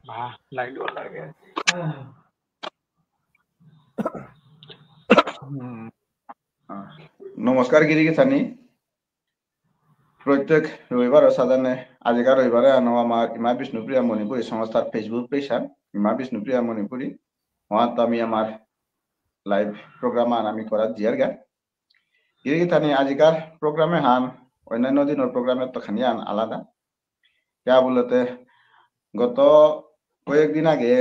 Light লাগে নমস্কাৰ গিৰিগিথানি প্ৰত্যেক ৰবিবাৰ সাধাৰণে আজিকা ৰবিবাৰে আনো আমাৰ ইমা বিষ্ণুপ্ৰিয়া মণিপুৰী সংস্থাৰ ফেসবুক পেজত ইমা বিষ্ণুপ্ৰিয়া মণিপুৰী ওয়াত আমি আমার লাইভ প্রোগ্রাম আমি করার জিয়ার গা গিরিগিথানি আজিকার প্রোগ্রামে হান অন্যান্য দিনের প্রোগ্রামের তো খানি আলাদা যা বলতে গত কয়েকদিন আগে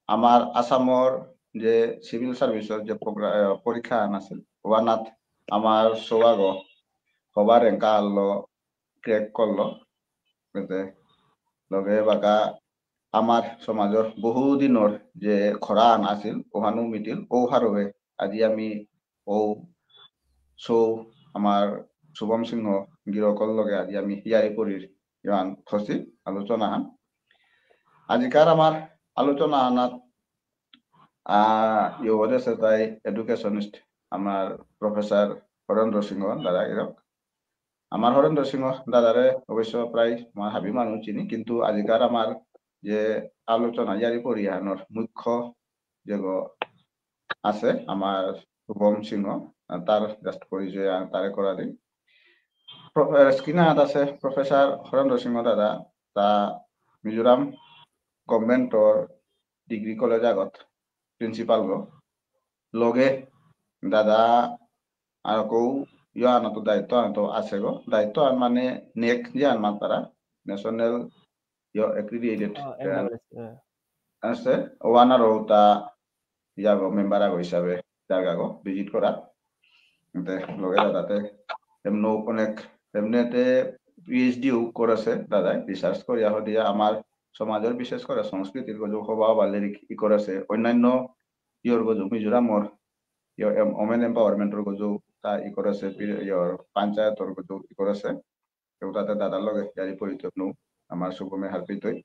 আমার আসামর যে সিভিল সার্ভিসের যে পরীক্ষা আছিল ওয়ানাত আমার সৌভাগ্য হবার রেঙ্কা আনলো ক্রেক করলো লগে বাকা আমার সমাজের বহুদিনের যে খরা আন আছিল ওহানো মিটিল ও হারবে আজি আমি ও সৌ আমার শুভম সিংহ গিরকল লগে আজি আমি ইয়ারি করির ইয়ান থসি আলোচনা হান আজিকার আমার আলোচনা আনাত ইয়ে আছে তাই এডুকেশনিস্ট আমার প্রফেসর হরেন্দ্র সিংহ দাদা এরক আমার হরেন্দ্র সিংহ দাদারে অবশ্য প্রায় হাবি মানুষ চিনি কিন্তু আজিকার আমার যে আলোচনা ইয়ারি পরিহানোর মুখ্য যে আছে আমার শুভম সিংহ তার জাস্ট পরিচয় তারে করা দিই স্ক্রিনে আছে প্রফেসর হরেন্দ্র সিংহ দাদা তা মিজোরাম গভর্নমেন্টর ডিগ্রি কলেজ আগত প্রিন্সিপাল গো লগে দাদা আর কৌ ইয়া আনতো দায়িত্ব আনতো আছে গো দায়িত্ব আন মানে নেক যে আন তারা ন্যাশনাল ইয়া এক্রিডিয়েটেড আছে ওয়ানার তা ইয়াগো মেম্বার আগো হিসাবে জায়গাগো ভিজিট করা লগে দাদাতে এমন অনেক এমনিতে পিএইচডিও করেছে দাদাই রিসার্চ করিয়া দিয়া আমার সমাজের বিশেষ করে সংস্কৃতির গজু হবা বালের ই করেছে অন্যান্য ইয়র গজু মিজোরামর ওমেন এম্পাওয়ারমেন্টর গজু তা ই করেছে ইয়র পঞ্চায়েতর গজু ই করেছে তাতে দাদার লগে জারি পরিচয় নু আমার শুভমে হারপিতই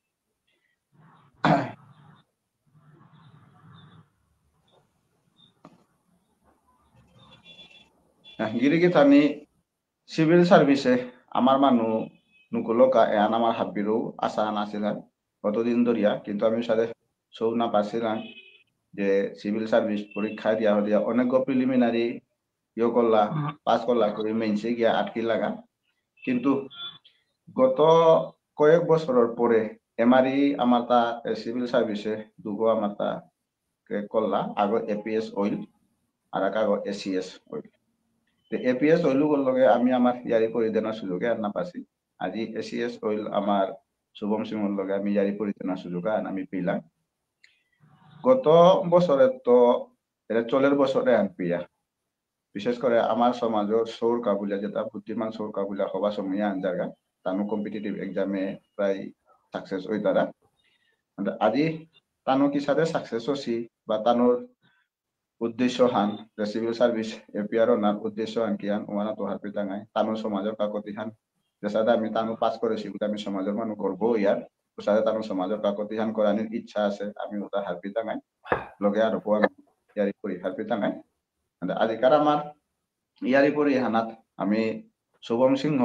গিরিগি থানি সিভিল সার্ভিসে আমার মানুষ নুকুলকা এন আমার হাবিরও আশা নাছিলাম কতদিন ধরিয়া কিন্তু আমি সাথে সৌ না পারছিলাম যে সিভিল সার্ভিস পরীক্ষা দিয়া অনেক প্রিলিমিনারি ইয়ে করলা পাস করলা করে মেনছে গিয়া আটকি লাগা কিন্তু গত কয়েক বছরের পরে এমআরই আমার তা সিভিল সার্ভিসে দুগো আমার তা করলা আগো এপিএস অইল আর আগো এসিএস অইল এপিএস অইল লগে আমি আমার ইয়ারি পরিধানের সুযোগে আর না পাচ্ছি আজি এসিএস অইল আমার শুভম সিংহর লগে আমি ইয়ারি পরিধানের সুযোগ আর আমি পেলাম গত বছরে তো এটা চলের বছরে আন পিয়া বিশেষ করে আমার সমাজের সৌর কাবুলিয়া যেটা বুদ্ধিমান সৌর কাবুলিয়া হবা সময় আন জায়গা তানো কম্পিটিটিভ এক্সামে প্রায় সাকসেস হই তারা আজি তানো কি সাথে সাকসেস হছি বা তানোর উদ্দেশ্য হান যে সিভিল সার্ভিস এপিআর নার উদ্দেশ্য হান কি হান ওমানা তো হারপি টাঙাই তানো সমাজের কাকতি হান যে সাথে আমি তানো পাস করেছি বলে আমি সমাজের মানুষ করবো ইয়ার সাথে তানো সমাজের কাকতি হান করার ইচ্ছা আছে আমি ওটা হারপি টাঙাই লগে আর ইয়ারি করি হারপি টাঙাই আজিকার আমার ইয়ারি পরি হানাত আমি শুভম সিংহ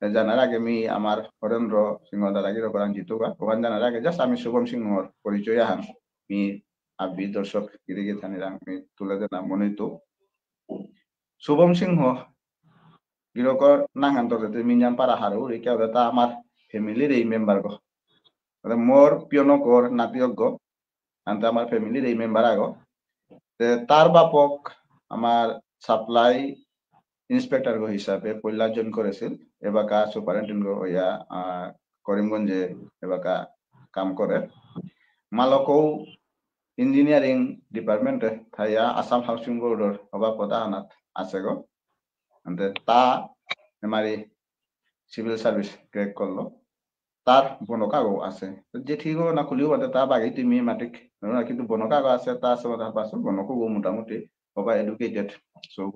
জানার আগে আমি আমার হরেন্দ্র সিংহ দাদাগির করান জিতুগা ওখান জানার আগে জাস্ট আমি শুভম সিংহর পরিচয় আহান আমি আবি দর্শক গিরিগি থানির আমি তুলে দিলাম মনিত শুভম সিংহ গিরকর নাঙ্গান্তর মিঞ্জাম পারা হারু রিকা তা আমার ফ্যামিলির এই মেম্বার গো মোর পিয়নকর নাতিয়জ্ঞ আনতে আমার ফ্যামিলির এই মেম্বার আগো তার বাপক আমার সাপ্লাই ইন্সপেক্টর গো হিসাবে পয়লা জয়েন করেছিল এবাকা সুপারিনটেন্ডেন্ট হইয়া করিমগঞ্জে এবাকা কাম করে মালকৌ ইঞ্জিনিয়ারিং ডিপার্টমেন্টে থাইয়া আসাম হাউসিং বোর্ডর হবা প্রধানত আছে গো তা এমারি সিভিল সার্ভিস ক্রেক করলো তার বনকাগো আছে যেঠিগো না খুলিও বাদে তা বাকি তুমি মাটিক কিন্তু বনকাগো আছে তা আছে তার পাশে বনকো মোটামুটি হবা এডুকেটেড সব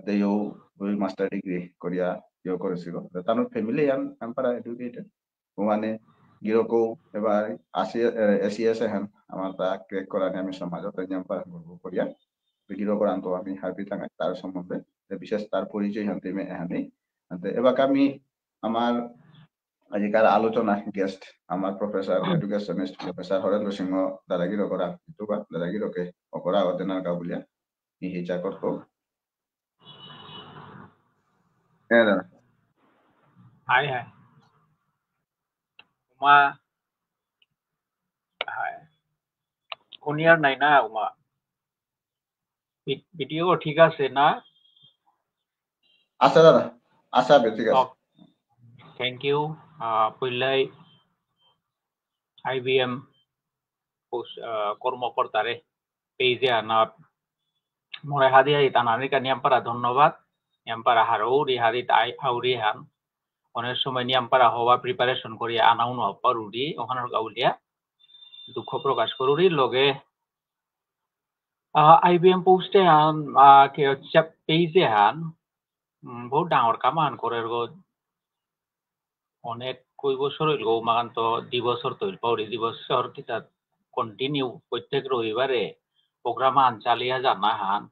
তেও ওই মাস্টার ডিগ্রি করিয়া ইয়ে করেছিল তার ফ্যামিলি আন পারা এডুকেটেড মানে গিরকো এবার এসিএস হেন আমার তা ক্রেক করা আমি সমাজত করিয়া গিরকর আনতো আমি হারপি টাঙাই তার সম্বন্ধে বিশেষ তার পরিচয় হানতে এহানি এবার আমি আমার আজিকার আলোচনা গেস্ট আমার প্রফেসর এডুকেশনিস্ট প্রফেসর হরেন্দ্র সিংহ দাদাগিরি করা ইউটিউবার দাদাগিরকে অকরা অদেনার গাবুলিয়া ইহিচা করতো দাদা Hai hai. Uma hai. Kuniar নাই না uma. ভিডিও ঠিক আছে না? আচ্ছা দাদা আচ্ছা ঠিক আছে Thank you. পইলাই IBM কর্মকর্তারে পেজে আনা মরে হাদিয়া ইতানানি কানিয়ামপারা ধন্যবাদ নিয়ামপারা হারৌরি হাদিত আউরি হান অনেক সময় নিয়ামপারা হওয়া প্রিপারেশন করি আনাও নপারুরি ওখানের গাউলিয়া দুঃখ প্রকাশ করুরি লগে IBM পোস্টে হান কে পেজে হান বহুত ডাঙর কামান করে অনেক কই বছর হইল মাগান তো 2 বছর তৈল পাউরি 2 বছর কিতা কন্টিনিউ প্রত্যেক রবিবারে প্রোগ্রাম আন চালিয়া জানা হান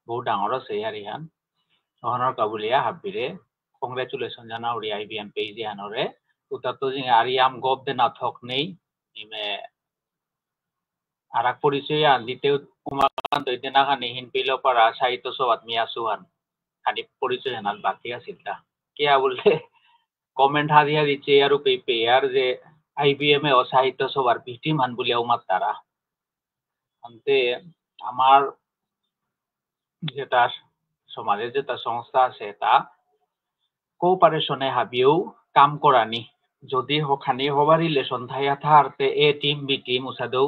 বহু ডাঙর আছে হারি হান ওখানের কাবুলিয়া হাবিরে কংগ্রেচুলেশন জানাউরি IBM পেজে হানরে উতা তো জিং আরিয়াম গব দে না থক নেই ইমে আরাক পরিচয় আন দিতে উমাকান তো ইতেনা খানি হিন পিলো পারা সাহিত্য সভাত মিয়া সুহান খানি পরিচয় হানাল বাকি আছিলটা কিয়া বললে কমেন্ট হারিয়া দিচ্ছে আর পেয়ার যে IBM এ সাহিত্য সভার ভিটি মান বলিয়া উমার তারা আনতে আমার যেটা সমাজের যেটা সংস্থা আছে তা কোঅপারেশনে হাবিও কাম করানি যদি হখানি হবার রিলেশন থাইয়া থারতে এ টিম বি টিম উসাদেও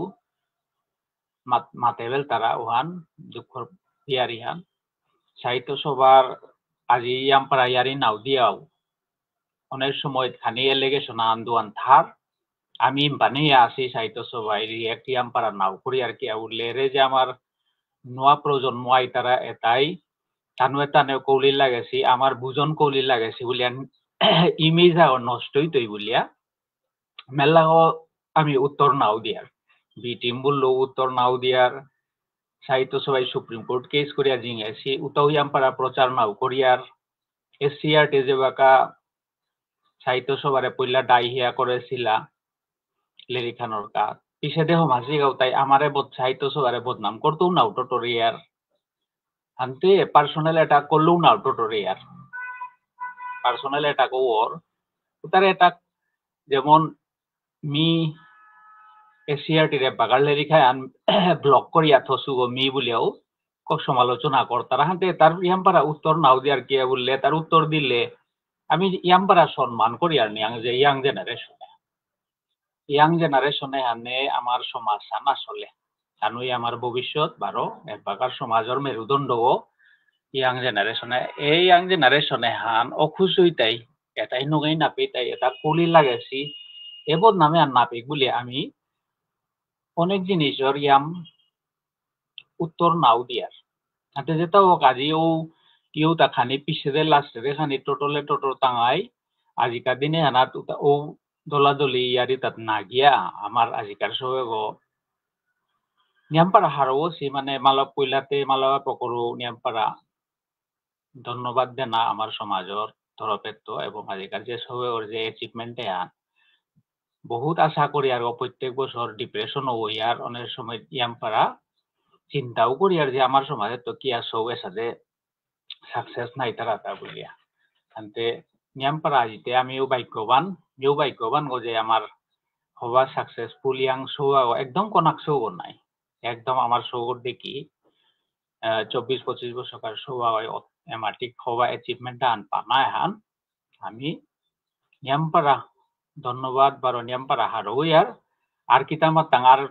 মাতেবেল তারা ওহান দুঃখর ইয়ারি হান সাহিত্য সভার আজি ইয়ামপারা ইয়ারি নাও দিয়াও অনেক সময় খানি এলিগেশন আন্দোয়ান থার আমি বানিয়ে আসি সাহিত্য সভায় রিয়েক্ট ইয়ামপারা নাও করি আর কি উল্লেরে যে আমার নোয়া প্রজন্ম আই তারা এটাই তানুয়ে তানে কৌলি লাগাছি আমার বুজন কৌলি লাগাছি বলিয়া ইমেজ নষ্টই তৈ বলিয়া মেলা আমি উত্তর নাও দিয়ার বি টিম বললো উত্তর নাও দিয়ার সাহিত্য সভায় সুপ্রিম কোর্ট কেস করিয়া জিঙেছি উতাও ইয়ামপারা প্রচার নাও করিয়ার SCRT যে বাকা সাহিত্য সভারে পইলা ডাই হিয়া করেছিলা লেরিখানোর কা পিছে দেহ মাঝি গাও তাই আমারে সাহিত্য সভারে বদনাম করতেও নাও টোটোরিয়ার আনতে পার্সোনাল অ্যাটাক করলেও নাও টোটোরিয়ার পার্সোনাল অ্যাটাক ওর তার অ্যাটাক যেমন মি SCRT রে বাগার লেরিখায় আন ব্লক করিয়া থসুগো মি বলিয়াও সমালোচনা কর তারা হাতে তার ইয়ামপারা উত্তর নাও দিয়ার কি বললে তার উত্তর দিলে আমি ইয়ামপারা সম্মান করি আর নিয়াং যে ইয়াং জেনারেশনে আনে আমার সমাজ সানা চলে জানুই আমার ভবিষ্যৎ বারো একবাকার সমাজের মেরুদণ্ড ইয়াং জেনারেশনে হান অখুশই তাই এটাই নগাই নাপি তাই এটা কলি লাগাইছি এবদ নামে আর নাপিক বলে আমি অনেক জিনিসের ইয়াম উত্তর নাও দিয়ার হাতে যেটা ও কাজেও ইউ তা খানি পিছে লাস্টে খানি টোটল টাঙাই আজিকার দিনে হানা ও দলাদলি ইয়ারি তাত না গিয়া আমার আজিকার সবে গো নিয়ামপাড়া হারও সে মানে মালব পইলাতে মালবা পকরু নিয়ামপাড়া ধন্যবাদ দেনা আমার সমাজের তরফের তো এবং আজিকার যে সবে ওর যে অ্যাচিভমেন্টে আন বহুত আশা করি আর প্রত্যেক বছর ডিপ্রেশন ও ইয়ার অনেক সময় ইয়ামপাড়া চিন্তাও করি আর যে আমার সমাজে তো কি আর সবে সাথে সাকসেস নাই তারা তা বলিয়া আনতে নিয়ামপাড়া আজিতে আমিও ভাগ্যবান গো যে আমার হওয়া সাকসেসফুল ইয়াং সৌয়া একদম কনাক সৌগ নাই একদম আমার সৌগর দেখি 24-25 বছর সৌয়া এমাটিক হওয়া অ্যাচিভমেন্ট আন পানায় হান আমি নিয়ামপাড়া ধন্যবাদ বারো নিয়ামপাড়া হারো ইয়ার আর কিতা আমার তাঙার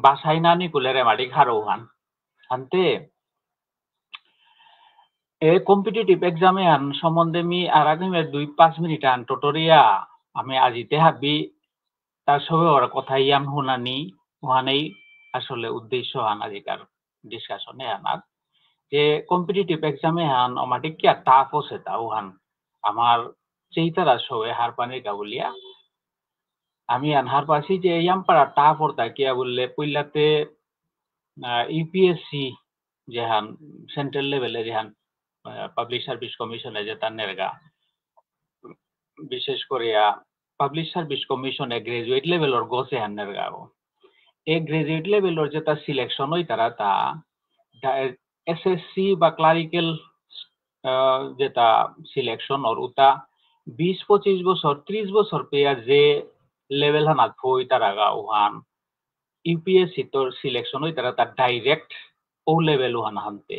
বাসাই না নি কুলের এমাটিক হারো হান আনতে এ কম্পিটিটিভ এক্সামে আন সম্বন্ধে মি আর আগে 2-5 মিনিট আন টোটোরিয়া আমি আজিতে হাবি তার সবে ওর কথা ইয়াম হুনানি ওহানেই আসলে উদ্দেশ্য হান আজিকার ডিসকাশনে আনার যে কম্পিটিটিভ এক্সামে হান আমাটিক কি টাফ হচ্ছে তা ওহান আমার চেইতারা সবে হার পানির গাবলিয়া আমি আন হার পাছি যে ইয়ামপাড়া টাফ হরতা কিয়া বললে পইলাতে UPSC যেহান সেন্ট্রাল লেভেলে যেহান পাবলিক সার্ভিস কমিশনে যে তার নেরগা বিশেষ করিয়া পাবলিক সার্ভিস কমিশনে গ্রাজুয়েট লেভেলর গছে হান্নার গাও এই গ্রাজুয়েট লেভেলর যেটা সিলেকশন হই তারা তা এসএসসি বা ক্লারিক্যাল যেটা সিলেকশন ওর উতা 20-25 বছর 30 বছর পেয়া যে লেভেল হানাত ফই তারা গা ওহান ইউপিএসসি তোর সিলেকশন হই তারা তার ডাইরেক্ট ও লেভেল ওহান হানতে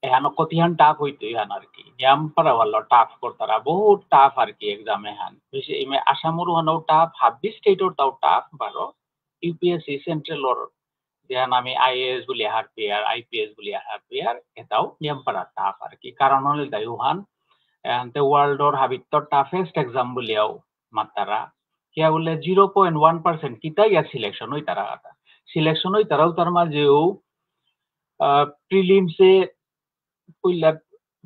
এহানো কতিহান টাফ হইতো ইহান আর কি নিয়াম পারা ভালো টাফ করতারা বহুত টাফ আর কি এক্সাম এহান বেশি ইমে আসামর ওহানো টাফ হাব্বি স্টেটর তাও টাফ বারো ইউপিএসসি সেন্ট্রালর যেহান আমি আইএএস বলি হার পেয়ার আইপিএস বলি হার পেয়ার এটাও নিয়াম পারা টাফ আর কি কারণ হলে তাই ওহান এহানতে ওয়ার্ল্ডর হাবিত্তর টাফেস্ট এক্সাম বলিয়াও মাত্তারা কিয়া বলে 0.1% কিতা ইয়া সিলেকশন হই তারা সিলেকশন হই তারাও তার মাঝেও প্রিলিমসে পইলা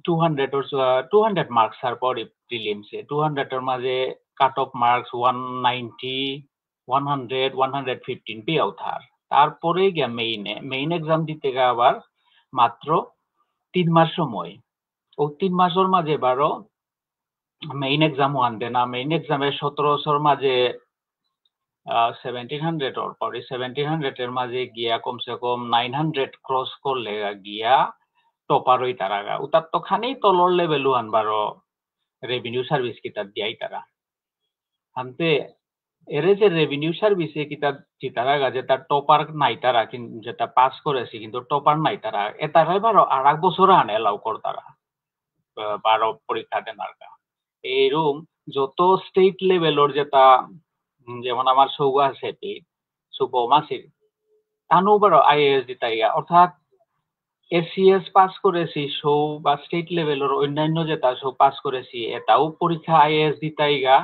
200 or 200 marks আর পরে প্রিলিমসে 200 এর মাঝে কাট অফ মার্কস 190 100 115 পেয়াও থার তারপরে গিয়া মেইন এক্সাম দিতে গা আবার মাত্র 3 মাস সময় ও 3 মাসের মাঝে বারো মেইন এক্সাম আনতে না মেইন এক্সামে 1700 মাঝে 1700 ওর পরে 1700 এর মাঝে গিয়া কমসে কম 900 ক্রস করলে গিয়া টপার হই তারা গা উতার তো খানেই তলর লেভেলও আনবারও রেভিনিউ সার্ভিস কিতাব দিয়াই তারা আনতে এরে যে রেভিনিউ সার্ভিসে কিতাব চিতারা গা যেটা টপার নাই তারা যেটা পাস করেছে কিন্তু টপার নাই তারা এটারাই বারো আর এক বছর আনে এলাও কর তারা বারো পরীক্ষা দেনার গা এইরকম যত স্টেট লেভেলর যেটা যেমন আমার সৌগা আছে সুপমাসির তানু বারো আইএএস দিতাইয়া অর্থাৎ এসিএস পাস করেছি সৌ বা স্টেট লেভেলের অন্যান্য যেটা সৌ পাস করেছি এটাও পরীক্ষা আইএএস দিতাইগা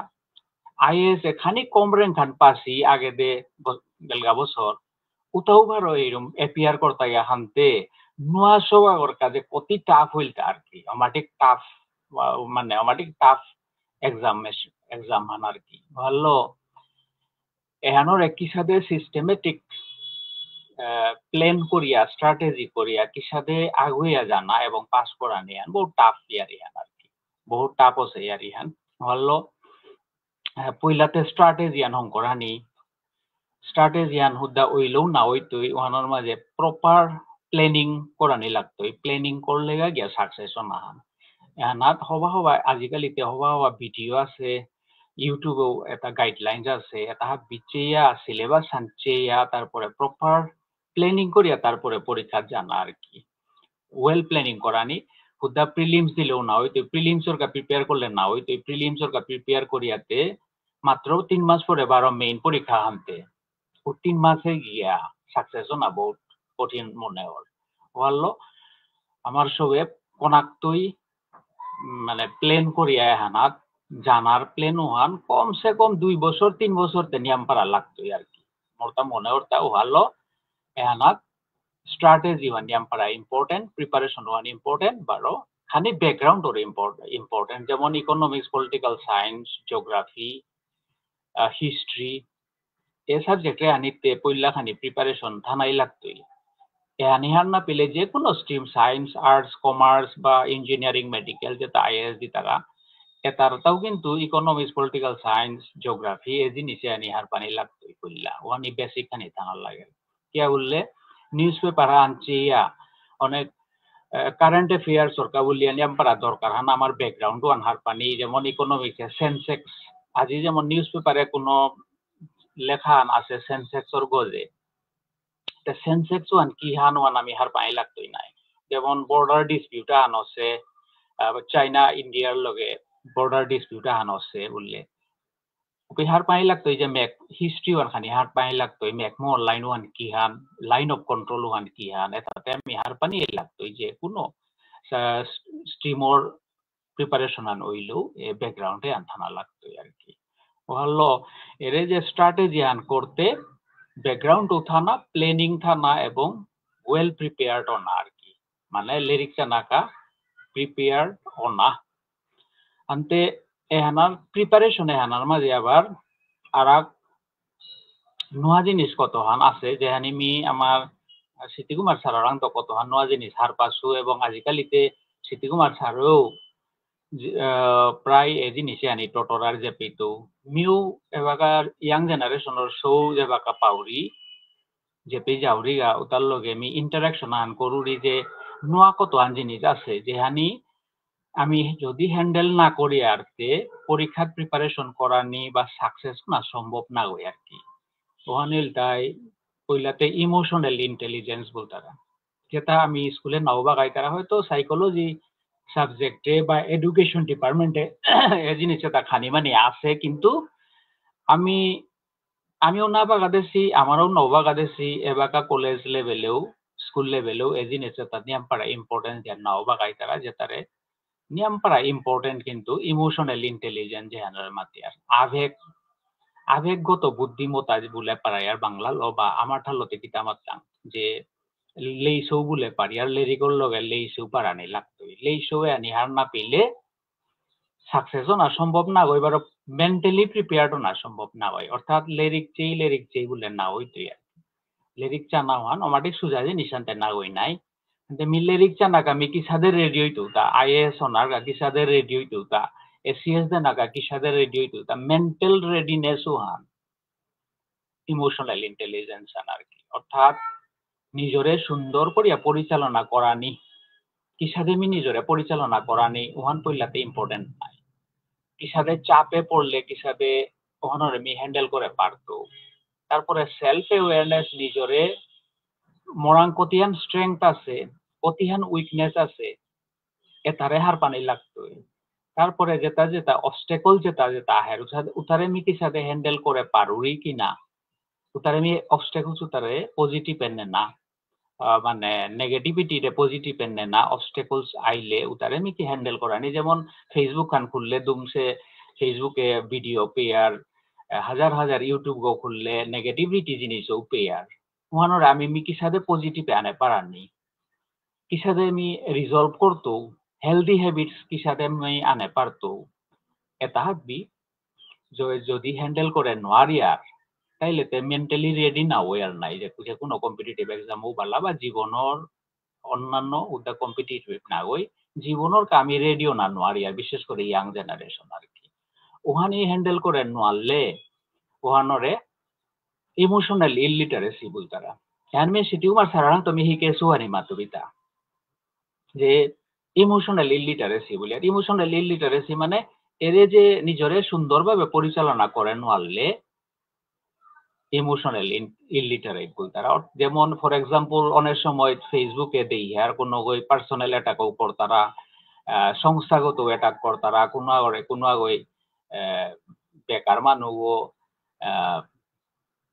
আইএএস এখানে কম র্যাঙ্ক খান পাসি আগে দে বেলগা বছর ওটাও ভালো এরকম এপিয়ার করতাইয়া হানতে নোয়া সবার কাজে কতি টাফ হইলতা আর কি আমাটিক টাফ মানে আমাটিক টাফ এক্সাম হান আর কি ভালো এহানোর একই সাথে সিস্টেমেটিক প্ল্যান করিয়া স্ট্র্যাটেজি করিয়া কি সাথে আগুইয়া জানা এবং পাস করা নিয়ান বহু টাফ ইয়ার ইহান আর কি বহু টাফ আছে ইয়ার ইহান হলো পইলাতে স্ট্র্যাটেজিয়ান হং করানি স্ট্র্যাটেজিয়ান হুদা ওইলেও না ওইতই ওহানোর মাঝে প্রপার প্ল্যানিং করানি লাগতোই প্ল্যানিং করলে গিয়া সাকসেস না হান এহানাত হবা আজিকালিতে হবা ভিডিও আছে ইউটিউবেও এটা গাইডলাইন্স আছে এটা বিচেয়া সিলেবাস আনচেয়া তারপরে প্রপার প্ল্যানিং করিয়া তারপরে পরীক্ষা জানা আর কি ওয়েল প্ল্যানিং করানি হুদা প্রিলিমস দিলেও না হইতো প্রিলিমসর কা প্রিপেয়ার করলে না হইতো প্রিলিমসর কা প্রিপেয়ার করিয়াতে মাত্র 3 মাস পরে বারো মেইন পরীক্ষা আনতে ও 3 মাসে গিয়া সাকসেস না বহুত কঠিন মনে হলো আমার সবে কোনাক্তই মানে প্ল্যান করিয়া হানাত জানার প্ল্যান ওহান কমসে কম 2 বছর 3 বছর তে নিয়ম পারা লাগতোই আর কি মোরটা মনে হরতা ভালো এহানাত স্ট্র্যাটেজি ওয়ান নিয়ম পারা ইম্পর্টেন্ট প্রিপারেশন ওয়ান ইম্পর্টেন্ট বারো খানি ব্যাকগ্রাউন্ড ওর ইম্পর্টেন্ট যেমন economics political science geography history এই সাবজেক্টে আনিতে পইলা খানি প্রিপারেশন থানাই লাগতোই এহানিহার না পেলে যে কোনো স্ট্রিম সায়েন্স আর্টস কমার্স বা ইঞ্জিনিয়ারিং মেডিকেল যেটা আইএএস দি তারা এটারটাও কিন্তু ইকোনমিক্স পলিটিক্যাল সায়েন্স জিওগ্রাফি এই জিনিসে আনিহার পানি লাগতোই পইলা ওয়ানি বেসিক খানি থানার লাগে কিয়া বললে নিউজ পেপার আনচিয়া অনেক কারেন্ট অ্যাফেয়ার্স সরকার বলি আনিয়াম পারা দরকার হান আমার ব্যাকগ্রাউন্ড আনহার পানি যেমন ইকোনমিক্সে সেন্সেক্স আজি যেমন নিউজ পেপারে কোনো লেখা আছে সেন্সেক্সর গজে সেন্সেক্স ওয়ান কি হান ওয়ান আমি হার পাই লাগতোই নাই যেমন বর্ডার ডিসপিউট আন আছে চাইনা ইন্ডিয়ার লগে বর্ডার ডিসপিউট আন আছে বললে ওকে হার পাই লাগতোই যে ম্যাক হিস্ট্রি ওয়ান খানি হার পাই লাগতোই ম্যাক মো লাইন ওয়ান কি হান লাইন অফ কন্ট্রোল ওয়ান কি হান এটাতে আমি হার পানি লাগতোই যে কোনো স্ট্রিমর প্রিপারেশন আন ওইলেও ব্যাকগ্রাউন্ডে আনথানা লাগতোই আর কি হলো এর যে স্ট্র্যাটেজি আন করতে ব্যাকগ্রাউন্ড থানা প্ল্যানিং থানা এবং ওয়েল প্রিপেয়ার্ড না আর কি মানে লিরিক্স নাকা প্রিপেয়ার্ড না আনতে এহানার প্রিপারেশন এহানার মাঝে আবার আরাক নোয়া জিনিস কত হান আছে যেহানি মি আমার সিটিকুমার স্যার তো কত হান নোয়া জিনিস হার পাসু এবং আজিকালিতে সিটিকুমার স্যারও প্রায় এই জিনিসে আনি টটরার যে পিতু মিউ এবাকার ইয়াং জেনারেশনের সৌ এবাকা পাউরি যে পে যাওরি গা উতার লগে মি ইন্টারাকশন আন করুরি যে নোয়া কত আন জিনিস আছে যেহানি আমি যদি হ্যান্ডেল না করি আর তে পরীক্ষার প্রিপারেশন করানি বা সাকসেস না সম্ভব না হই আর কি ওখানে তাই পইলাতে ইমোশনাল ইন্টেলিজেন্স বলতারা যেটা আমি স্কুলে নাও বা গাইতারা হয়তো সাইকোলজি সাবজেক্টে বা এডুকেশন ডিপার্টমেন্টে এই জিনিসটা খানি মানে আছে কিন্তু আমি আমিও না বাগাদেছি আমারও নও বাগাদেছি এবাকা কলেজ লেভেলেও স্কুল লেভেলেও এই জিনিসটা নিয়ম পারা ইম্পর্টেন্স দেন নাও বাগাইতারা যেটারে নিয়ম পারা ইম্পর্টেন্ট কিন্তু ইমোশনাল ইন্টেলিজেন্স যেহানের মাতি আর আবেগগত বুদ্ধিমত্তা বলে পারাই আর বাংলা বা আমার ঠালতে কিতা মাতলাম যে লেইসৌ বলে পারি আর লেরিকর লগে লেইসৌ পারানি লাগতোই লেইসৌ আনি হার না পেলে সাকসেসও না সম্ভব না হয় এবার মেন্টালি প্রিপেয়ার্ডও না সম্ভব না হয় অর্থাৎ লেরিক চেই বলে না হইতোই আর লেরিক চা না হন অমাটিক সুজাজে নিশান্তে না হই নাই 근데 밀레릭 자나가 미기사들 রেডিওইতুতা আইএএস ওনার কিসাদের রেডিওইতুতা এসিএস দে নাগা কিসাদের রেডিওইতুতা মেন্টাল রেডিনেস ওহান ইমোশনাল ইন্টেলিজেন্স আর কি অর্থাৎ নিজরে সুন্দর করিয়া পরিচালনা করানি কিসাদে মি নিজরে পরিচালনা করানি ওহান পইলাতে ইম্পর্টেন্ট নাই কিসাদে চাপে পড়লে কিসাদে ওহানরে মি হ্যান্ডেল করে পারতো তারপরে সেলফ অ্যাওয়ারনেস নিজরে মরাং কতিয়ান স্ট্রেংথ আছে কতিয়ান উইকনেস আছে এটারে হার পানি লাগতোই তারপরে যেটা অবস্টেকল যেটা আহের উতারে মি কিসাদে হ্যান্ডেল করে পারুরি কিনা উতারে মি অবস্টেকলস উতারে পজিটিভ এনে না মানে নেগেটিভিটি রে পজিটিভ এনে না অবস্টেকলস আইলে উতারে মি কি হ্যান্ডেল করানি যেমন ফেসবুক খান খুললে দুমসে ফেসবুকে ভিডিও পেয়ার হাজার হাজার ইউটিউব গো খুললে নেগেটিভিটি জিনিসও পেয়ার ওহানোর আমি মি কিসাদে পজিটিভ আনে পারানি কিসাদে মি রিজলভ করতো হেলদি হ্যাবিটস কিসাদে আমি আনে পারতো এটা হাবি যদি হ্যান্ডেল করে নোয়ারি আর তাইলে তে মেন্টালি রেডি না ওয়ার নাই যে কোনো কম্পিটিটিভ এক্সামও বালা বা জীবনের অন্যান্য উদ্যা কম্পিটিটিভ না ওই জীবনের কামি রেডিও না নোয়ারি আর বিশেষ করে ইয়াং জেনারেশন আর কি ওহানি হ্যান্ডেল করে নোয়ারলে ওহানরে ইমোশনাল ইলিটারেসি বলতারা হ্যান মে সিটিউমার সাধারণত মি হিকে সুহানি মাতুবিতা যে ইমোশনাল ইলিটারেসি বলি আর ইমোশনাল ইলিটারেসি মানে এরে যে নিজরে সুন্দরভাবে পরিচালনা করে নোয়ারলে ইমোশনাল ইলিটারেট বলতারা যেমন ফর এক্সাম্পল অনেক সময় ফেসবুকে দেই আর কোনো ওই পার্সোনাল অ্যাটাক উপর তারা সংস্থাগত অ্যাটাক করতারা কোনো আগই বেকার মানুষও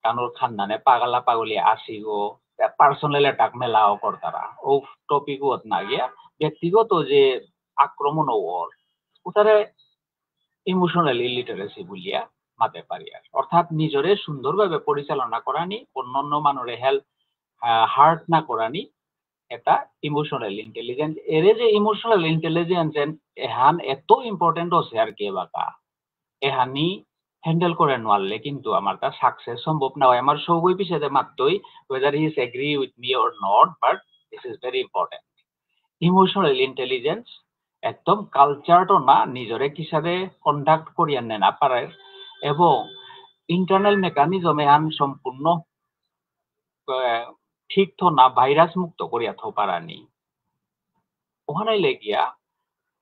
কানোর খানদানে পাগলা পাগলি আসিগো পার্সোনাল অ্যাটাক মেলাও করতারা ও টপিক না গিয়া ব্যক্তিগত যে আক্রমণ ওর ওটারে ইমোশনাল ইলিটারেসি বলিয়া মাতে পারি আর অর্থাৎ নিজরে সুন্দরভাবে পরিচালনা করানি অন্যান্য মানুষের হেল্প হার্ট না করানি এটা ইমোশনাল ইন্টেলিজেন্স এরে যে ইমোশনাল ইন্টেলিজেন্স এহান এত ইম্পর্টেন্ট হচ্ছে আর কি বাকা এহানি হ্যান্ডেল করে নোয়ারলে কিন্তু আমার তা সাকসেস সম্ভব না হয় আমার সবই পিছাতে মাত্রই whether he is agree with me or not but this is very important emotional intelligence একদম কালচারটো না নিজরে কিসারে কন্ডাক্ট করিয়া না পারে এবং ইন্টারনাল মেকানিজম এহান সম্পূর্ণ ঠিক তো না ভাইরাস মুক্ত করিয়া থো পারানি ওখানে লেগিয়া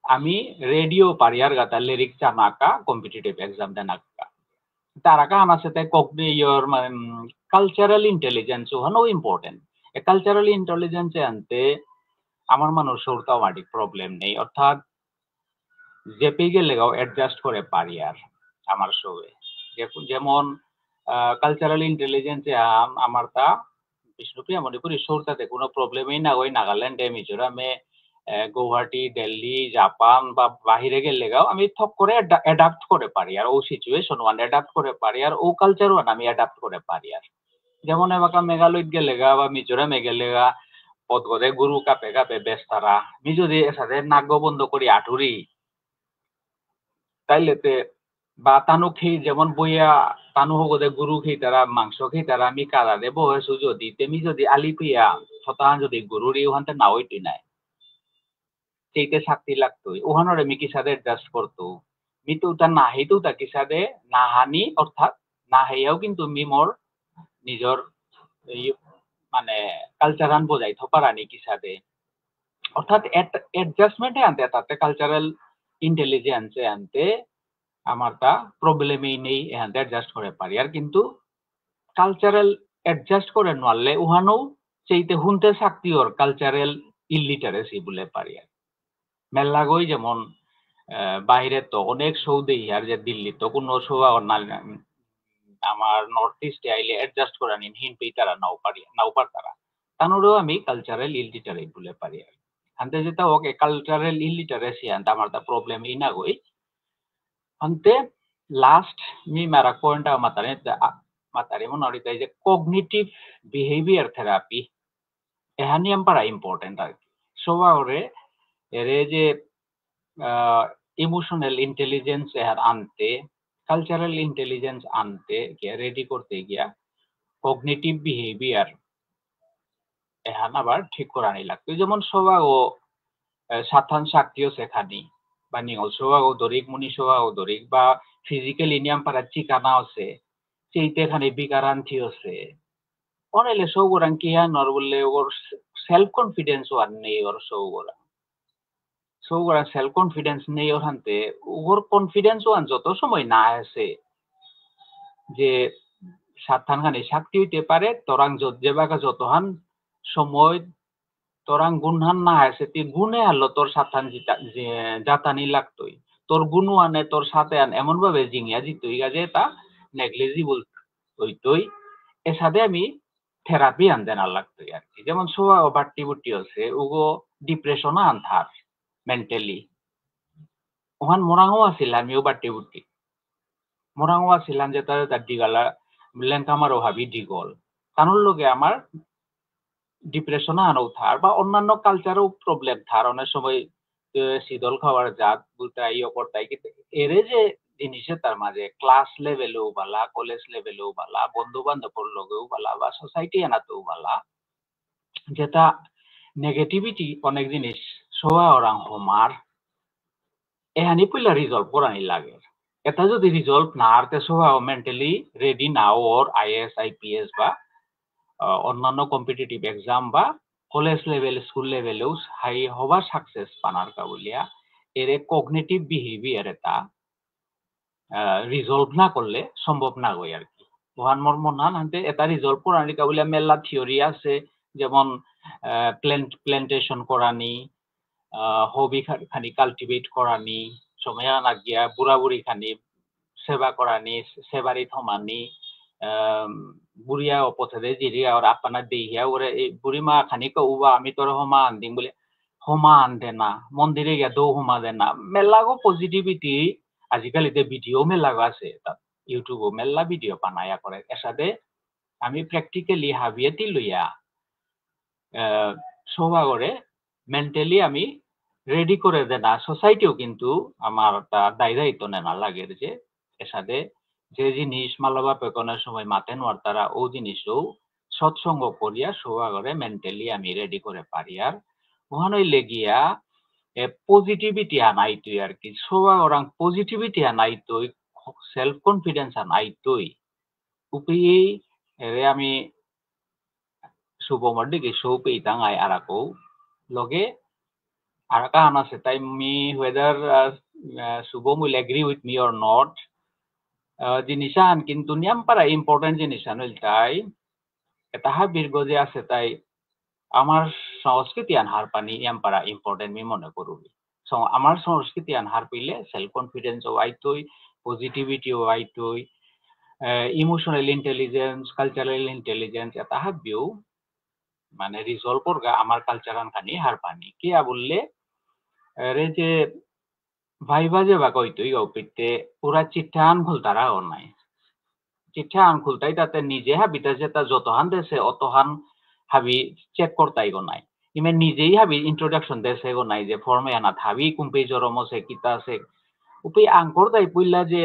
আমি রেডিও পারিয়ার গাতা লিরিক চানাকা কম্পিটিটিভ এক্সাম দেনাকা তারাকা আমার সাথে কগনিয়র মানে কালচারাল ইন্টেলিজেন্স ওখানেও ইম্পর্টেন্ট কালচারাল ইন্টেলিজেন্স আনতে আমার মানুষ সৌরতাও মাটিক প্রবলেম নেই অর্থাৎ যে পেয়ে লেগাও অ্যাডজাস্ট করে পারি আর আমার সবে যেমন কালচারাল ইন্টেলিজেন্স আমার তা বিষ্ণুপ্রিয়া মণিপুরি সৌরতাতে কোনো প্রবলেমই না ওই নাগাল্যান্ডে মিজোরামে গৌহাটি দিল্লি জাপান বা বাহিরে গেলে গাও আমি থক করে অ্যাডাপ্ট করে পারি আর ও সিচুয়েশন ওয়ান অ্যাডাপ্ট করে পারি আর ও কালচার ওয়ান আমি অ্যাডাপ্ট করে পারি আর যেমন এবার মেঘালয়ত গেলে গা বা মিজোরামে গেলে গা পদগদে গুরু কাপে কাপে বেস্তারা আমি যদি সাথে নাগ্য বন্ধ করি আঠুরি তাইলেতে বা তানু খেয়ে যেমন বইয়া তানু হগদে গুরু খেয়ে তারা মাংস খেয়ে তারা আমি কাদা দেব হয়েছু যদি তেমি যদি আলি পিয়া ছতাহান যদি গুরুরি ওখানতে না ওইটি নাই সেইতে শক্তি লাগতো ওহানোরে মি কিসাদে অ্যাডজাস্ট করতো মিতো তা নাহিতো তা কিসাদে নাহানি অর্থাৎ নাহাইয়াও কিন্তু মি মোর নিজর এই মানে কালচারান বোঝাইতো পারানি কিসাদে অর্থাৎ অ্যাডজাস্টমেন্টে আনতে তাতে কালচারাল ইন্টেলিজেন্সে আনতে আমার তা প্রবলেমই নেই এখান অ্যাডজাস্ট করে পারি আর কিন্তু কালচারাল অ্যাডজাস্ট করে নালে উহানো সেইতে হুনতে শক্তি ওর কালচারাল ইলিটারেসি বলে পারি আর মেলাগই যেমন বাইরে তো অনেক শো দেই আর যে দিল্লি তো কোনো শো আমার নর্থ ইস্টে আইলে অ্যাডজাস্ট করে নিন হিন্দি তারা নাও পারতারা তানোরও আমি কালচারাল ইলিটারেট বলে পারি আর আনতে যেটা ওকে কালচারাল ইলিটারেসি আনতে আমার তা প্রবলেম ই না গই আনতে লাস্ট মি মারা পয়েন্ট matari mo narita যে কগনিটিভ বিহেভিয়ার থেরাপি এহানি আম্পারা ইম্পর্টেন্ট আর কি সোবা ওরে এরে যে ইমোশনাল ইন্টেলিজেন্স এর আনতে কালচারাল ইন্টেলিজেন্স আনতে গিয়া রেডি করতে গিয়া কগনিটিভ বিহেভিয়ার এহান আবার ঠিক করানি লাগতো যেমন সোবা ও সাধারণ শাক্তিও শেখানি বা নিগল সোবা ও দরিক মুনি সোবা ও দরিক বা ফিজিক্যাল ইনিয়াম পারা চিকানা আছে সেইতে এখানে বিকারান্তি আছে অনেলে সৌগরাং কিয়া নর বললে ওর সেলফ কনফিডেন্স ওয়ার নেই ওর সৌগরাং সেলফ কনফিডেন্স নেই ওর হানতে ওর কনফিডেন্স ওয়ান যত সময় না আছে যে সাতখান খানি শক্তি হইতে পারে তোরাং যে বাগা যতহান সময় তোরাং গুণহান না আছে তুই গুণে আলো তোর সাতখান জাতানি লাগতোই তোর গুণু আনে তোর সাথে আন এমন ভাবে জিঙিয়া জিতই গাছে তা নেগলিজিবল হইতোই এর সাথে আমি থেরাপি আনতে না লাগতোই আর কি যেমন সোয়া ও বাট্টি বুট্টি আছে উগো ডিপ্রেশন আনথার মেন্টালি ওখান মোরাঙও আছিল আমিও বাট্টি বুট্টি মোরাঙও আছিলাম যে তার দিগালা লেঙ্কা আমারও ভাবি দিগল তানোর লগে আমার ডিপ্রেশন আনও থার বা অন্যান্য কালচারও প্রবলেম থার অনেক সময় শীতল খাওয়ার জাত বলতে ইয়ে করতাই কিন্তু এরে যে জিনিসে তার মাঝে ক্লাস লেভেলেও বালা কলেজ লেভেলেও বালা বন্ধু বান্ধবর লগেও বালা বা সোসাইটি এনাতেও বালা যেটা নেগেটিভিটি অনেক জিনিস সোয়া ওরাং হমার এহানি পইলা রিজলভ করানি লাগে এটা যদি রিজলভ না আরতে সোয়া মেন্টালি রেডি না ওর আইএস আইপিএস বা অন্যান্য কম্পিটিটিভ এক্সাম বা কলেজ লেভেল স্কুল লেভেলেও হাই হবার সাকসেস পানার কাবুলিয়া এর কগনিটিভ বিহেভিয়ার এটা রিজলভ না করলে সম্ভব না গই আর কি ওহান মর্ম না আনতে এটা রিজলভ করানি কাবুলিয়া মেলা থিওরি আছে যেমন প্ল্যান্টেশন করানি হবি খানি কাল্টিভেট করানি সময় আনা গিয়া বুড়া বুড়ি খানি সেবা করানি সেবারি থমানি বুড়িয়া অপথে জিরিয়া ওর আপানা দেহিয়া ওরে বুড়ি মা খানিক উবা আমি তোর হোমা আনদিম বলে হোমা আনদে না মন্দিরে গিয়া দৌ হোমা দে না মেলাগো পজিটিভিটি আজিকালিতে ভিডিও মেলাগো আছে ইউটিউবও মেলা ভিডিও বানায়া করে এর সাথে আমি প্র্যাকটিক্যালি হাবিয়েতি লইয়া সবা করে মেন্টালি আমি রেডি করে দে না সোসাইটিও কিন্তু আমার দায়িত্ব নেনা লাগে যে এর সাথে যে জিনিস মালবা পেকনের সময় মাতে নোয়ার তারা ও জিনিসও সৎসঙ্গ করিয়া সোয়া করে মেন্টালি আমি রেডি করে পারি আর ওখানে লেগিয়া পজিটিভিটি আনাইতই আর কি সোয়া ওরাং পজিটিভিটি আনাইতই সেলফ কনফিডেন্স আনাইতই উপি এরে আমি শুভমর দিকে সৌপে ইতাঙাই আরাকো লগে araka ana setai me whether Subham will agree with me or not jinisan কিন্তু নিয়াম পারা ইম্পর্টেন্ট জিনিসান হইলতাই এটা হাবির গজে আছে তাই আমার সংস্কৃতি আনহার পানি নিয়াম পারা ইম্পর্টেন্ট মি মনে করুবি আমার সংস্কৃতি আনহার পিলে সেলফ কনফিডেন্স ও আইতই পজিটিভিটি ও আইতই ইমোশনাল ইন্টেলিজেন্স কালচারাল ইন্টেলিজেন্স এটা হাবিও মানে রিজলভ করগা আমার কালচারান খানি হার পানি কিয়া বললে রে যে ভাইবা যে বা কইতই গপিতে পুরা চিঠা আন খুলতারা ও নাই চিঠা আন খুলতাই তাতে নিজে হাবিতা যেটা যতহান দেশে অতহান হাবি চেক করতাই গো নাই ইমে নিজেই হাবি ইন্ট্রোডাকশন দেশে গো নাই যে ফর্মে আনা হাবি কুম্পে জরমসে কিতা আছে উপি আঙ্কর দাই পুইলা যে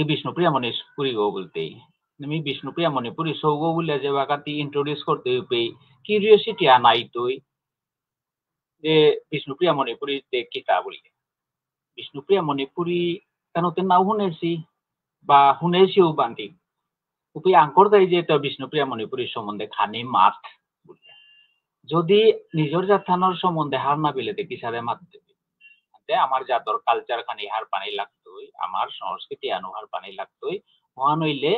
বিষ্ণুপ্রিয়া মণিপুরি গো বলতেই আমি বিষ্ণুপ্রিয়া মণিপুরি সৌগো বলে যে বাকাতি ইন্ট্রোডিউস করতে উপি কিউরিওসিটি আনাই তুই যে বিষ্ণুপ্রিয়া মণিপুরীতে কিতা বলি বিষ্ণুপ্রিয়া মণিপুরী কেনতে নাও শুনেছি বা শুনেছিও বান্তি উপি আঙ্কর তাই যে তো বিষ্ণুপ্রিয়া মণিপুরীর সম্বন্ধে খানি মাত যদি নিজের জাতানোর সম্বন্ধে হার না বিলে দেখি সারে মারতে আমার জাতর কালচার খানি হার পানি লাগতোই আমার সংস্কৃতি আনুহার পানি লাগতোই মহান হইলে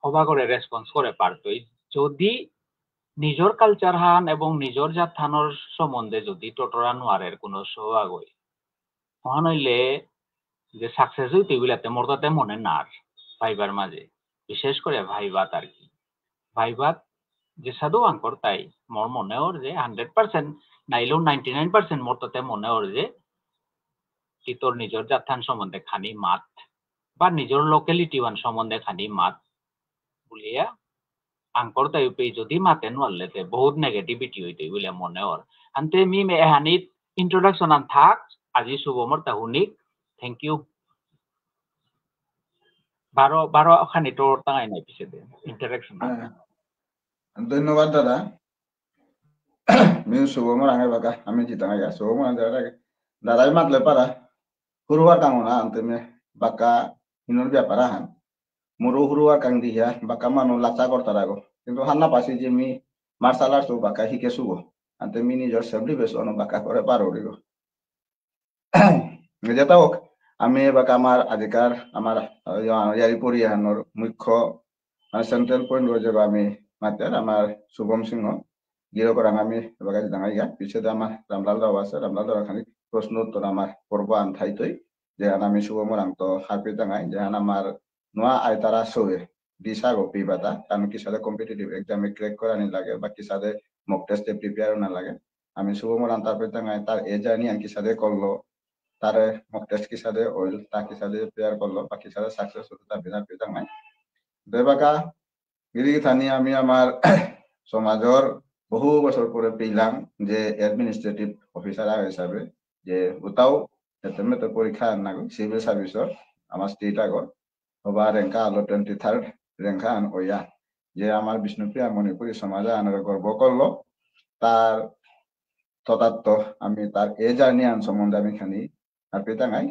হবা করে রেসপন্স করে পারতোই যদি নিজের কালচার হান এবং নিজের জাতানোর সম্বন্ধে যদি টোটরা নোয়ারের কোনো সোহাগ হই মহান হইলে যে সাকসেস হইতে এগুলাতে মোর তাতে মনে নার ভাইবার মাঝে বিশেষ করে ভাইবাত আর কি ভাইবাত যে সাধু আঙ্কর তাই মোর মনে ওর যে 100% নাইলেও 99% মোর তাতে মনে ওর যে কি তোর নিজের জাতান সম্বন্ধে খানি মাত বা নিজের লোকালিটি ওয়ান সম্বন্ধে খানি মাত বলিয়া আঙ্কর তাই যদি মাতে নোয়ারলেতে বহুত নেগেটিভিটি হইতে বলে মনে ওর আনতে মি মেহানিত ইন্ট্রোডাকশন আন থাক আজি শুভমর তাহুনিক থ্যাংক ইউ বারো খানি তোর তাই নাই পিছে ইন্টারাকশন ধন্যবাদ দাদা মিউ শুভমর আগে বাকা আমি জিতাঙ্গা ইয়া শুভমর দাদা দাদাই মাতলে পারা হুরুয়ার কাঙ্গনা আনতে মে বাকা হিনর ব্যাপারা হান মুরু হুরুয়ার কাং দিয়া বাকা মানো লাচা করতারাগো কিন্তু হান্না পাসি যে মি মার্শাল আর্টস বাকা হিকে সুগো আনতে মি নিজর সেলফ ডিফেন্স অন বাকা করে পারো দিগো যেটা হোক আমি বাকা আমার আধিকার আমার ইয়ারি পরিহানোর মুখ্য সেন্ট্রাল পয়েন্ট রয়েছে আমি মাতের আমার শুভম সিংহ গিরো করাং আমি বাকা জিতাঙ্গা পিছে আমার রামলাল রাও আছে রামলাল রাও খানি প্রশ্ন উত্তর আমার পর্ব আনথাই তৈ যে আমি শুভমর আং তো হারপি তাঙ্গাই যে আমার নোয়া আইতারা সবে দিশা গপি বাতা কারণ কি সাথে কম্পিটিটিভ এক্সামে ক্র্যাক করা নি লাগে বা কি সাথে মক টেস্টে প্রিপেয়ার না লাগে আমি শুভমর আন তারপরে তাঙ্গাই তার এ জার্নি আন কি সাথে করলো তার মক টেস্ট কি সাথে ওইল তা কি সাথে প্রেয়ার করলো বা কি সাথে সাকসেস হতো তা বিনা পে তাঙ্গাই দেবাকা গিরি থানি আমি আমার সমাজর বহু বছর পরে পেলাম যে অ্যাডমিনিস্ট্রেটিভ অফিসার হিসাবে যে ওটাও এতেমেতে পরীক্ষা নাগো সিভিল সার্ভিসর আমার স্টেট আগর হবা রেঙ্কা আলো 23rd রেঙ্কা আন ওয়া যে আমার বিষ্ণুপ্রিয়া মণিপুরী সমাজে আনার গর্ব করলো তার তথার্থ আমি তার এ জার্নি আন সম্বন্ধে আমি খানি আর পেতাঙ্গাই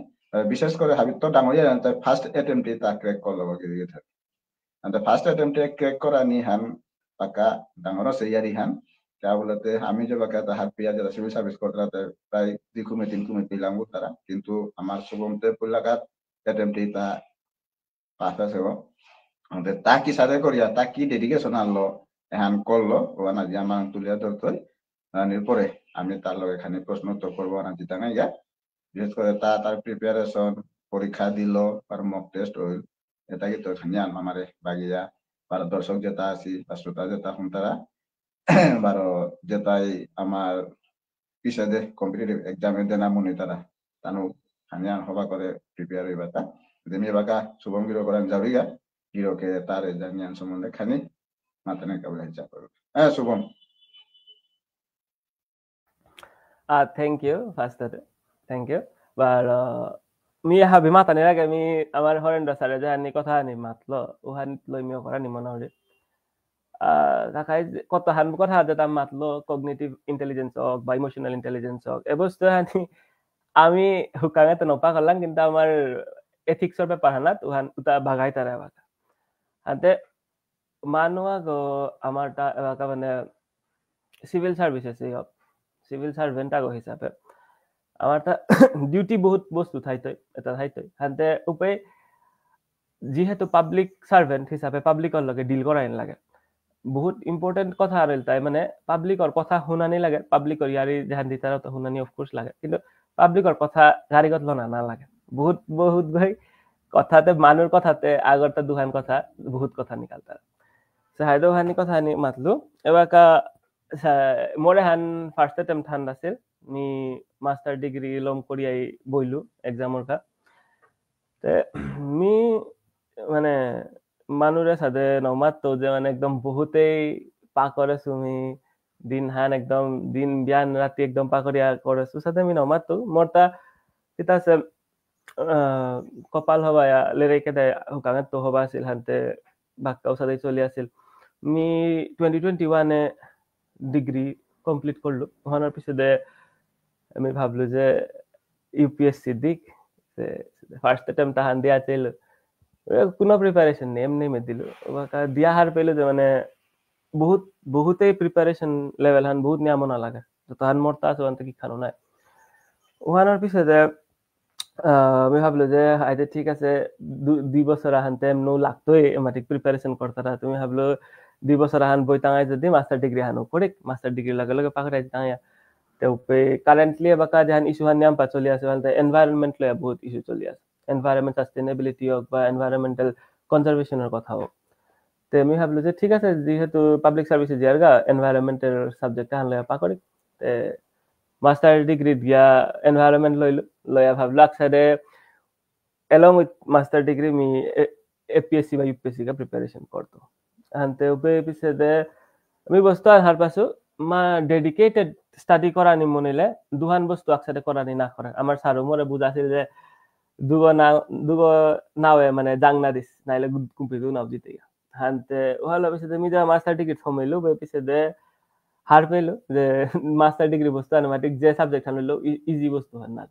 বিশেষ করে হাবিত্য ডাঙরিয়া তার ফার্স্ট অ্যাটেম্পটে তা ক্র্যাক করলো গিয়ে থাকে and the first attempt crack kora ni han paka dangoro se yari han क्या बोलते আমি যে বাকা তা হাত পিয়া যারা সিভিল সার্ভিস করতে প্রায় 3 পিলাম তারা কিন্তু আমার শুভমতে পুলাকাত অ্যাটেম্পট তা পাস আছে আমাদের তা কি সাথে করিয়া তা কি ডেডিকেশন আনলো এহান করলো ওনা যে আমার তুলিয়া ধরতই এরপরে আমি তার লগে এখানে প্রশ্ন উত্তর করবো না জিতা নাই গা বিশেষ করে তার প্রিপারেশন পরীক্ষা দিল আর মক টেস্ট হইল এটা কি তো এখানে আমারে বাগিয়া আর দর্শক যেটা আছি বা শ্রোতা যেটা এখন তারা বারো যেটাই আমার পিছাদে কম্পিটিটিভ এক্সামে দেনা মনে তারা তানো হানিয়ান হবা করে প্রিপেয়ার হইবা তা দেমি বাকা শুভম গিরো করেন যাবিগা গিরোকে তার জানিয়ান সম্বন্ধে খানি মাতানে কাবলে হিসাব করবে হ্যাঁ Shubham thank you first thank you বার মি হাবি মাতানি আগে আমি আমার হরেন্দ্র স্যারে যে কথা আনি মাতলো ওহান লই মিও করা নি মনে হলে কাকাই কত হান কথা যেটা মাতলো কগনিটিভ ইন্টেলিজেন্স হোক বা ইমোশনাল ইন্টেলিজেন্স হোক এ বস্তু হানি আমি হুকাঙে তো নপা করলাম কিন্তু আমার এথিক্সর ব্যাপার হানাত ওহান উতা ভাগাই তারা এবাকা হাতে মানুয়া গো আমারটা এবাকা মানে সিভিল সার্ভিসেস হোক সিভিল সার্ভেন্ট আগো হিসাবে আমার তা ডিউটি বহুত বস্তু থাইতই এটা থাইতই হাতে উপে যেহেতু পাবলিক সার্ভেন্ট হিসাবে পাবলিকৰ লগে ডিল করাইন লাগে বহুত ইম্পর্টেন্ট কথা আরল তাই মানে পাবলিকৰ কথা শুনানি লাগে পাবলিকৰ ইয়ারি যেহান দিতার তো শুনানি অফকোর্স লাগে কিন্তু পাবলিকৰ কথা গাড়িগত লনা না লাগে বহুত বহুত ভাই কথাতে মানুর কথাতে আগরটা দুহান কথা বহুত কথা নিকালতা সাহায্য হানি কথা নি মাতলু এবাকা মোরে হান ফার্স্ট অ্যাটেম্পট হান আছিল নি মাস্টার ডিগ্রি লম করিয়াই বইলু এক্সামর কা তে মি মানে মানুরে সাথে নমাত তো যে মানে একদম বহুতেই পা করে তুমি দিন হান একদম দিন বিয়ান রাতি একদম পাকরিয়া করেছো সাথে আমি নমাত তো মোরটা এটা আছে কপাল হবা লেরেকে দে হুকাঙে তো হবা আছিল হানতে বাক্কাও সাথে চলি আছিল মি 2021 এ ডিগ্রি কমপ্লিট করলো ওখানের পিছনে আমি ভাবলো যে ইউপিএসসি দিক ফার্স্ট অ্যাটেম্প তাহান দিয়া চাইল কোনো প্রিপারেশন নেই এমনি মে দিল দিয়া হার পেলো যে মানে বহুতেই প্রিপারেশন লেভেল হান বহুত নিয়ামো না লাগে তাহান মরতা আছে ওখান থেকে খানো নাই ওখানের পিছনে আমি ভাবলো যে আইতে ঠিক আছে 2 বছর আহানতে এমনো লাগতোই এমাটিক প্রিপারেশন করতারা তুমি ভাবলো 2 বছর আহান বই টাঙাই যদি মাস্টার ডিগ্রি হানো করে মাস্টার ডিগ্রি লগে লগে পাকড়াই টাঙাইয়া তো কারেন্টলি বাকা যেহান ইস্যু হান নিয়াম পা চলি আছে বলতে এনভায়রনমেন্ট লয়া বহুত ইস্যু চলি আছে এনভায়রনমেন্ট সাস্টেনেবিলিটি হোক বা এনভায়রনমেন্টাল কনজারভেশনের কথা হোক তো আমি ভাবলো যে ঠিক আছে যেহেতু পাবলিক সার্ভিসে জিয়ারগা এনভায়রনমেন্টের সাবজেক্ট হান লয়া পাকড়ি মাস্টার ডিগ্রি দিয়া এনভায়রনমেন্ট লয়া ভাবলো একসাথে along with master degree me APSC বা UPSC का प्रिपरेशन करतो अंते उपे पिसे दे আমি বস্তু হার পাসু মা ডেডিকেটেড স্টাডি করানি মনিলে দুহান বস্তু একসাথে করানি না করে আমার স্যার মোরে বুঝাছিল যে দুগো নাওয়ে মানে জাংনা দিস নাইলে কুম্পি দু নাও দিতে হানতে ওহালো পিছে দে মি যা মাস্টার ডিগ্রি ফমাইলো বে পিছে দে হার পেলো যে মাস্টার ডিগ্রি বস্তু আনুমাটিক যে সাবজেক্ট আনলো ইজি বস্তু হন না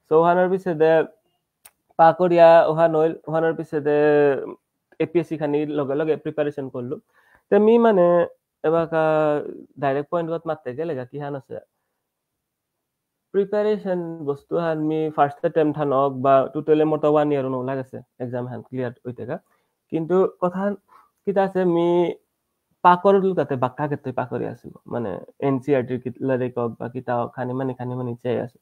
সো ওহানোর পিছে দে পাকড়িয়া ওহানোর পিছে দে এপিএসসি খানি লগে লগে প্রিপারেশন করলো তো মি মানে এবাকা ডাইরেক্ট পয়েন্ট গত মারতে গেলে কি হান আছে প্রিপারেশন বস্তু হান মি ফার্স্ট অ্যাটেম্পট হান হোক বা টোটালি মোটা 1 ইয়ার নো লাগেছে এক্সাম হান ক্লিয়ার হইতে গা কিন্তু কথা কিতা আছে মি পাকড়ল তাতে বাক্কা কেতে পাকড়ি আছিল মানে এনসিআরটি কিতলারে কক বা কিতা খানি মানি চাই আছে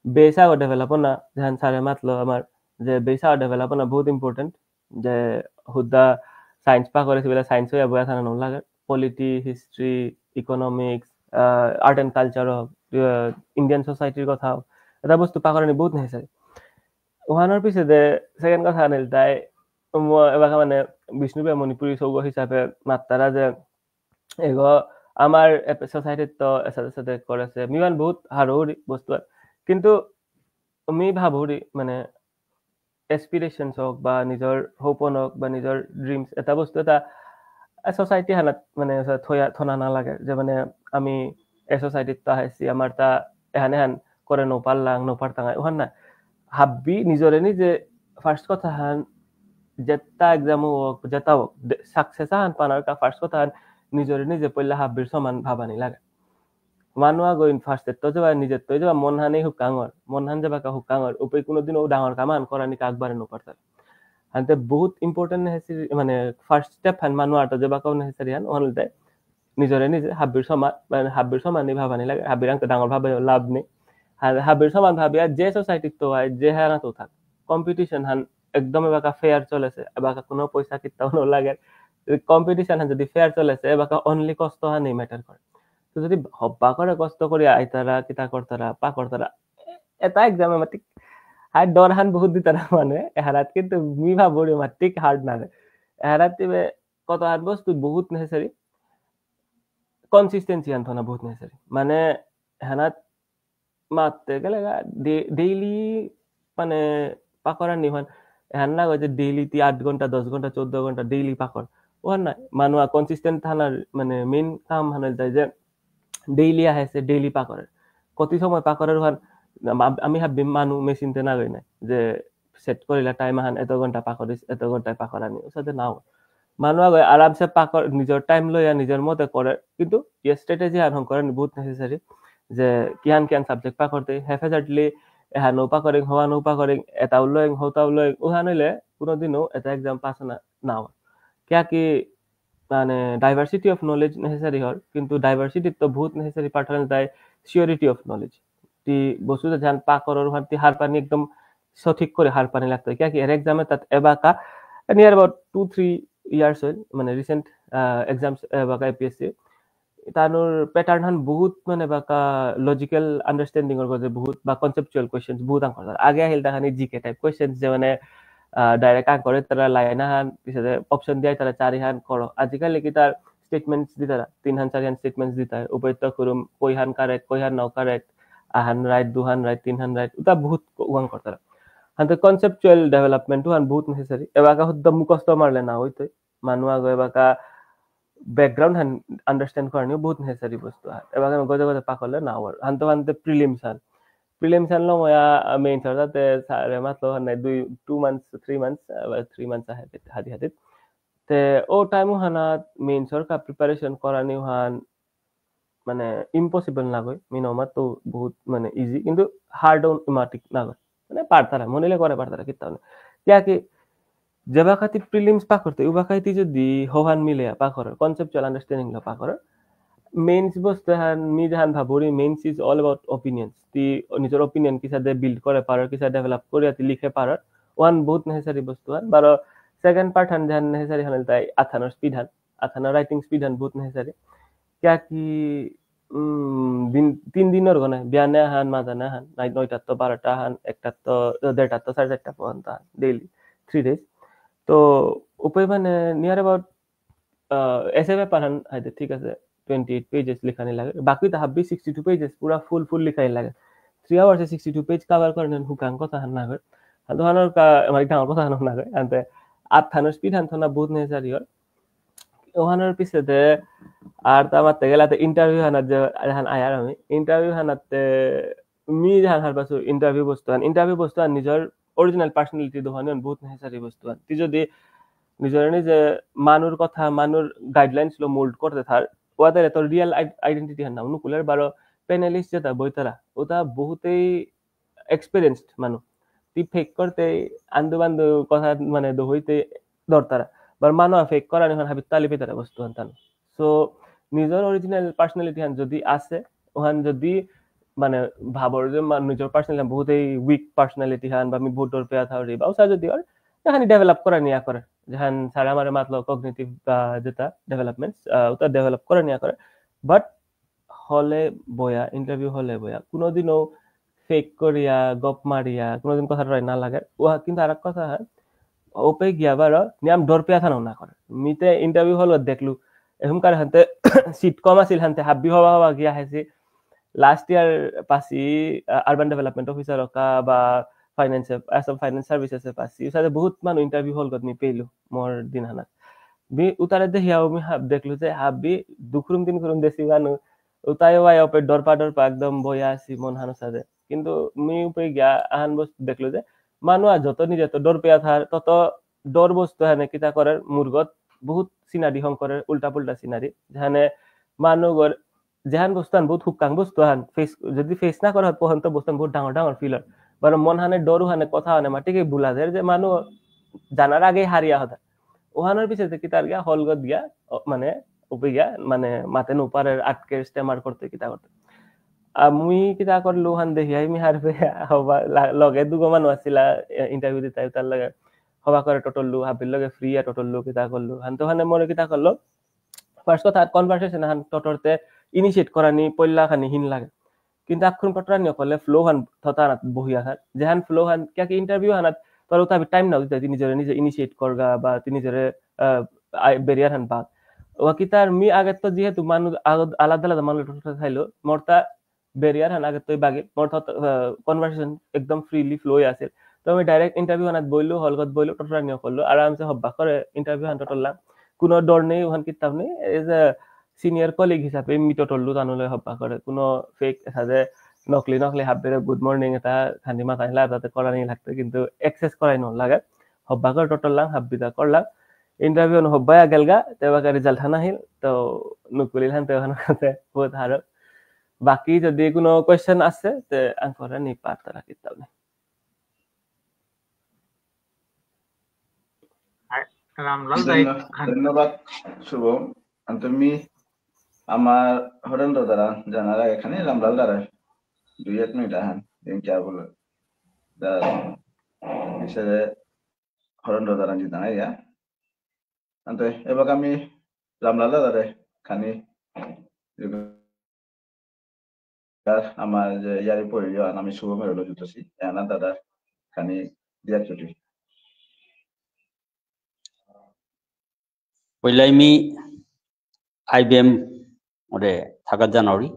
বেসা ডেভেলপ না যেহান সারে মাতলো আমার যে বেসা ডেভেলপ না বহুত ইম্পর্টেন্ট যে হুদা সায়েন্স পাকড়ে সিবেলা সায়েন্স হইয়া বয়া থানা নো লাগে polity history economics art and culture Indian সোসাইটির কথা এটা বস্তু পাকড়ানি বহুত নেসেসারি ওহানোর পিছে দে সেকেন্ড কথা আনিল তাই এবার মানে বিষ্ণুপ্রিয়া মণিপুরী সৌগ হিসাবে মাত্তারা যে এগো আমার সোসাইটির তো সাথে করেছে মিমান বহুত হারৌরি বস্তু কিন্তু আমি ভাবুরি মানে এসপিরেশনস হোক বা নিজৰ হোপন হোক বা নিজৰ ড্রিমস এটা বস্তু এটা সোসাইটি হানাত মানে থনা নালাগে যে মানে আমি এ সোসাইটিত আহাইছি আমার তা এহানে হান করে নোপারতাং ওহান না হাবি নিজরে নিজে ফার্স্ট কথা হান যেটা এক্সাম হোক যেটা হোক সাকসেস হান পানার কা ফার্স্ট কথা হান নিজরে নিজে পড়লে হাবির সমান ভাবানি লাগে মানুয়া গইন ফার্স্ট তো যাবা নিজে তো যাবা মন হানি হুকাঙর উপরে কোনোদিন ও ডাঙর কামান করানি কাকবারে নোপারতার হানতে বহুত ইম্পর্টেন্ট নেহেসি মানে ফার্স্ট স্টেপ হান মানুয়াটা যাবা কাউ নেহেসারি হান অনলতে নিজরে নিজে হাবির সমান ভাবানি লাগে হাবির আঙ্ক ডাঙর ভাবে লাভ নেই হাবির সমান ভাবিয়া যে সোসাইটি তো হয় যে হানা তো থাক কম্পিটিশন হান একদম এবাকা ফেয়ার চলেছে এবাকা কোনো পয়সা কিতাও ন লাগে কম্পিটিশন হান যদি ফেয়ার চলেছে এবাকা অনলি কষ্ট হানি ম্যাটার করে তো যদি হব্বা করে কষ্ট করি আইতারা কিতা করতারা পা করতারা এটা এক্সাম মাটিক হাই ডর হান বহুত দিতারা মানে এহারাত কিন্তু মি ভাবরি মাটিক হার্ড না এহারাত কত হাত বস্তু বহুত নেসেসারি কনসিস্টেন্সি আনথনা বহুত নেসেসারি মানে হানাত মারতে গেলে ডেইলি মানে পাকড়ার নিহান হ্যান না যে ডেইলি 8 ঘন্টা 10 ঘন্টা 14 ঘন্টা ডেইলি পাকড় ওহান না মানুয়া কনসিস্টেন্ট থানার মানে মেইন কাম হানাল যায় যে ডেইলি আহেছে ডেইলি পাকড়ের কত সময় পাকড়ের হান আমি ভাবি মানু মেশিনতে না গই না যে সেট করিলা টাইম হান এত ঘন্টা পাকড়িস এত ঘন্টায় পাকড়ানি ওসাথে নাও মানুয়া গই আরামসে পাকড় নিজের টাইম লইয়া নিজের মতে করে কিন্তু এই স্ট্র্যাটেজি হান করেন বহুত নেসেসারি যে কিয়ান সাবজেক্ট পাকড়তে হেফাজটলি এহানো পাকড়িং হওয়া নো পাকড়িং এটাও লইং হতাও লইং ওহানলে কোনোদিনও এটা এক্সাম পাস না क्या कि মানে ডাইভার্সিটি অফ নলেজ নেসেসারি হর কিন্তু ডাইভার্সিটি তো বহুত নেসেসারি পার্ট হল তাই সিওরিটি অফ নলেজ টি বস্তু জান পাকড়র হাতি হার পানি একদম সঠিক করে হার পানি লাগতো क्या कि এর এক্সামে তাত এবাকা নিয়ার अबाउट 2-3 ইয়ার্স হল মানে রিসেন্ট এক্সামস এবাকা এপিএসসি তানোর প্যাটার্ন হান বহুত মানে বাকা লজিক্যাল আন্ডারস্ট্যান্ডিং এর গজে বহুত বা কনসেপচুয়াল কোশ্চেনস বহুত আনসার আগে আহিল তাহানি জিকে টাইপ কোশ্চেনস যে মানে ডাইরেক্ট আন করে তারা লাইন হান পিছতে অপশন দিয়ে তারা 4 হান করো আজকাল কি তার স্টেটমেন্টস দি তারা 3 হান 4 হান স্টেটমেন্টস দিতা হয় উপরে তো করুম কই হান কারেক্ট কই হান নাও কারেক্ট আহান রাইট 2 হান রাইট 3 হান রাইট উতা বহুত ওয়ান করতারা হানতে কনসেপচুয়াল ডেভেলপমেন্ট হান বহুত নেসেসারি এবাকা হুদ্দ মুখস্থ মারলে না হইতো মানুয়া গো এবাকা ব্যাকগ্রাউন্ড হান আন্ডারস্ট্যান্ড করানিও বহুত নেসেসারি বস্তু হান এবার আমি গজে গজে পাকলে না ওর হানতে প্রিলিমস হান লো ময়া মেইন সরদাতে সারে মাতলো হান 2 months 3 months 3 months হাদি তে ও টাইমও হানা মেইন সরকা প্রিপারেশন করানি হান মানে ইম্পসিবল না গই মিনমা তো বহুত মানে ইজি কিন্তু হার্ড অন ইমাটিক না গই মানে পারতারা মনেলে করে পারতারা কিতা না क्या कि जेबाखाती प्रिलिम्स पाखरते उबाखाती जदि होहान मिले पाखर कन्सेप्चुअल अंडरस्टैंडिंग ला पाखर मेन्स बस्तु हान मी जहान भाबोरी mains is all about opinions ती निजर ओपिनियन किसा दे बिल्ड करे पार किसा डेभलप करे ती लिखे पार वन बहुत नेसेसरी बस्तु हान बारो सेकंड पार्ट हान जहान नेसेसरी हान ताई आथानो स्पीड हान आथानो राइटिंग स्पीड हान बहुत नेसेसरी क्या कि 3 দিনের গনে বিয়ানে হান মাজানে হান 9টা তো 12টা হান একটা তো 1:30 তো 4:30 পর্যন্ত ডেইলি 3 days তো উপরে মানে নিয়ার অ্যাবাউট এসএ পেপার হান হাইতে ঠিক আছে 28 পেজেস লেখানি লাগে বাকি তো হাবি 62 পেজেস পুরা ফুল লিখাই লাগে 3 hours 62 পেজ কভার করেন হুকাং কথা হান না হয় তো হানোর মানে ডাঙর কথা হান না হয় আনতে আথানোর স্পিড হান থনা বহুত নেসারি হয় ওহানোর পিছতে আর তা মারতে গেলে ইন্টারভিউ হানাত যে হান আয়ার আমি ইন্টারভিউ হানাতে মি হান হার পাছো ইন্টারভিউ বস্তু হান নিজের অরিজিনাল পার্সোনালিটি দোহানি বহুত নেসারি বস্তু হান তুই যদি নিজের নিজে মানুর কথা মানুর গাইডলাইন্স লো মোল্ড করতে থার ওদের তো রিয়েল আইডেন্টিটি হান না অনুকুলের বারো প্যানেলিস্ট যেটা বইতারা ওটা বহুতেই এক্সপেরিয়েন্সড মানুষ তুই ফেক করতে আন্দু বান্দু কথা মানে দহইতে দরতারা বার মানুষ ফেক করা এখন হাবি তালি পেতারা বস্তু হান তান সো নিজের অরিজিনাল পার্সোনালিটি হান যদি আছে ওহান যদি মানে ভাবর যে নিজের পার্সোনালিটি বহুতেই উইক পার্সোনালিটি হান বা আমি বহুত ডর পেয়া থাকি বা ওসা যদি আর এখানে ডেভেলপ করা নিয়া করে যেখান সারা আমার মাতলো কগনিটিভ যেটা ডেভেলপমেন্টস ওটা ডেভেলপ করে নিয়া করে বাট হলে বয়া ইন্টারভিউ হলে বয়া কোনোদিনও ফেক করিয়া গপ মারিয়া কোনোদিন কথা না লাগে ও কিন্তু আর এক কথা ওপে গিয়া বারো নিয়াম ডর পেয়া থানো না করে মিতে ইন্টারভিউ হল দেখলু এখনকার হানতে সিট কম আছিল হানতে হাবি হওয়া গিয়া হেছি লাস্ট ইয়ার পাছি আরবান ডেভেলপমেন্ট অফিসার কা বা ফাইনেন্স সার্ভিসেস পাছি সাথে বহুত মানুষ ইন্টারভিউ হল মি পেইলু মোর দিন হানা বি উতারে দেখিয়াও আমি দেখলু যে হাবি দুখরুম দিন করুম দেশি মানুষ উতাই ওয়াই ওপে ডরপা একদম বইয়া আছি মন হানো সাথে কিন্তু মি উপে গিয়া আহান বস্তু দেখলু যে মানুষ যত নিজে তো ডর পেয়া থার তত ডর বস্তু হানে কিতা করার মুরগত বহুত সিনারি শঙ্করের উল্টা পুল্টা সিনারি যেখানে মানুষের যেহান বস্তু হান বহুত হুকাং বস্তু হান ফেস যদি ফেস না করা পহন তো বস্তু বহুত ডাঙর ফিল হয় বারো মন হানে ডরু হানে কথা হানে মাটিকে বুলা যায় যে মানুষ জানার আগে হারিয়া হতা ওহানোর পিছিয়ে কিতার গিয়া হলগত গিয়া মানে উপে গিয়া মানে মাতেন উপারের আটকে স্টেমার করতে কিতা করতে মুই কিতা করলু হান দেখিয়াই মি হারবে হবা লগে দুগো মানুষ আসিলা ইন্টারভিউ দিতে তার লগে হবা করে টটললু হাবির লগে ফ্রি টটললু কিতা করলু হান তো হানে মনে কিতা করলো ফার্স্ট কথা কনভারসেশন হান টটরতে ইনিশিয়েট করানি পয়লা খানি হিন লাগে কিন্তু এখন টটরানি হলে ফ্লো হান থতানাত বহিয়া থাক যেহান ফ্লো হান কিয়া ইন্টারভিউ হানাত তোর তাবি টাইম নাও দিতে নিজে ইনিশিয়েট করগা বা তিনি নিজের বেরিয়ার হান বাদ ও কি তার মি আগে তো যেহেতু মানুষ আলাদা মানুষ খাইলো মোরটা বেরিয়ার হান আগে তো বাগে মোর কনভারসেশন একদম ফ্রিলি ফ্লো আছে তো আমি ডাইরেক্ট ইন্টারভিউ হানাত বইলো হলগত বইলো টটরানি করলো আরামসে হব্বা করে ইন্টারভিউ হান টটরলাম কোনো ডর নেই ওখান কিতাব নেই এজ এ সিনিয়র কলিগ হিসাবে মি টটরলু তানলে হব্বা করে কোনো ফেক সাথে নকলি হাববেরে গুড মর্নিং এটা খানি মাথা হিলা তাতে করানি লাগতো কিন্তু এক্সেস করাই ন লাগে হব্বা করে টটরলাম হাববিদা করলাম ইন্টারভিউ হব্বাই আগেলগা তেবাকে রেজাল্ট হান আহিল তো নুকুলিল হান তেবাখানোর কাছে বহুত হারো বাকি যদি কোনো কোয়েশ্চেন আছে তে আনসার নি পারতারা কিতাব নেই ধন্যবাদ শুভম তুমি আমার হরেন্দ্র দ্বারা জানার এখানে রামলাল দ্বারা 2-1 মিনিট আহান क्या बोलो বিষয়ে হরেন্দ্র দ্বারা জি জানাই আনতে এবার আমি রামলাল দ্বারা খানি আমার যে ইয়ারি পড়িও আমি শুভমের হলো জুতছি এনা দাদা খানি দিয়া ছুটি পইলাইমি আইবিএম ওরে থাকা জানুয়ারি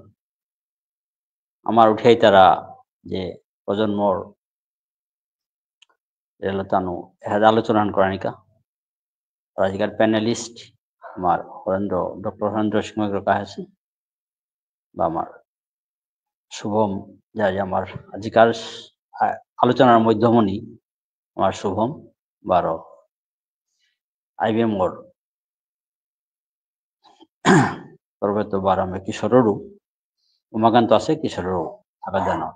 আমার উঠাই তারা যে প্রজন্মর রেলতানো আলোচনা করানিকা রাজগার প্যানেলিস্ট আমার ডক্টর হরেন্দ্র সিংহের কাছে বা আমার শুভম যাই আমার আজিকার আলোচনার মধ্যমণি আমার শুভম বারো IBM ওর পর্বত বারামে কিশোররু উমাকান্ত আছে কিশোররু থাকা জানো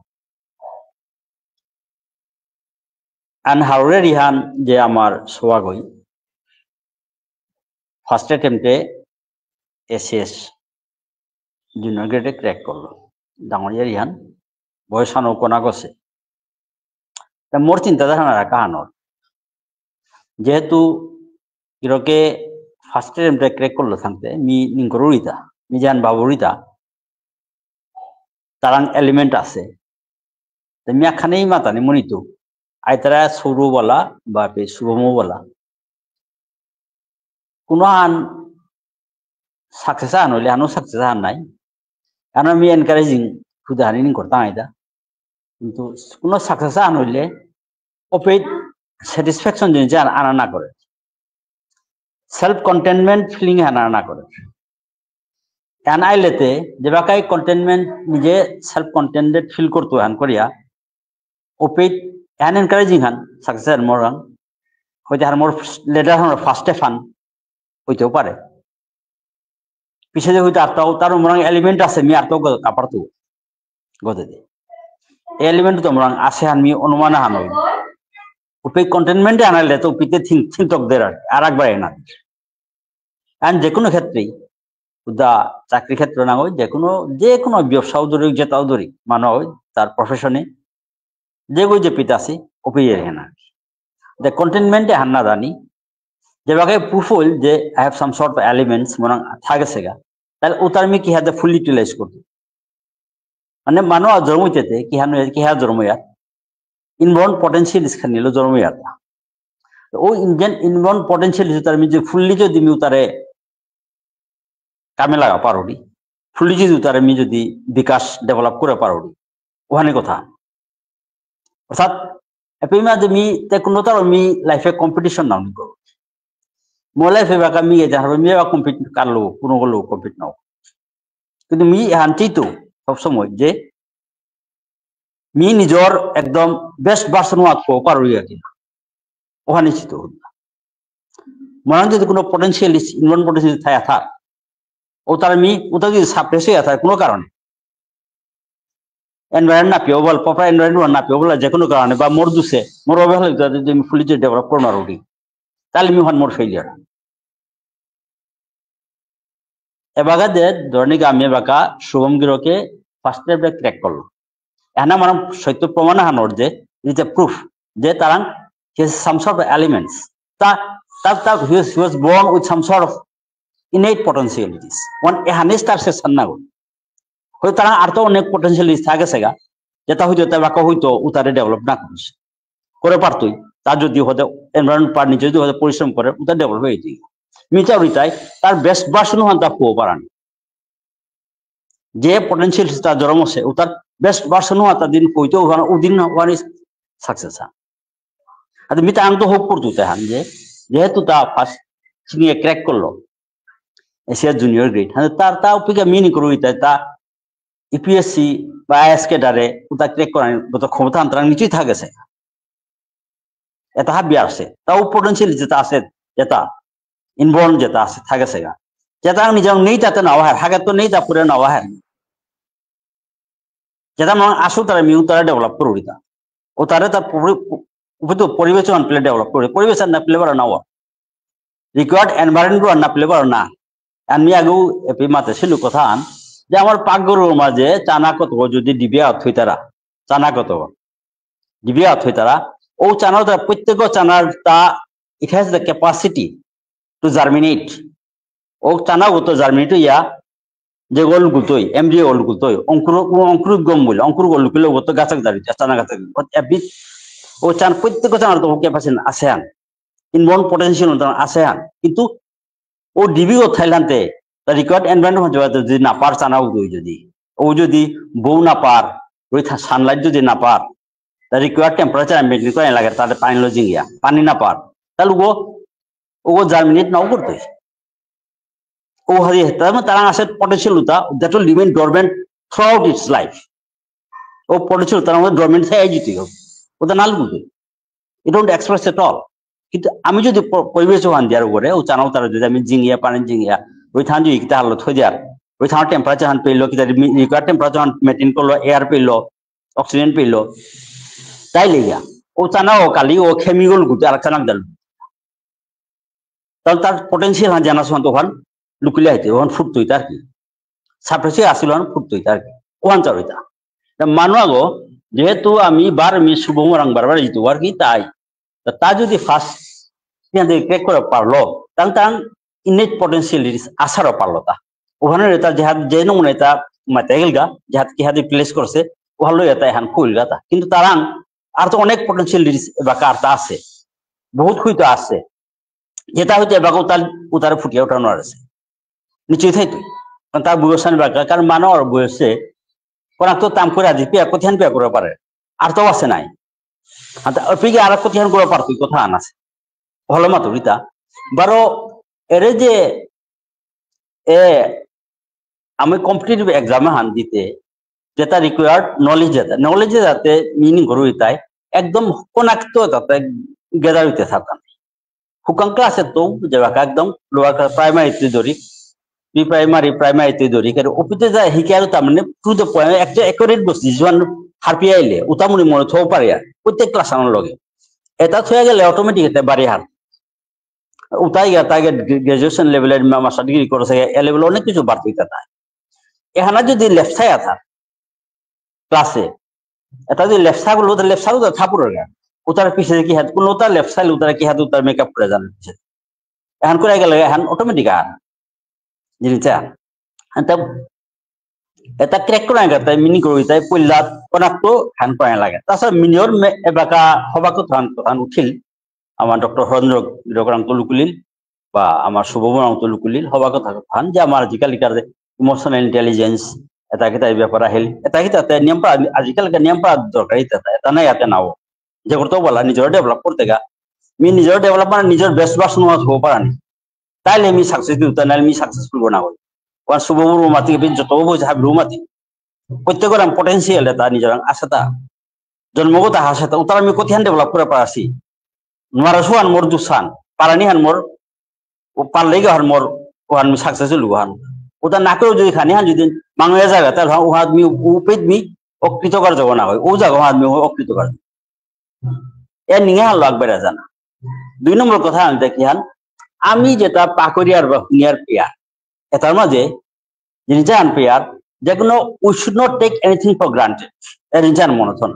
আন হাওড়ে রিহান যে আমার সোয়াগই ফার্স্ট অ্যাটেম্পটে ACS জুনিয়র গ্রেডে ক্র্যাক করলো ডাঙরিয়া রিহান বয়সানো কোনা গছে মোর চিন্তাধারা কাহানোর যেহেতু ইরকে ফার্স্ট অ্যাটেম্পটে ক্র্যাক করলো থাকতে মি নিঙ্করুরিতা মি জান বাবুরিতা তারাং এলিমেন্ট আছে মি একখানেই মাতানি মনিতু আইতারা সৌরু বলা বা শুভমো বলা কোনো আন সাকসেস আন হইলে আনো সাকসেস আন নাই এখন আমি এনকারেজিং খুদে হানি করতাম আইতা কিন্তু কোনো সাকসেস আন হইলে অপেট স্যাটিসফ্যাকশন জিনিস আনা না করে সেলফ কন্টেনমেন্ট ফিলিং আনা না করে এখন আইলেতে যে বাকাই কন্টেনমেন্ট নিজে সেলফ কন্টেন্টেড ফিল করতো হান করিয়া অপেট এন এনকারেজিং হান সাকসেস মোর হয়তো আর মোর লেটার হন ফার্স্টে ফান হইতেও পারে পিছিয়ে যে হইতে আরটাও তার মোরাং এলিমেন্ট আছে মি আরটাও কাপারতো গতে দিয়ে এই এলিমেন্ট তো মোরাং আছে হান মি অনুমান হান হইল উপে কন্টেনমেন্টে আনাইলে তো উপিতে চিন্তক দের আর একবার এনা এন্ড যে কোনো ক্ষেত্রেই উদা চাকরি ক্ষেত্র না হয় যে কোনো ব্যবসাও ধরি যেটাও ধরি মানো হয় তার প্রফেশনে যে গই যে পিতা আছে ওপিয়ে হেনা the contentment hanna dani je bagai proof hol je I have some sort of elements monang thage sega tal utar mi ki hada fully utilize korte mane mano jormoitete ki ha jormoya inborn potential is khanilo jormoya o inborn potential is utar mi je fully jodi mi utare কামে লাগা পারোডি fully jodi utare mi jodi বিকাশ develop করে পারোডি ওখানে কথা অর্থাৎ এপিমা যে me তে কোনো তার মি লাইফে কম্পিটিশন নাও নিকো মো লাইফে বাকা মি যা হবে মি বা কম্পিট কারলো কোনো গলো কম্পিট নাও কিন্তু মি হান্তি তো সব সময় যে মি নিজর একদম বেস্ট ভার্সন আতকো পারোয়া কি ওখানে চিতো মনে যদি কোনো পটেনশিয়াল ইনভন পটেনশিয়াল থাকা থাক ও তার মি ওটা যদি সাপ্রেস হয়ে থাকে কোনো কারণে এনভায়রনমেন্ট না পিওবল প্রপার এনভায়রনমেন্ট না পিওবল যে কোনো কারণে বা মোর দুসে মোর অবহেলা যদি আমি ফুলি ডেভেলপ করব না রুটি তাহলে আমি হন মোর ফেলিয়ার এবাগা দে ধরনিক আমি বাকা শুভম গিরকে ফার্স্ট স্টেপ ক্র্যাক করলো এনা মানে সত্য প্রমাণ হানোর যে ইজ এ প্রুফ যে তারাং he has some sort of elements তা he was born with some sort of innate potentialities one এহানে স্টার সেশন না হয়তো তারা আর তো অনেক পটেনশিয়ালিস্ট থাকে সেগা যেটা হয়তো তার বাক্য হয়তো উতারে ডেভেলপ না করিস করে পারতই তার যদি হয়তো এনভায়রনমেন্ট পার নিজে যদি হয়তো পরিশ্রম করে উতার ডেভেলপ হয়ে যায় মিচাউরিতাই তার বেস্ট ভার্সন হন তা পুও পারান যে পটেনশিয়াল তার জন্ম আছে উতার বেস্ট ভার্সন হওয়া তার দিন কইতো ওখানে উদিন ওয়ানি সাকসেস আর মিতা আম তো হোপ করতো তাহান যে যেহেতু তা ফার্স্ট চিনিয়ে ক্র্যাক করলো এশিয়া জুনিয়র গ্রেড তার তা উপিকা মিনি করুইতাই তা ইপিএসসি বা আইএসকে ডারে ওটা ক্র্যাক করার মতো ক্ষমতা আন্তরাং নিচেই থাকেছে এটা হাবি আসে তাও পটেনশিয়াল যেটা আছে যেটা ইনবর্ন যেটা আছে থাকেছে গা যেটা নিজের নেই তাতে নেওয়া হয় হাগে তো নেই তা পুরে নেওয়া হয় যেটা মানে আসো তারা মিউ তারা ডেভেলপ করবি তা ও তারা তার পরিবেশ প্লে ডেভেলপ করবে পরিবেশ না প্লে বার নেওয়া রিকোয়ার্ড এনভায়রনমেন্ট না প্লে বার না আমি আগেও এপি মাতে ছিল কথা আন যে আমার পাকঘরের মাঝে চানা কত যদি ডিবিয়া থই তারা চানা কত ডিবিয়া থই তারা ও চানা প্রত্যেক চানার তা it has the capacity to germinate ও চানা গত জার্মিনেট ইয়া যে গোল গুতই এমব্রিও গোল গুতই অঙ্কুর গম বলে অঙ্কুর গোল গুলো গত গাছক দাঁড়িয়ে চানা গাছক ও চান প্রত্যেক চানার তো ক্যাপাসিটি আছে আন ইনবর্ন পটেনশিয়াল আছে আন কিন্তু ও ডিবিও থাইল্যান্ডে রিকোয়ার্ড এনভায়রনমেন্ট যদি না পার চানাও যদি ও যদি বউ না পার ওই সানলাইট যদি না পার রিকোয়ার্ড টেম্পারেচার মেনটেন করে লাগে তাদের পানি লজিং ইয়া পানি না পার তাহলে ও জার্মিনেট নাও করতে ও হাজি তারা আছে potential that will remain dormant throughout its life ও পটেনশিয়াল তার মধ্যে ডরমেন্ট থাকে যেতে হবে ওটা নাল বুঝে it don't express at all কিন্তু আমি যদি পরিবেশ ওখান দিয়ার উপরে ও চানাও তারা যদি আমি জিঙিয়া পানি জিঙিয়া ওই থান যদি কিতা হালত হয়ে যার ওই থানার টেম্পারেচার হান পেলো কিতা রিকোয়ার্ড টেম্পারেচার মেনটেন করলো এয়ার পেলো অক্সিজেন পেলো তাই লেগা ও চানাও কালি ও কেমিক্যাল গুতে আর চানাক দাল তাহলে তার পটেনশিয়াল হান জানা সময় ওখান লুকিলে আইতে ওখান ফুট তৈতে আর কি সাপ্রেসে আসিল ফুট তৈতে আর কি ওখান চার হইতা মানুষ আগো যেহেতু আমি বার আমি শুভমরাং বারবার জিতু আর কি তাই তা যদি ফার্স্ট ক্রেক করে পারলো তাহলে তার ইনেট পটেনশিয়াল আসারও পারলো তা ওখানে তার যে নমুনা তা মাথায় গেলগা যাহাত কি হাতে প্লেস করছে ওহালো এটা এখন কইলগা তা কিন্তু তার আর তো অনেক পটেনশিয়াল বা কারটা আছে বহুত হইতো আছে যেটা হইতে এবার উতারে ফুটিয়ে ওঠানো আছে নিশ্চয়ই থাকতো কারণ তার বয়সান বাকা কারণ মানব বয়সে কোন তো তাম করে আজি পেয়া কোথায় পেয়া করে পারে আর তো আছে নাই অপিকে আর কোথায় করে পারতো কথা আন আছে ভালো মাতো রিতা বারো এর যে আমি কম্পিটিটিভ এক্সামে হান দিতে যেটা রিকোয়ার্ড নলেজে যাতে মিনিং করু তাই একদম কোনাক্ত তাতে গেদার হইতে থাকান হুকাং ক্লাসে তো যে একদম লোয়ার প্রাইমারিতে ধরি প্রি প্রাইমারিতে ধরি কারণ ওপিতে যায় শিকার তার মানে টু দ্য পয়েন্ট একটা একুরেট বস্তু যিমান হারপি আইলে উতামুনি মনে থব পারে আর প্রত্যেক ক্লাস আনার লগে এটা থয়ে গেলে অটোমেটিক এটা বাড়ি হার উতাই গা তাই গ্রাজুয়েশন লেভেলের মাস্টার ডিগ্রি করেছে এ লেভেলে অনেক কিছু বাড়তি কথা এখানে যদি লেফট সাইড আথা ক্লাসে এটা যদি লেফট সাইড গুলো লেফট সাইড থাপুর উতার পিছিয়ে কি হাত কোন উতার লেফট সাইড উতার কি হাত উতার মেকআপ করে জানেন এখন করে গেলে এখন অটোমেটিক আর জিনিসটা এটা ক্রেক করে তাই মিনি করে তাই পইলাত কোনাক্ত হ্যান করে লাগে তাছাড়া মিনিয়র এবাকা হবাকো থান উঠিল আমার ডক্টর হরেন্দ্র গিরকরাং তলুকুলিল বা আমার শুভমরাং তলুকুলিল হবাকো থান যে আমার আজিকালিকার ইমোশনাল ইন্টেলিজেন্স এটা কি তাই ব্যাপার আহিল এটা কি তাতে নিয়ম আজিকালকার নিয়ম পড়া দরকারি এটা নাই ইয়াতে নাও যে করতে বলা নিজের ডেভেলপ করতে গা মি নিজের ডেভেলপ মানে নিজের বেস্ট ভার্সন হবো পারানি তাইলে আমি সাকসেস দিতে নাইলে আমি সাকসেসফুল বানাবো কারণ শুভমুর মাতি যত বই হাবির মাতি প্রত্যেকের পটেন্সিয়াল এটা নিজের আশাটা জন্মগত আশাটা উত্তর আমি কোথায় ডেভেলপ করে পারাছি নোয়ারাসু হান মোর দুসান পারানি হান মোর ও পারলেই হান মোর ও হান সাকসেসফুল হান ওটা না করেও যদি খানি হান যদি মানুষের জায়গা তাহলে ও আদমি উপেদমি অকৃতকার্য না হয় ও জায়গা আদমি অকৃতকার্য এর নিয়ে হান লাগবে জানা 2 নম্বর কথা আমি দেখি হান আমি যেটা পাকরিয়ার বা হুনিয়ার পেয়ার এটার মাঝে জিনিস আন পেয়ার যে কোনো we should not take anything for granted এর জিনিস আন মনোথন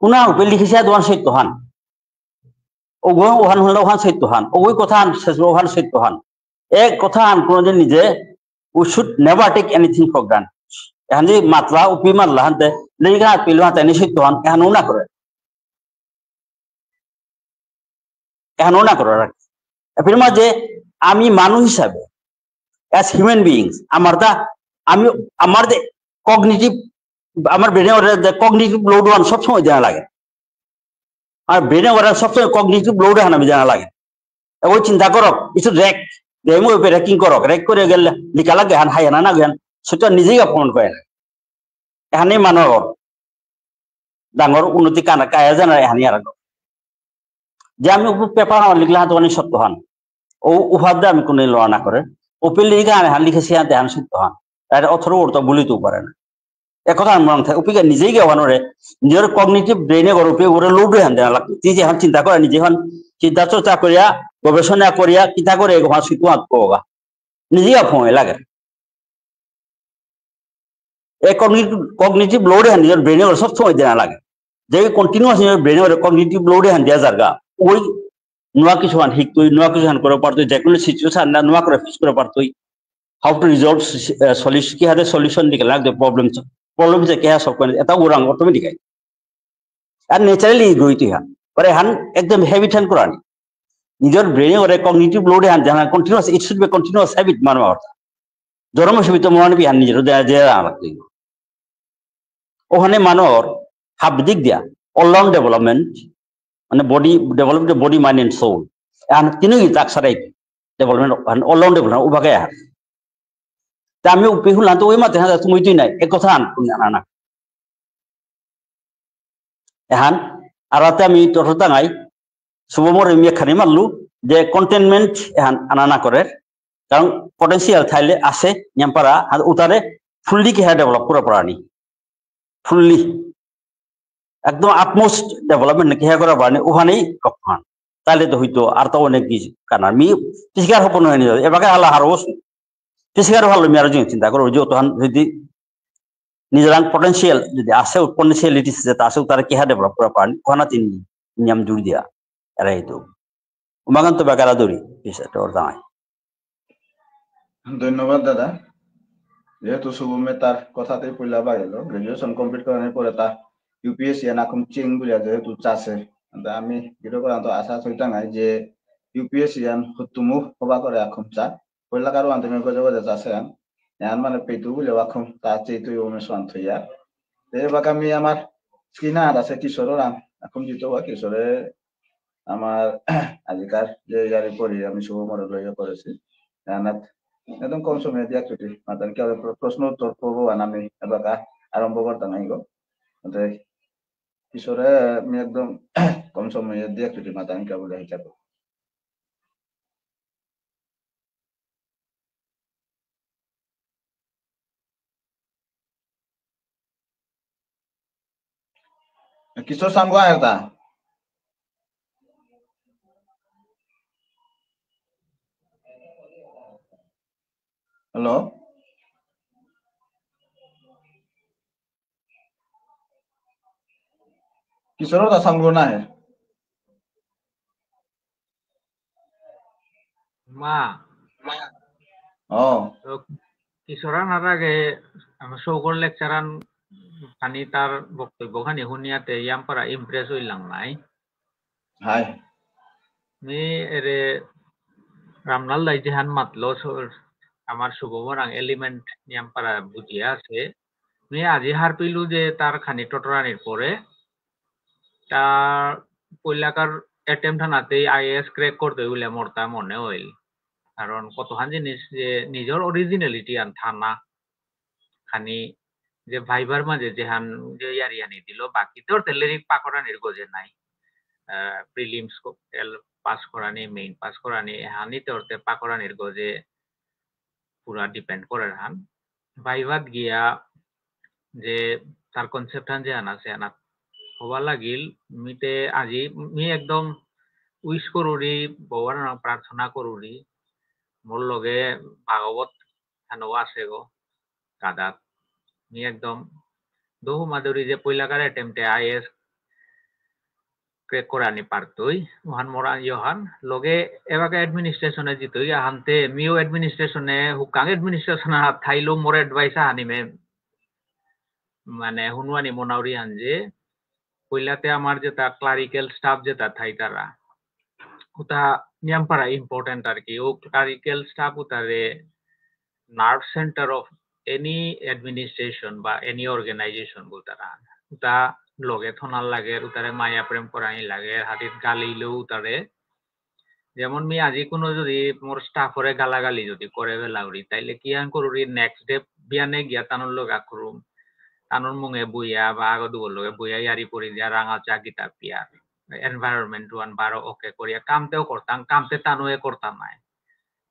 কোনা উপে লিখেছে দোয়ান সত্য হান ও ওহান হলে ওহান সত্য হান ওই কথা আন শেষ ওহান সত্য হান এক কথা আন কোনোদিন নিজে we should never take anything for granted এখন যে মাতলা উপি মাতলা হানতে লেখা পেলো হাতে এনে সত্য হান এখানেও না করে এখানেও না করে এর মাঝে আমি মানুষ হিসাবে অ্যাজ হিউম্যান বিইংস আমার যে কগনিটিভ আমার ব্রেনে কগনিটিভ লোড ওয়ান সবসময় জানা লাগে আর ব্রেনে ওরা সবসময় কগনিটিভ লোড হান আমি জানা লাগে ওই চিন্তা করক কিছু রেক রেকিং করক রেক করে গেলে লিখা লাগে হান হাই হানা না গেন সেটা নিজেই অপমান করে না এখানেই মানুহৰ ডাঙর উন্নতি কায়া জানা এখানে আর যে আমি পেপার লিখলে হাত অনেক সত্য হান ও উহাদ আমি কোনো লড়া না করে ওপেল লিখে হান লিখেছি হাতে হান সত্য হান অথর ওর বলিতেও পারে না একথা মনে থাকে ওপিকে নিজেই গেওয়ানোরে নিজের কগনিটিভ ব্রেনে গরপে ওরে লোডে হান দেওয়া লাগবে তুই যেখান চিন্তা করে নিজে হন চিন্তা চর্চা করিয়া গবেষণা করিয়া কিতা করে এগুলো সত্য হাত কোগা নিজেই অপময় লাগে এই কগনিটিভ লোডে হান নিজের ব্রেনে ওর সবসময় দেওয়া লাগে যে কন্টিনিউয়াস নিজের ব্রেনে ওর কগনিটিভ লোডে হান দেওয়া যারগা ওই নোয়া কিছু হান শিখতই নোয়া কিছু হান করে পারতই যে কোনো সিচুয়েশন না নোয়া করে ফেস করে পারতই হাউ টু রিজলভ সলিউশন কি হাতে সলিউশন দিকে লাগবে প্রবলেম যে কে সব করে এটা ওরাং অটোমেটিক আর ন্যাচারালি গইতি হান পরে হান একদম হ্যাবিট হান করানি নিজের ব্রেনে ওরে কগনিটিভ লোডে হান জানা continuous it should be continuous habit মানবা কথা জরম হিসেবে তো মনে হান নিজের যে লাগবে ওখানে মানুষ হাবদিক দিয়া অলরাউন্ড ডেভেলপমেন্ট মানে body development body mind and soul এখন তিনই তাক সারাই development all round development ubaga ya tami upi hulan to ima tena tu muitu nai ekothan punya anak ehan arata mi torota ngai subomor mi khani mallu je containment ehan anana করে কারণ potential থাইলে আছে নিয়ামপারা আর উতারে fully কি হ্যাঁ develop পুরো প্রাণী fully একদম utmost development কি হ্যাঁ করা প্রাণী ওখানেই কখন তাহলে তো হইতো আর তো অনেক কিছু কারণ মি পিসিকার হপন হয়নি এবারে আল্লাহ আর ওস পিসিকার ভালো মি আর চিন্তা করো যে তখন যদি নিজের পটেনশিয়াল যদি আছে পটেনশিয়ালিটিস যেটা আছে তারা কি হ্যাঁ ডেভেলপ পুরো প্রাণী ওখানে তিনি নিয়ম জুড়ি দিয়া এরাই তো উমাগান তো বেকারা দৌড়ি পিসটা ওর দাঁড়ায় ধন্যবাদ দাদা যেহেতু শুভমে তার কথাতেই পইলা বাড়িলো গ্রাজুয়েশন কমপ্লিট করার পরে তা ইউপিএসসি এনাকুম চিং বুঝা যেহেতু চাষে আমি ভিডিও করা তো আশা চলতা নাই যে ইউপিএসসি আন হতুমু হবা করে এখন চা পয়লা কারো আন্তমে গজে গজে চাষে আন এন মানে পেটু বুঝে এখন তা চেতু ওমে শান্ত ইয়া এবার আমি আমার স্কিনা আছে কিশোরের এখন জিতো বা কিশোরে আমার আজিকার যে ইয়ারে পড়ি আমি শুভমরে লইয়া করেছি এনাত একদম কম সময়ে দিয়া ছুটি মাতান কি প্রশ্ন উত্তর করবো আমি এবার আরম্ভ করতাম নাই গো কিশোরে আমি একদম কম সময়ে দিয়া ছুটি মাতান কে বলে হিসাবে কিশোর সামগো আয়তা হ্যালো किशोर का संगोना है মা তো কিশোরান আর আগে সৌকর লেকচারান খানি তার বক্তব্য খানি শুনিয়াতে ইয়ামপারা ইমপ্রেস হইলাম নাই হাই মি এরে রামলাল দাই যেহান মাতলো আমার শুভমরাং এলিমেন্ট ইয়ামপারা বুঝিয়া আছে মি আজি হার পিলু যে তার খানি টটরানির পরে তার পৈলাকার অ্যাটেম্পট হানাতেই আইএএস ক্র্যাক করতে হইলে মোর তা মনে হইল কারণ কতখান জিনিস যে নিজের অরিজিনালিটি আন থানা খানি যে ভাইবার মাঝে যেহান যে ইয়ারিয়ানি দিল বাকি তোর তেলেরিক পাকড়ানির গজে নাই প্রিলিমস পাস করানি মেইন পাস করানি হানি তোরতে পাকড়ানির গজে পুরা ডিপেন্ড করে হান ভাইবাদ গিয়া যে তার কনসেপ্ট হান যে আনা আছে আনা হবা লাগিল মিতে আজি মি একদম উইশ করুরি ভগবান প্রার্থনা করুরি মোর লগে ভাগবত হানো আছে গো কাদাত মি একদম দহু মাদুরি যে পয়লাকার অ্যাটেম্পটে আইএস ক্র্যাক করানি পারতই ওহান মোরা ইহান লগে এবাকে অ্যাডমিনিস্ট্রেশনে জিতই আহানতে মিও অ্যাডমিনিস্ট্রেশনে হুকাং অ্যাডমিনিস্ট্রেশনে থাইলো মোর অ্যাডভাইস আহানিমে মানে হুনওয়ানি মোনাউরি হান যে পয়লাতে আমার যেটা ক্লারিক্যাল স্টাফ যেটা থাই তারা ওটা নিয়ামপাড়া ইম্পর্টেন্ট আর কি ও ক্লারিক্যাল স্টাফ ওটারে nerve centre of any administration বা এনি অর্গানাইজেশন তারা ওটা লগে থনার লাগে ওটারে মায়া প্রেম করাই লাগে হাতিত গালিলেও ওটারে যেমন মি আজি কোনো যদি মোর স্টাফরে গালাগালি যদি করে ফেলাউরি তাইলে কি আন করুরি নেক্সট ডে বিয়ানে গিয়া তানোর লগা করুম তানোর মুঙে বইয়া বা আগত লগে বইয়া ইয়ারি পরি দিয়া রাঙা চা গিতা পিয়ার এনভায়রনমেন্ট ওয়ান বারো ওকে করিয়া কামতেও করতাম কামতে তানুয়ে করতাম নাই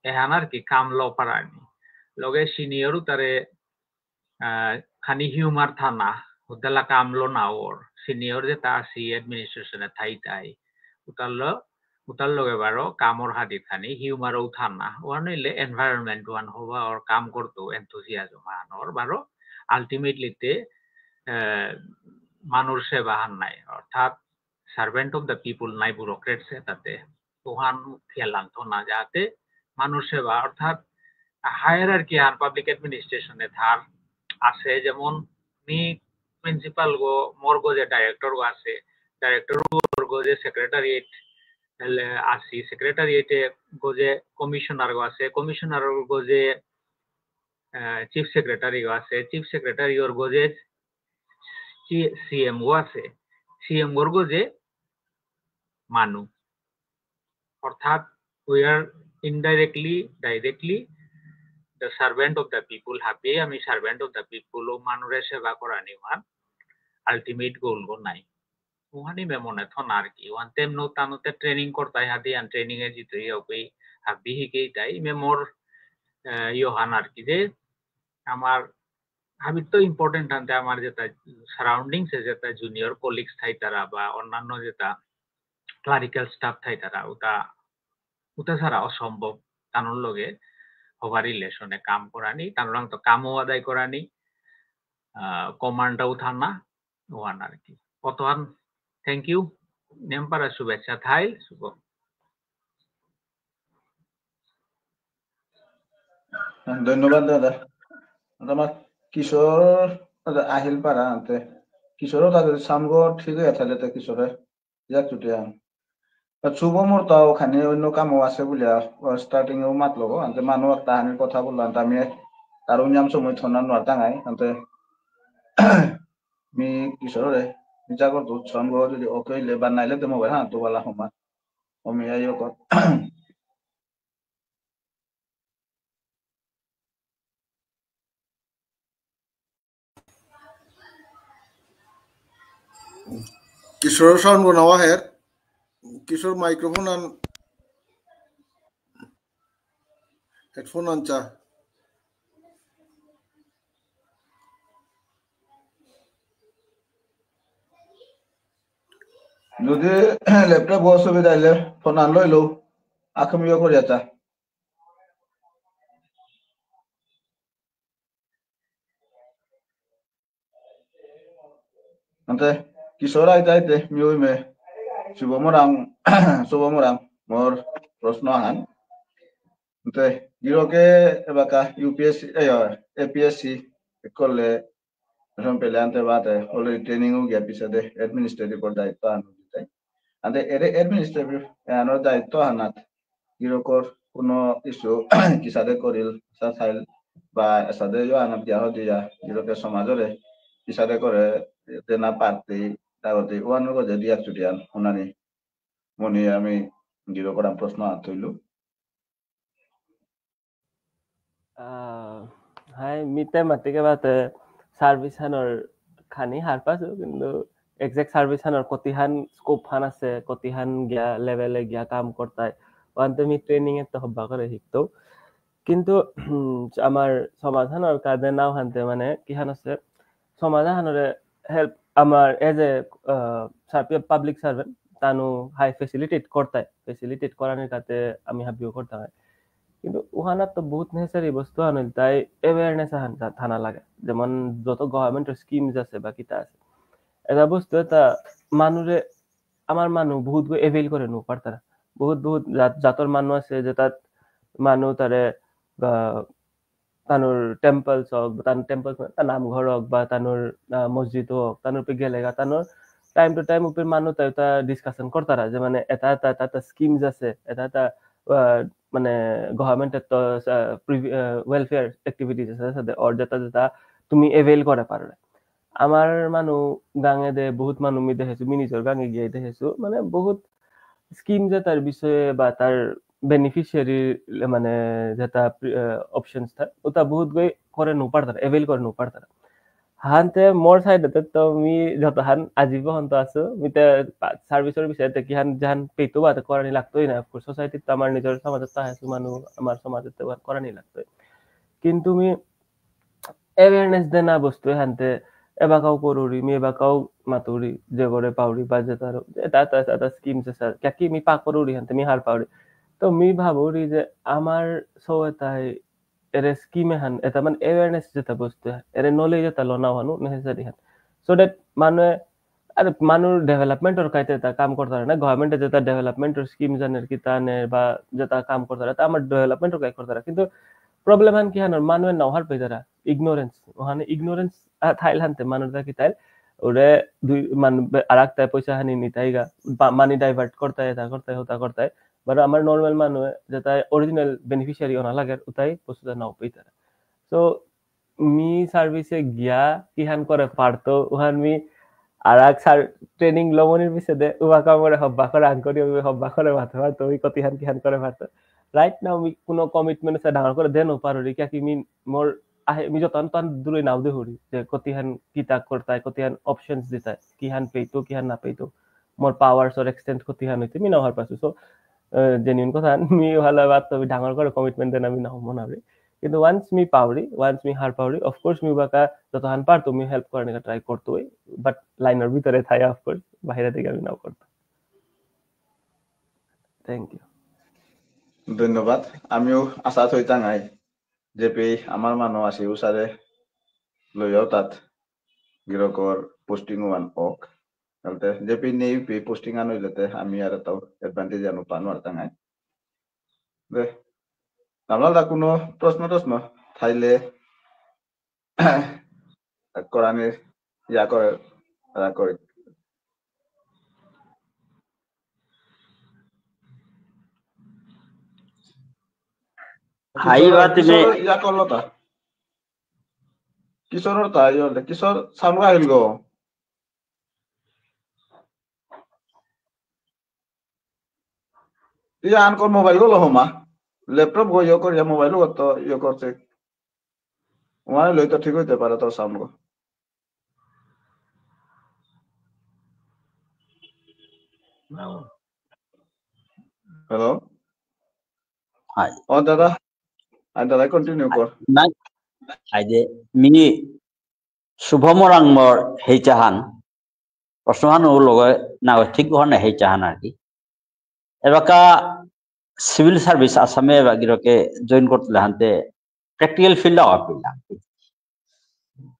এহান আর কি কাম ল পারানি লগে সিনিয়রও তারে খানি হিউমার থানা হুদালা কাম লো না ওর সিনিয়র যে তা সি অ্যাডমিনিস্ট্রেশনে থাই উতার লগে বারো কামর হাতি খানি হিউমারও থানা ওয়ান হইলে এনভায়রনমেন্ট ওয়ান হবা ওর কাম করতো এনথুজিয়াজম আনোর বারো আলটিমেটলিতে মানুষ সেবা হান নাই অর্থাৎ সার্ভেন্ট অফ দ্য পিপুল নাই ব্যুরোক্রেটস তাতে ওহান খেলাম তো না যাতে মানুষ সেবা অর্থাৎ হায়ারার্কি আর পাবলিক অ্যাডমিনিস্ট্রেশনে ধার আছে যেমন মি প্রিন্সিপাল গো মোর গো যে ডাইরেক্টর গো আছে ডাইরেক্টর গো যে সেক্রেটারিয়েট আসি সেক্রেটারিয়েটে গো যে কমিশনার গো আছে কমিশনার গো যে চিফ সেক্রেটারি গো আছে চিফ সেক্রেটারি ওর গো যে সিএম গো আছে সিএম গো যে মানু অর্থাৎ we are indirectly directly the servant of the people happy আমি servant of the people মানুষের সেবা করা নিওয়ান ultimate goal go নাই ওখানে মেমনে থন আর কি ওয়ান তেম নো তানুতে ট্রেনিং করতাই হাদি আন ট্রেনিং এ জিতে ওকে হাবি হিকেই তাই মেমোর ইয়োহান আর কি যে আমার আমি তো ইম্পর্টেন্ট আনতে আমার যেটা সারাউন্ডিংস এ যেটা জুনিয়র কলিগস থাই তারা বা অন্যান্য যেটা ক্লারিক্যাল স্টাফ থাই তারা ওটা ছাড়া অসম্ভব তানোর লগে হবার রিলেশনে কাম করানি তানোর তো কামও আদায় করানি কমান্ডটাও থানা ওয়ান আর কি কতক্ষণ থ্যাংক ইউ নেমপাড়া শুভেচ্ছা থাই শুভ ধন্যবাদ দাদা আমার কিশোর আহিল পারা আনতে কিশোরও তাদের সামগো ঠিক আছে যাতে কিশোরে যাক ছুটিয়া শুভ মুহূর্তাও খানি অন্য কামও আছে বলিয়া স্টার্টিং এও মাত লব আনতে মানুষ একটা হানির কথা বললাম আমি তার উনিয়াম সময় থনা নোয়ার টাঙাই আনতে মি কিশোরে নিজা করতো সামগো যদি ওকে হইলে বা নাইলে তো মোবাইল হ্যাঁ তো বলা হমা আমি আইও কর किशोर साउंड को नवा है किशोर माइक्रोफोन ऑन हेडफोन ऑन चा যদি ল্যাপটপ অসুবিধা হইলে ফোন আন লইলো আখমিও করিয়া চা আনতে কিশোর আইতে আইতে মিও মে শুভমরাং মোর প্রশ্ন আহান আনতে গিরকে এবাকা ইউপিএসসি এপিএসসি করলে প্রথম পেলে আনতে বাতে অলরেডি ট্রেনিং ও গিয়া পিছাদে অ্যাডমিনিস্ট্রেটিভ দায়িত্ব আনতে চাই আনতে এরে অ্যাডমিনিস্ট্রেটিভ আনোর দায়িত্ব আনাত গিরকর কোনো ইস্যু কিসাদে করিল চাইল বা এসাদে আনাত দিয়া দিয়া গিরকে সমাজরে কিসাদে করে তেনা পার্টি তাগতে ওয়ান গজে দিয়া ছুটিয়ান ওনানি মনি আমি গিরকর প্রশ্ন আতইলু হাই মিতে মাতিকে বাতে সার্ভিস হানৰ খানি হার পাইছো কিন্তু এক্সাক্ট সার্ভিস হানৰ কতিহান স্কোপ হান আছে কতিহান গিয়া লেভেলে গিয়া কাম করতাই ওয়ানতে মি ট্রেনিং এত হব্বা করে শিখতো কিন্তু আমার সমাধানৰ কাজে নাও হানতে মানে কিহান আছে সমাধানরে হেল্প আমার এজ এ পাবলিক সার্ভেন্ট তানু হাই ফেসিলিটেট করানোর কাতে আমি হাবিও করতে হয় কিন্তু ওখানে তো বহুত নেসেসারি বস্তু আনিল তাই অ্যাওয়ারনেস থানা লাগে যেমন যত গভর্নমেন্টের স্কিমস আছে বা কিতা আছে এটা বস্তু এটা মানুষে আমার মানুষ বহুত এভেইল করে নো পারতারা বহুত জাতর মানুষ আছে যে তাত মানুষ তারে তানোর টেম্পলস হোক তার টেম্পলস তার নামঘর হোক বা তানোর মসজিদ হোক তানোর পে গেলেগা তানোর টাইম টু টাইম উপর মানুষ তাই ডিসকাশন করতারা যে মানে এটা স্কিমস আছে এটা মানে গভর্নমেন্টের তো ওয়েলফেয়ার অ্যাক্টিভিটিস আছে ওর যেটা তুমি এভেইল করে পারো আমার মানুষ গাঙে দে বহুত মানুষ মি দেখেছো মি নিজের গাঙে গিয়ে দেখেছো মানে বহুত স্কিম যে তার বিষয়ে বা তার বেনিফিশিয়ারি মানে যেটা অপশনস থাকে ওটা বহুত গই করে নো পারতারা এভেইল করে নো পারতারা হানতে মোর সাইডতে তো মি যত হান আজীব হন্ত আছো মিতে সার্ভিসের বিষয়তে কি হান জাহান পেতো বা করানি লাগতোই না অফকোর্স সোসাইটি তো আমার নিজের সমাজে তো আছে মানুষ আমার সমাজে তো করানি লাগতোই কিন্তু মি অ্যাওয়ারনেস দেনা বস্তু হানতে এবাকাও করুরি মি এবাকাও মাতুরি যে করে পাউরি বা যে তার এটা স্কিমস আছে কি মি পা করুরি হানতে মি হার পাউরি তো মি ভাবুরি যে আমার সো এটাই এর স্কিমে হান এটা মানে অ্যাওয়ারনেস যেটা বস্তু এর নলেজ যেটা লনা হানু নেসেসারি হান সো দ্যাট মানুষ আর মানুষ ডেভেলপমেন্টর কাইতে তা কাম করতে না গভর্নমেন্টে যেটা ডেভেলপমেন্টর স্কিম জানের কি তানে বা যেটা কাম করতে তা আমার ডেভেলপমেন্টর কাই করতে কিন্তু প্রবলেম হান কি হান মানুষ নহর পেদারা ইগনোরেন্স ওখানে ইগনোরেন্স থাইল হানতে মানুষরা কি তাই ওরে দুই মান আরেকটা পয়সা হানি নিতাইগা মানি ডাইভার্ট করতে হতা করতে বাট আমার নর্মাল মানুষ যেটা অরিজিনাল বেনিফিশিয়ারি ওনা লাগে ওটাই বস্তুটা নাও পেতারা সো মি সার্ভিসে গিয়া কিহান করে পারতো ওহান মি আর এক ট্রেনিং লমনির পিছনে উবা কামরে হব্বা করে আঙ্করি হব্বা করে মাথা পারতো ওই কতিহান কিহান করে পারতো राइट नाउ मी कोनो कमिटमेंट से डांगर करे देनो पारोरी क्या कि मी मोर आहे मी जो तन दूर नाव दे होरी जे कतिहान किता करता है कतिहान ऑप्शंस देता है किहान पेतो किहान ना पेतो मोर पावर्स और एक्सटेंट कतिहान होते मी नहर पासु सो जेन्युइन কথা मी ভালো বাত তো ডাঙর করে কমিটমেন্ট দেন আমি নাও মনাবে কিন্তু ওয়ান্স মি পাওরি ওয়ান্স মি হার পাওরি অফ কোর্স মি বাকা যতহান পার তুমি হেল্প করনে কা ট্রাই করতে হই বাট লাইনার ভিতরে থাই অফ কোর্স বাইরে থেকে আমি নাও করতে থ্যাংক ইউ ধন্যবাদ আমিও আশা থইতা নাই যে পে আমার মানুষ আছে উসারে লইও তাত গিরকর পোস্টিং ওয়ান ওক তাতে যে পে নেই পে পোস্টিং আনো লতে আমি আর তাও অ্যাডভান্টেজ আনো পানো আর তাঙ্গাই দে আমরা কোনো প্রশ্ন থাইলে কোরআনের ইয়া করে হাই বাত মে ইয়া করলো তা কিশোরের তা ইয়ে কিশোর সামনে আহিল গো ইয়া আনকর মোবাইল গুলো হমা ল্যাপটপ গো ইয়ে করে মোবাইল গো তো ইয়ে করছে ওয়াই লই তো ঠিক হইতে পারে তোর সামনে গো হ্যালো হাই ও দাদা দাদা কন্টিনিউ কর না আইদে মি শুভমরাংমর হেইচাহান প্রশ্নহান ও লগে না ঠিক হনে হেইচাহান আর কি এবাকা সিভিল সার্ভিস আসামে বাগিরকে জয়েন করতে হানতে প্র্যাকটিক্যাল ফিল্ড আপিলা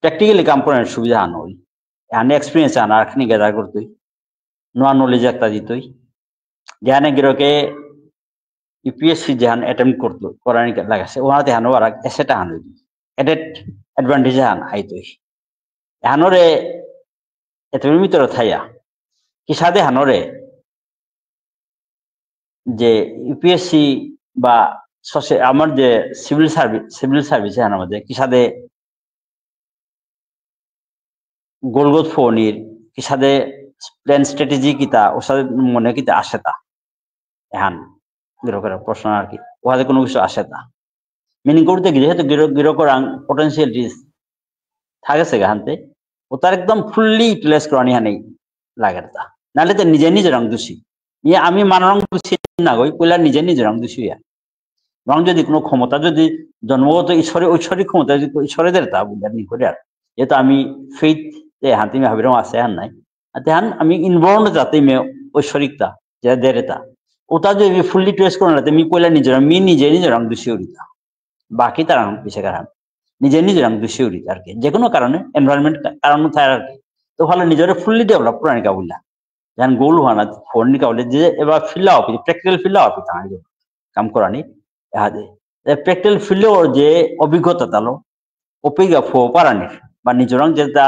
প্র্যাকটিক্যালি কাম করার সুবিধা আন হই আনে এক্সপেরিয়েন্স আন আরখানি গেদার করতই নোয়া নলেজ একটা দিতই জানে গিরকে ইউপিএসসি জাহান অ্যাটেম্প্ট করতো করানি লাগাছে ওনাতে হানো আর এসেটা হানো এডেট অ্যাডভান্টেজ হান আইতই হানোরে এতমির ভিতরে থাইয়া কি সাদে হানোরে যে ইউপিএসসি বা আমার যে সিভিল সার্ভিস হানোর মধ্যে কি সাদে গোলগোত ফোনির কি সাদে প্ল্যান স্ট্র্যাটেজি কিতা ও সাথে মনে কিতা আসে তা এহান গিরকের প্রশ্ন আর কি ওহাতে কোনো কিছু আসে তা মিনিং করতে গিয়ে যেহেতু গিরকর পটেন্সিয়ালিটিস থাকেছে গাহানতে ও তার একদম ফুললি ইউটিলাইজ করানি হানেই লাগে তা নাহলে তো নিজে রং দোষী ইয়ে আমি মানরং দোষী না গই কইলা নিজে রং দোষী হইয়া রং যদি কোনো ক্ষমতা যদি জন্মগত ঐশ্বরিক ক্ষমতা যদি ঈশ্বরেদের তা বুঝার নি করে আর যেহেতু আমি ফেইথ হাতে আমি ভাবিরম আছে হান নাই হান আমি ইনবর্ন যাতে মে ঐশ্বরিকতা যেটা দেরেতা ওটা যদি ফুললি ট্রেস করে না মি কইলা নিজে রং দোষী উড়িতা বাকি তার পিছিয়ে কারণ নিজে রং দোষী উড়িতা আর কি যে কোনো কারণে এনভায়রনমেন্ট কারণ থাকে আর কি তো ভালো নিজের ফুললি ডেভেলপ করে নিকা বললা যেন গোল হওয়া না ফোন নিকা বলে যে এবার ফিল্লা অফি প্র্যাকটিক্যাল ফিল্লা অফি তাহলে কাম করানি এহাদে প্র্যাকটিক্যাল ফিল্ডেও যে অভিজ্ঞতা তালো অপিগা ফো পারানির বা নিজের যেটা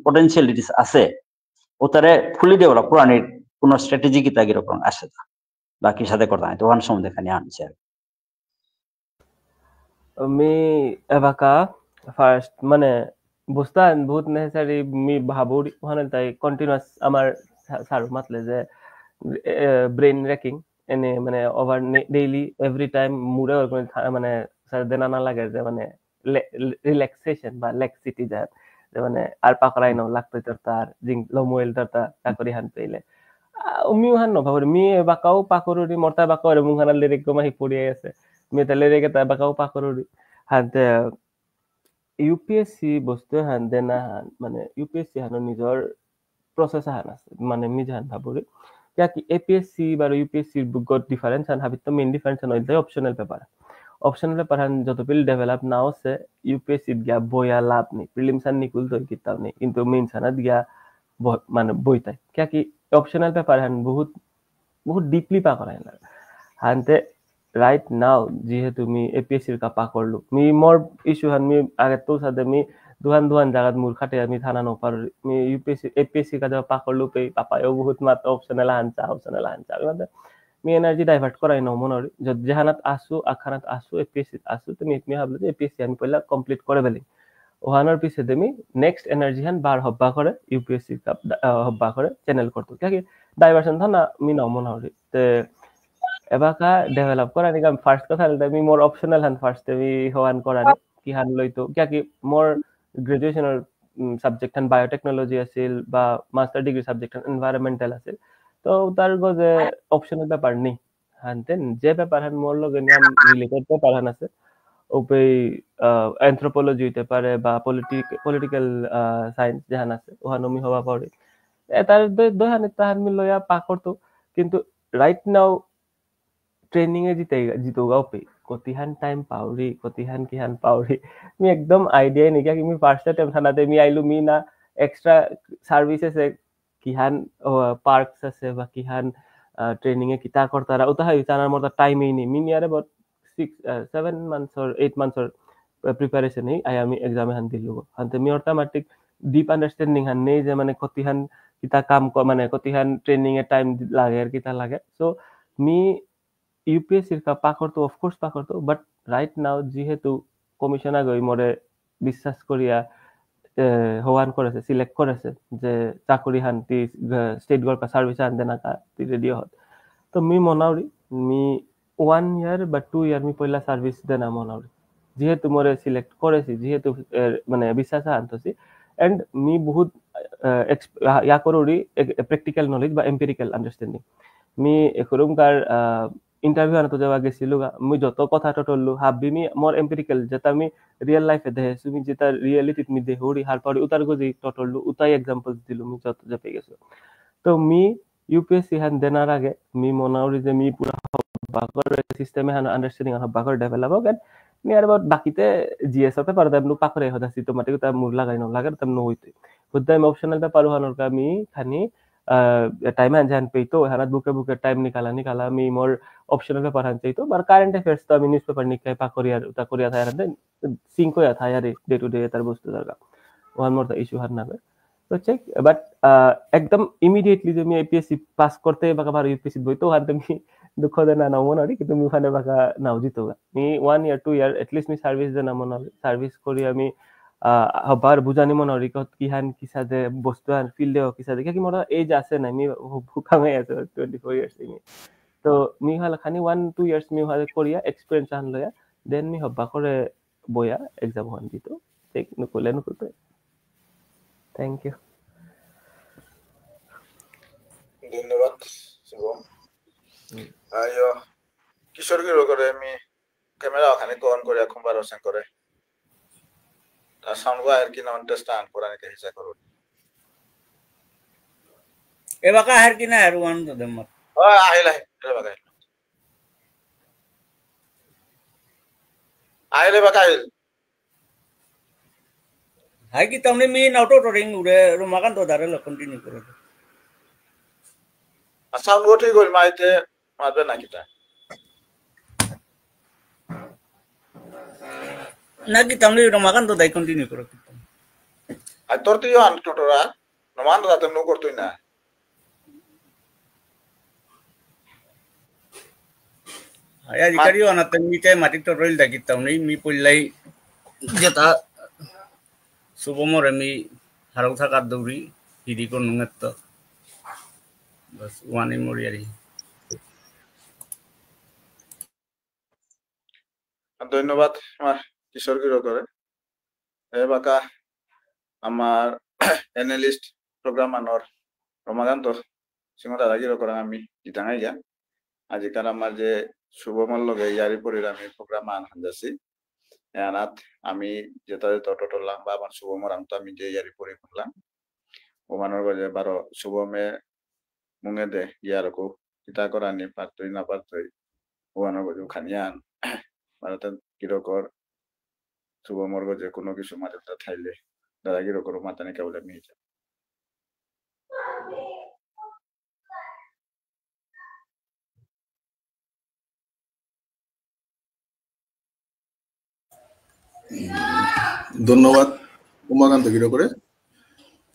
পটেন্সিয়ালিটিস আছে ও তারে ফুললি ডেভেলপ করানির কোনো স্ট্র্যাটেজি কি তাগির রকম আসে না বাকি সাথে কথা নাই তো ওখান সম্বন্ধে খানি আনছে আর मी एवाका ফার্স্ট মানে বুঝতাম বহুত নেসেসারি মি ভাবুর ওখানে তাই কন্টিনিউয়াস আমার স্যার মাতলে যে ব্রেন রেকিং এনে মানে ওভার ডেইলি এভরি টাইম মুরে মানে স্যার দেনা না লাগে যে মানে রিল্যাক্সেশন বা লেক্সিটি যায় যে মানে আর পাকড়াই ন লাগতে তার জিং লমোয়েল তার চাকরি হান পেইলে মি হান ন ভাবরে মি বাকাও পাকরুরি মরতা বাকাও মুখানা লিরিক গমাহি পড়িয়ে আছে মি তা লিরিক তা বাকাও পাকরুরি হানতে ইউপিএসসি বস্তু হান দেনা মানে ইউপিএসসি হানো নিজর প্রসেস হান আছে মানে মি জান ভাবরে क्या कि एपीएससी बार यूपीएससी गॉट डिफरेंस एंड हाबित तो मेन डिफरेंस है नइले ऑप्शनल पेपर हन जो तो बिल डेवलप नाउ से यूपीएससी गया बोया लाभ नहीं प्रीलिम्स एंड निकुल तो किताब नहीं किंतु मेंस हन गया माने बोइता क्या कि ऑप्शनल पेपर हन बहुत डीपली पा कराय ना हानते राइट नाउ जेहेतु मी एपीएससी का पा करलु मी मोर इश्यू हन मी आगे तो सादे मी दुहान जगत मूर खाटे मी थाना न पर मी यूपीएससी एपीएससी का जब पा करलु पे पापायो बहुत मात ऑप्शनल हानचा मतलब मी एनर्जी डाइवर्ट कराय न मनर ज जहानात आसु आखानात आसु एपीएससी आसु तो मी भाबले जे एपीएससी আমি পয়লা কমপ্লিট করে বেলি ওহানোর পিছে দেমি নেক্সট এনার্জি হান বার হব্বা করে ইউপিএসসি का হব্বা করে চ্যানেল করতে কি ডাইভারশন থানা মি ন মনরি তে এবাকা ডেভেলপ করা নিকা ফার্স্ট কথা হলে আমি মোর অপশনাল হান ফার্স্ট আমি হওয়ান করা কি হান লইতো কি মোর গ্রাজুয়েশনের সাবজেক্ট হান বায়োটেকনোলজি আছিল বা মাস্টার ডিগ্রি সাবজেক্ট হান এনভায়রনমেন্টাল আছিল তো তার গজে অপশনাল ব্যাপার নেই হানতেন যে ব্যাপার হান মোর লগে নিয়াম রিলেটেড ব্যাপার হান আছে ওপে অ্যানথ্রোপোলজি হইতে পারে বা পলিটিক্যাল সায়েন্স যেহান আছে ওহান আমি হওয়া পারে তার দোহানে তাহান মি লয়া পা করতো কিন্তু রাইট নাও ট্রেনিং এ জিতোগাও पे কতিহান টাইম পাউরি কতিহান কিহান পাউরি मी एकदम आयडिया नहीं क्या कि मी फास्ट टाइम थाना ते मी आइलू मी ना एक्स्ट्रा सर्विसेस है किहान पार्क्स আছে বা কিহান ট্রেনিং এ কিতা করতারা ওটা হয় জানার মতো টাইম এই নেই मी near about 7 months or 8 months or preparation এই আই আমি এক্সামে হান দিলু হানতে মি অটোমেটিক ডিপ আন্ডারস্ট্যান্ডিং হান নেই যে মানে কতিহান কিতা কাম মানে কতিহান ট্রেনিং এ টাইম লাগে আর কিতা লাগে সো মি ইউপিএসসির পাকর তো অফকোর্স পাকর তো বাট রাইট নাও যেহেতু কমিশনার গই মরে বিশ্বাস করিয়া হওয়ান করেছে সিলেক্ট করেছে যে চাকরি হান্তি স্টেট গভর্নমেন্ট সার্ভিস আনতে না তি রেডি হত তো মি মনাউরি মি 1 ইয়ার বা 2 ইয়ার মি পয়লা সার্ভিস দেনা মনাউরি যেহেতু মরে সিলেক্ট করেছি যেহেতু মানে বিশ্বাস আনতেছি এন্ড মি বহুত ইয়া করুরি প্র্যাকটিক্যাল নলেজ বা এম্পিরিক্যাল আন্ডারস্ট্যান্ডিং মি এখরুমকার ইন্টারভিউ আনতে যাওয়া গেছিল মুই যত কথা টটললু হাবি মি মোর এম্পিরিক্যাল যেটা আমি রিয়েল লাইফে দেখে তুমি যেটা রিয়েলিটিত মি দেহরি হার পরে উতার গজি টটললু উতাই এক্সাম্পলস দিলু মি যত যাপে গেছিল তো মি ইউপিএসসি হান দেনার আগে মি মনাউরি যে মি পুরা বাকর সিস্টেমে হান আন্ডারস্ট্যান্ডিং হান বাকর ডেভেলপ হোক এন্ড নিয়ার অ্যাবাউট বাকিতে জিএস পেপার দাম পাকরে হদা সিস্টেমেটিক তা মুর লাগাই ন লাগে তাম ন হইতে খুদাই অপশনাল পেপার হানর কা মি খানি टाइम जान पे तो हनात बुके टाइम निकाला मी मोर ऑप्शनल पेपर हान चाहिए तो बार करंट अफेयर्स तो আমি নিউজপেপার নিকাই পা করিয়া উতা করিয়া থাই রাতে সিঙ্ক হইয়া থাই আরে ডে টু ডে তার বস্তু দরকা ওয়ান মোর দা ইস্যু হার নাবে তো চেক বাট একদম ইমিডিয়েটলি যে আমি এপিএসসি পাস করতে বাকা বার ইউপিএসসি বই তো হাতে মি দুঃখ দেনা না মনে হরি কিন্তু মি ওখানে বাকা নাও জিতোগা মি 1 ইয়ার 2 ইয়ার এটলিস্ট মি সার্ভিস দেনা মনে হরি সার্ভিস করি আমি হবার বুজানি মনৰ ৰিকত কিহান কিসা যে বস্তু আন ফিল্ডে কিসা দেখে কি মোরা এজ আছে না মি ভুকামে আছে 24 ইয়ার্স মি তো মি হাল খানি 1-2 ইয়ার্স মি হাল করিয়া এক্সপেরিয়েন্স আন লয়া দেন মি হবা করে বয়া এক্সাম হন দিতো ঠিক নকলে নকতে থ্যাংক ইউ ধন্যবাদ শুভম আয়ো কিশোর কি করে আমি ক্যামেরা ওখানে অন করে কনভারসেশন করে সাউন্ড ওয়্যার কি না আন্ডারস্ট্যান্ড করা কে হিসাব করো এবাকা হার কি না আর ওয়ান তো দেম আহিলা এবাকা আহিলে বাকা আহিল হাই কি তুমি মি নাউটো টোরিং উরে রুমাকান তো দারে ল কন্টিনিউ করো সাউন্ড ওঠে গল মাইতে মারবে না কিটা নাকি তুমি রুমাকান তো দাই কন্টিনিউ করো আর তোর তুই আন টোটরা নমান রাতে নো করতই না আয়া দিকারিও না তুমি চাই মাটি তো রইল দাকি তুমি মি পইলাই যেটা শুভমর আমি হারক থাকার দৌড়ি হিদি কোন নুঙ্গত বাস ওয়ানি মরিয়ারি ধন্যবাদ আমার কিশোর গিরো করে বাকা আমার এনালিস্ট প্রোগ্রাম আনর রমাকান্ত সিংহ দাদা গিরো করে আমি ইতাঙাই যা আজিকাল আমার যে শুভমর লগে ইয়ারি পরির আমি প্রোগ্রাম আন হানজাসি এনাত আমি যেটা টটলাম বা আমার শুভমর আম তো আমি যে ইয়ারি পরি শুনলাম ও মানর গজে বারো শুভমে মুঙে দে ইয়ারকো কিতা করা নি পারতই না পারতই ও মানর গজে খানিয়ান ভারতের কিরকর শুভমর গজে কোনো কিছু মাঝে থাইলে দাদা কিরকর মাতানি কেবল নিয়ে যায় ধন্যবাদ উমাকান্ত গিরো করে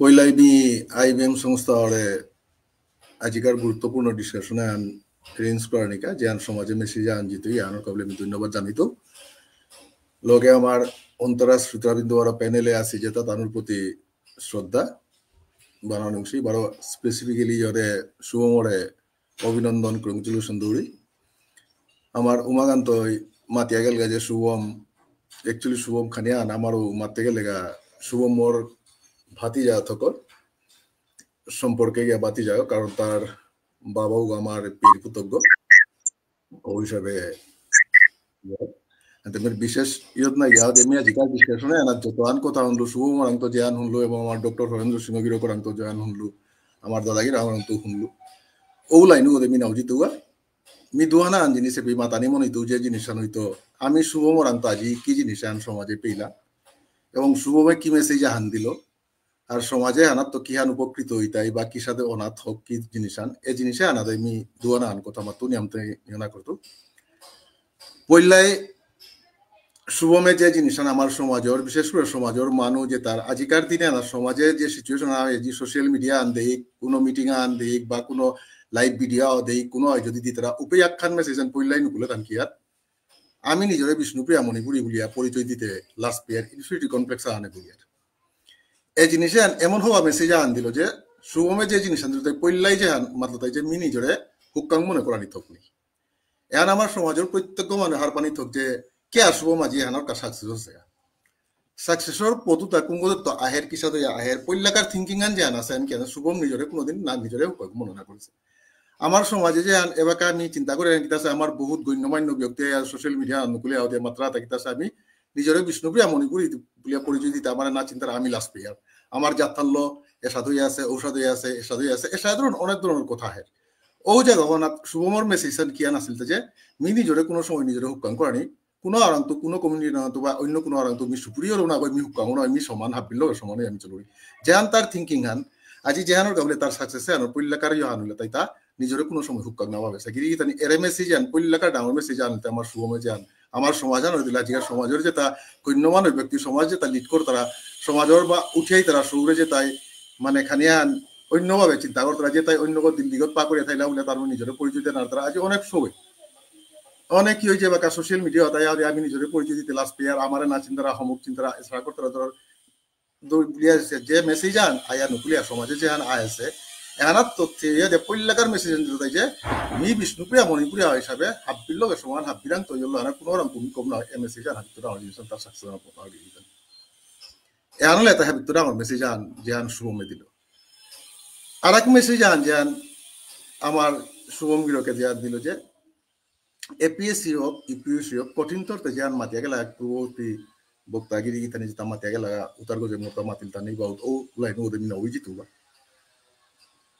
পয়লাই বি আইবিএম সংস্থা আজিকার গুরুত্বপূর্ণ ডিসকাশনে আন রেঞ্জ করানিকা যে আন সমাজে মেসেজ আন জিত আনার কাবলে আমি ধন্যবাদ জানিত লগে আমার অন্তরা শ্রোতাবৃন্দ প্যানেলে আসি যেটা তানুর প্রতি শ্রদ্ধা বানানো বারো স্পেসিফিক্যালি শুভমরে অভিনন্দন কংগ্রেচুলেশন দৌড়ি আমার উমাকান্ত মাতিয়া গেল যে শুভম একচুয়ালি শুভম খানিয়ান আমারও মারতে গেলে শুভম মোর ভাতিজা থকর সম্পর্কে গিয়া বাতি যাও, কারণ তার বাবাও আমার পীর কৃতজ্ঞ ওই হিসাবে বিশেষ ইয়ত না ইয়াদ এমি আজিকাল বিশ্লেষণে এনার যত আন কথা শুনলো শুভম রাংতো জয়ান শুনলো এবং আমার ডক্টর হরেন্দ্র সিংহগির রাংতো জয়ান শুনলো আমার দাদাগির রাংতো শুনলো ও লাইনু ওদেমি নাউজি তুয়া মি দুহানা আন জিনিসে বি মাতানি মনে তো যে জিনিস হইতো আমি শুভম রাংতো আজি কি জিনিস আন সমাজে পেইলা এবং শুভমে কি মেসেজ হান দিল আর সমাজে আনার তো কি হান উপকৃত হইতাই বা কি সাথে অনাথ হোক কি জিনিস আন এই জিনিসে আনাদে মি দুহানা আন কথা মাতো নিয়মতে ইয়না করতো পইলাই শুভমে যে জিনিস আমার সমাজের বিশেষ করে সমাজের মানুষ যে তার আজিকার দিনে না সমাজে যে সিচুয়েশন যে সোশ্যাল মিডিয়া আন দেই কোনো মিটিং আন দেই বা কোনো লাইভ ভিডিও দেই কোনো যদি দি তারা উপে একখান মেসেজ পইলাই নুকুলে তান কি আর আমি নিজরে বিষ্ণুপ্রিয়া মণিপুরি বলিয়া পরিচয় দিতে লাস্ট পেয়ার ইনফিনিটি কমপ্লেক্স আনে বলিয়ার এই জিনিসে এমন হওয়া মেসেজ আন দিল যে শুভমে যে জিনিস আন দিল তাই পইলাই যে মাতলো তাই যে মি নিজরে হুক্কাং মনে করানি থক নেই এখন আমার সমাজের প্রত্যেক মানে হার পানি থক যে কে আসব মাঝি হানার কা সাকসেস হচ্ছে সাকসেসর পতুতা কুঙ্গদের তো আহের কিসা তো আহের পল্লাকার থিঙ্কিং আন যে আছে আমি কেন শুভম নিজরে কোনোদিন না নিজরে মনে না করেছে আমার সমাজে যে এবাকা আমি চিন্তা করে কিতাছে আমার বহুত গণ্যমান্য ব্যক্তি সোশ্যাল মিডিয়া অনুকূলে আওতে মাত্রা কিতাছে আমি নিজরে বিষ্ণুপ্রিয়া মণিপুরি বলিয়া পরিচয় দিতে আমার না চিন্তার আমি লাস্ট পেয়ার আমার যাত্রাল্য এসাদ হয়ে আছে ঔষধ হয়ে আছে এসাদ হয়ে আছে এসাদ অনেক ধরনের কথা আহের ও যে গহনাত শুভমর মেসেজ কিয়ান আছিল যে মি নিজরে কোনো সময় নিজরে হুক্কাং করানি কোনো আরান্ত কোনো কমিউনিটি নাতো বা অন্য কোনো আরান্ত মি সুপুরিয়র না মি হুক্কামো না মি সমান হাবিল সমানে আমি চলবি যেহান তার থিঙ্কিং হান আজি যেহানোর গাবলে তার সাকসেস আনো পল্লাকার ইহান হলে তাই তা নিজরে কোনো সময় হুক্কাং না ভাবে গিরি তানি এরে মেসেজ আন পল্লাকার ডাঙর মেসেজ আনতে আমার শুভমে যে আন আমার সমাজান দিলা জিগার সমাজের যে তা গণ্যমান ব্যক্তি সমাজ যে তা লিড কর তারা সমাজের বা উঠিয়াই তারা সৌরে যে তাই মানে খানিয়ান অন্যভাবে চিন্তা কর তারা যে তাই অন্য দিল্লিগত পা করে থাইলা বলে তার নিজের পরিচয় দেন তারা আজ অনেক সময় অনেক কি হয়েছে বা সোশ্যাল মিডিয়া তাই আমি নিজের পরিচয় দিতে লাস্ট পেয়ার আমার না চিন্তারা হমুক চিন্তারা এছাড়া করতে ধর যে মেসেজ আন আয়া নুকুলিয়া সমাজে যে আন আছে এনার তথ্যে যে পল্লাকার মেসেজ তাই যে মি বিষ্ণুপ্রিয়া মণিপুরিয়া হিসাবে হাব্বির লগে সমান হাব্বিরাং তৈরি হলো কোনো রকম তুমি কম নয় এ মেসেজ আন হাবিত্তরা আমার জিনিস তার সাকসেস এনালে এটা হাবিত্তরা আমার মেসেজ আন যে আন শুভমে দিল আর এক মেসেজ আন যে আন আমার শুভম গিরকে যে দিল যে এপিএসসি হোক ইউপিএসসি হোক কঠিনতর তে যে আন মাতিয়া গেলা পূর্ববর্তী বক্তাগিরি গীতানি যেটা মাতিয়া গেলা উত্তর গজে মোটা মাতিল তা নেই বা ও লাইন ওদের মিনা ওই জিতু বা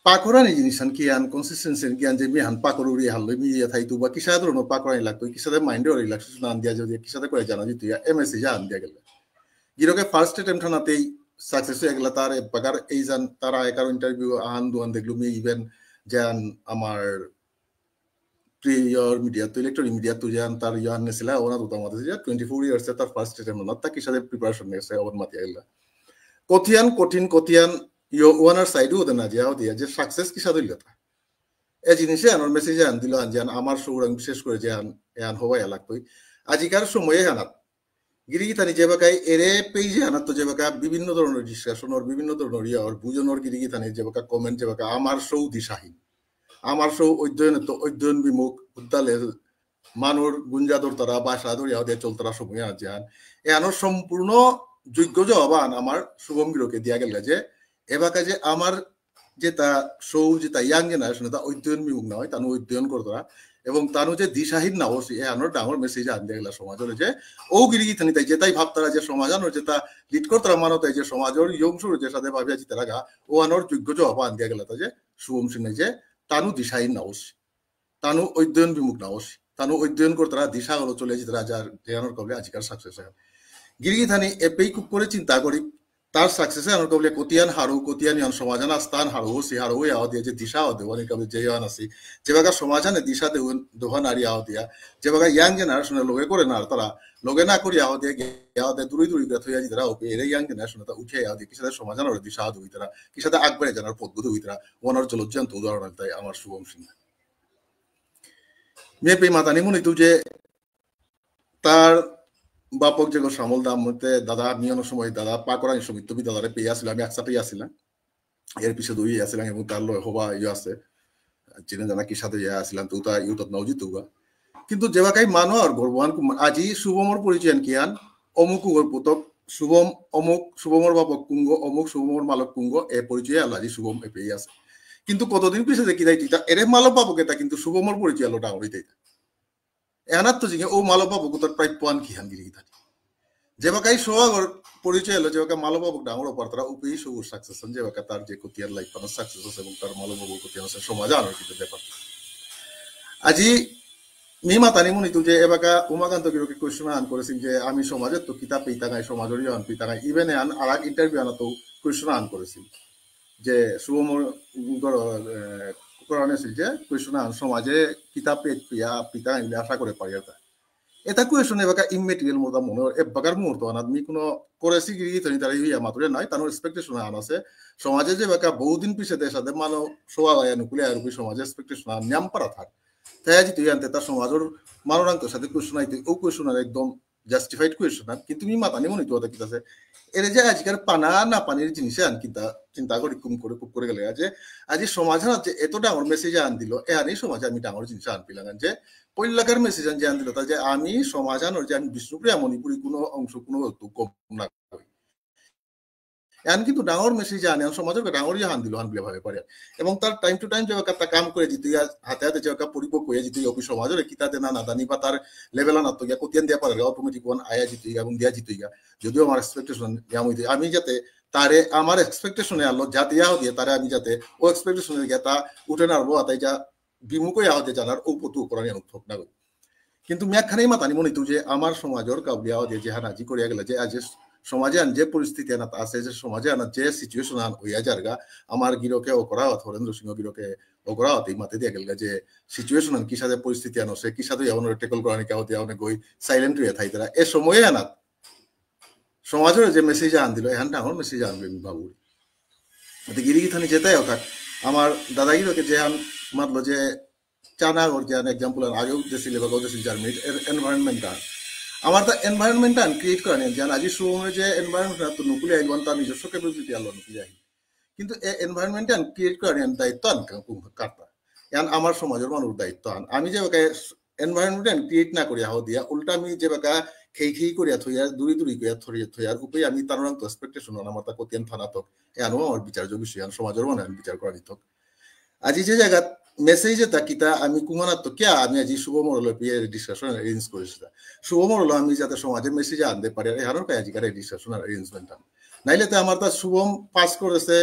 পাকরানি জিনিস আন কি আন কনসিস্টেন্সি কি আন যে মি হান পাকরুরি হালই মি থাই তু বা কিসা ধরনের পাকরানি লাগতো কিসাতে মাইন্ডে রিল্যাক্সেশন আন দিয়া যদি কিসাতে করে জানা জিতু এমএসসি যা আন দিয়া গেল গিরকে ফার্স্ট অ্যাটেম্পট হানাতেই সাকসেস হয়ে গেল তার বাগার এই জান তারা একার ইন্টারভিউ আহান দুয়ান দেখলো মি ইভেন যেন আমার প্রিয়র মিডিয়া তো ইলেকট্রনিক মিডিয়া তো যেন তার ইয়ান নেছিল ওনা তো আমাদের যে 24 ইয়ার্স তার ফার্স্ট অ্যাটেম্পট না তা কিসাতে প্রিপারেশন নেছে ওর মাতিয়া গেল কঠিন কঠিন ইয়ো ওয়ানার সাইডও ওদের না যাও দিয়া যে সাকসেস কিসা দিল তা এই জিনিসে আনার মেসেজ আন দিল আন যেন আমার সৌরং বিশেষ করে যে আন হওয়াই লাগতই আজিকার সময়ে আনাত গিরিগিতানি যেবাকাই এরে পেজে আনাত তো যেবাকা বিভিন্ন ধরনের ডিসকাশনের বিভিন্ন ধরনের ইয়ার বুঝনের গিরিগিতানি যেবাকা কমেন্ট যেবাকা আমার সৌ দিশাহীন আমার সৌ অধ্যয়ন বিমুখ উদ্দালে মানুর গুঞ্জাদর তারা বাসা ধরিয়া দিয়ে চলতারা সময় আছে এনার সম্পূর্ণ যোগ্য জবান আমার শুভম গিরকে দিয়া গেল যে এবাকা যে আমার যে তা সৌ যে তা ইয়াং জেনারেশন তা অধ্যয়ন বিমুখ না হয় তানু অধ্যয়ন করতারা এবং তানু যে দিশাহীন না হচ্ছে এনার ডাঙর মেসেজ আন দিয়া গেল সমাজের যে ও গিরিগিতানি তাই যেটাই ভাবতারা যে সমাজানোর যে তা লিড করতারা মানো তাই যে সমাজের ইয়ংসুর যে সাথে ভাবিয়া জিতে রাখা ও আনোর যোগ্য জবাব আন দিয়া গেল তা যে শুভম সিং যে তানু দিশাহীন না হচ্ছে তানু অধ্যয়ন বিমুখ না হচ্ছে তানু অধ্যয়ন করতারা দিশা হলো চলে যেতে যার জেনানোর কবলে আজকাল সাকসেস হয় গিরিগিথানি এপেই খুব করে চিন্তা করি তার সাকসেসে আনোর কবলে কতিয়ান হারু কতিয়ান ইয়ান সমাজান স্থান হারু সি হারু আও দিয়ে যে দিশা আও দেওয়ানি কবলে যে ইয়ান আছে যেবাগা সমাজানে দিশা দেওয়ান আরি আও দিয়া যেবাগা ইয়াং জেনারেশনের লগে করে না তারা লগে না করি আও দিয়ে আও দিয়ে দূরে দূরে থইয়া জিতরা ওপে এরে ইয়াং জেনারেশন তা উঠে আও দিয়ে কিসাতে সমাজানের দিশা আও হইতারা কিসাতে আগবাড়ে জানার পদ্ধতি হইতারা ওনার জলজ্জান্ত উদাহরণ তাই আমার শুভম সিং মেপে মাতানি মনে তো যে তার বাপক যে সামল দাম মতে দাদা নিয়নের সময় দাদা পাকরানি সময় তুমি দাদারে পেয়ে আসলে আমি একসাথেই আসছিলাম এর পিছিয়ে দুই আসছিলাম এবং তার হবা ইয়ে আছে চিনে জানা কি সাথে ইয়ে আসছিলাম তো তা ইউটিউব নাও জিতুগা কিন্তু যেবাকাই মানো আর গর্বান আজি শুভমর পরিচয় কিয়ান অমুক পুতক শুভম অমুক শুভমর বাপক কুঙ্গ অমুক শুভমর মালক কুঙ্গ এ পরিচয় আলো আজি শুভম এপেই আছে কিন্তু কতদিন পিছে দেখি যাই তা এরে মালক বাপক এটা কিন্তু শুভমর পরিচয় আলো ডাঙরি দেয় এনার তো জিগে ও মালক বাপক তার প্রায় পান কি হান গিরি থাকি যেবাকাই সোয়াগর পরিচয় এলো যেবাকা মালক বাপক ডাঙর অপার তারা উপেই সবুর সাকসেস যেবাকা তার যে কতিয়ার লাইফ পানোর সাকসেস আছে এবং তার মালক বাবুর কতিয়ার আছে সমাজে আনো কিন্তু ব্যাপার আজি মি মাতানি মনি তো যে এবাকা উমাকান্ত গিরকে কোয়েশ্চন আন করেছিল যে আমি সমাজের তো কিতাব পিতাগাই সমাজেরই আন পিতাগাই ইভেন আন আর ইন্টারভিউ আনা তো কোয়েশ্চন আন করেছিল যে শুভমর করানেছিল যে কোয়েশ্চন আন সমাজে কিতাব পিয়া পিতাগাই আশা করে পারি এটা কোয়েশ্চন এবাকা ইমেটেরিয়াল মতো মনে হয় এবাকার মুহূর্ত আন আমি কোনো করেছি গিরি তনি তারা ইয়া মাতুরে নয় তার এক্সপেকটেশন আন আছে সমাজে যে এবাকা বহুদিন পিছে দেশ সাথে মানো সোয়া গায়া নুকুলে আর সমাজে এক্সপেকটেশন আন নিয়ম পারা থাক তাই আজি তুই আনতে তার সমাজের মানরাঙ্কের সাথে কোয়েশ্চন আইতে ও কোয়েশ্চন আর একদম জাস্টিফাইড কোয়েশ্চন আর কিন্তু তুমি মাতানি মনে তো কি আছে এর যে আজকাল পানা না পানির জিনিসে আন কিতা চিন্তা করে খুব করে গেলে যে আজি সমাজের যে এত ডাঙর মেসেজ আন দিল এহানি সমাজে আমি ডাঙর জিনিস আন পেলাম যে পৈলাকার মেসেজ আন যে আন দিল তা যে আমি সমাজানোর যে আমি বিষ্ণুপ্রিয়া মণিপুরি কোনো অংশ কোনো কম না এখন কিন্তু ডাঙর মেসেজ আনে সমাজকে ডাঙর হান দিল হান বলে ভাবে পারে এবং তার টাইম টু টাইম যে তা কাম করে যেতে হাতে হাতে যে পরিপক্ক হয়ে যেতে অফিস সমাজের কিতা দেনা না দানি বা তার লেভেল না তো কতিয়ান দিয়া পারে অটোমেটিক ওয়ান আয়া জিতে এবং দিয়া জিতে যদিও আমার এক্সপেকটেশন আমি যাতে তারে আমার এক্সপেকটেশনে আলো যা দিয়া দিয়ে তারে আমি যাতে ও এক্সপেকটেশনে গিয়া তা উঠে না আরবো তাই যা বিমুখ হয়ে আহতে জানার ও পতু করানি অনুভব না কিন্তু মেঘখানেই মাতানি মনে যে আমার সমাজের কাবলিয়া দিয়ে যে হানাজি করিয়া গেলে যে আজ সমাজে আন যে পরিস্থিতি আনা আছে যে সমাজে আনা যে সিচুয়েশন আন হইয়া যারগা আমার গিরকে অকরা হরেন্দ্র সিংহ গিরকে অকরা এই মাতে দিয়ে গেল যে সিচুয়েশন আন কি সাথে পরিস্থিতি আনো সে কি সাথে এমন টেকল করানি কেউ দিয়ে অনেক গই সাইলেন্ট হইয়া থাই তারা এ সময়ে আনাত সমাজের যে মেসেজ আন দিল এখান ডাঙর মেসেজ আনবে আমি ভাবু গিরি গিথানি যেতাই হোক আমার দাদাগিরকে যে আন মাতলো যে চানাগর যে এক্সাম্পল আগেও দিয়েছিল বা গৌদেছিল জার্মিট এনভায়রনমেন্ট আমার তা এনভায়রনমেন্ট ক্রিয়েট করা নেই যেন আজি সময় যে এনভায়রনমেন্ট তো নুকুলে আইন তার নিজস্ব ক্যাপাবিলিটি আলো নুকুলে আই কিন্তু এই এনভায়রনমেন্ট ক্রিয়েট করা নেই দায়িত্ব আন কার্তা এখন আমার সমাজের মানুষের দায়িত্ব আন আমি যে এনভায়রনমেন্ট ক্রিয়েট না করিয়া হও দিয়া উল্টা আমি যে বাকা খেই করিয়া থইয়া দূরি করিয়া থইয়ার উপরে আমি তার তো এক্সপেকটেশন আমার তা কতিয়ান থানা থক এনো আমার বিচার্য বিষয় সমাজের মানুষ বিচার করা নিত আজি যে জায়গা মেসেজে তাকিতা আমি কুমানা তো কে আমি আজি শুভমরল পিয়ে ডিসকাশন অ্যারেঞ্জ করেছিলাম শুভমরল আমি যাতে সমাজে মেসেজে আনতে পারি এহানোর কাজ আজিকার ডিসকাশন অ্যারেঞ্জমেন্ট নাইলে তো আমার তা শুভম পাস করেছে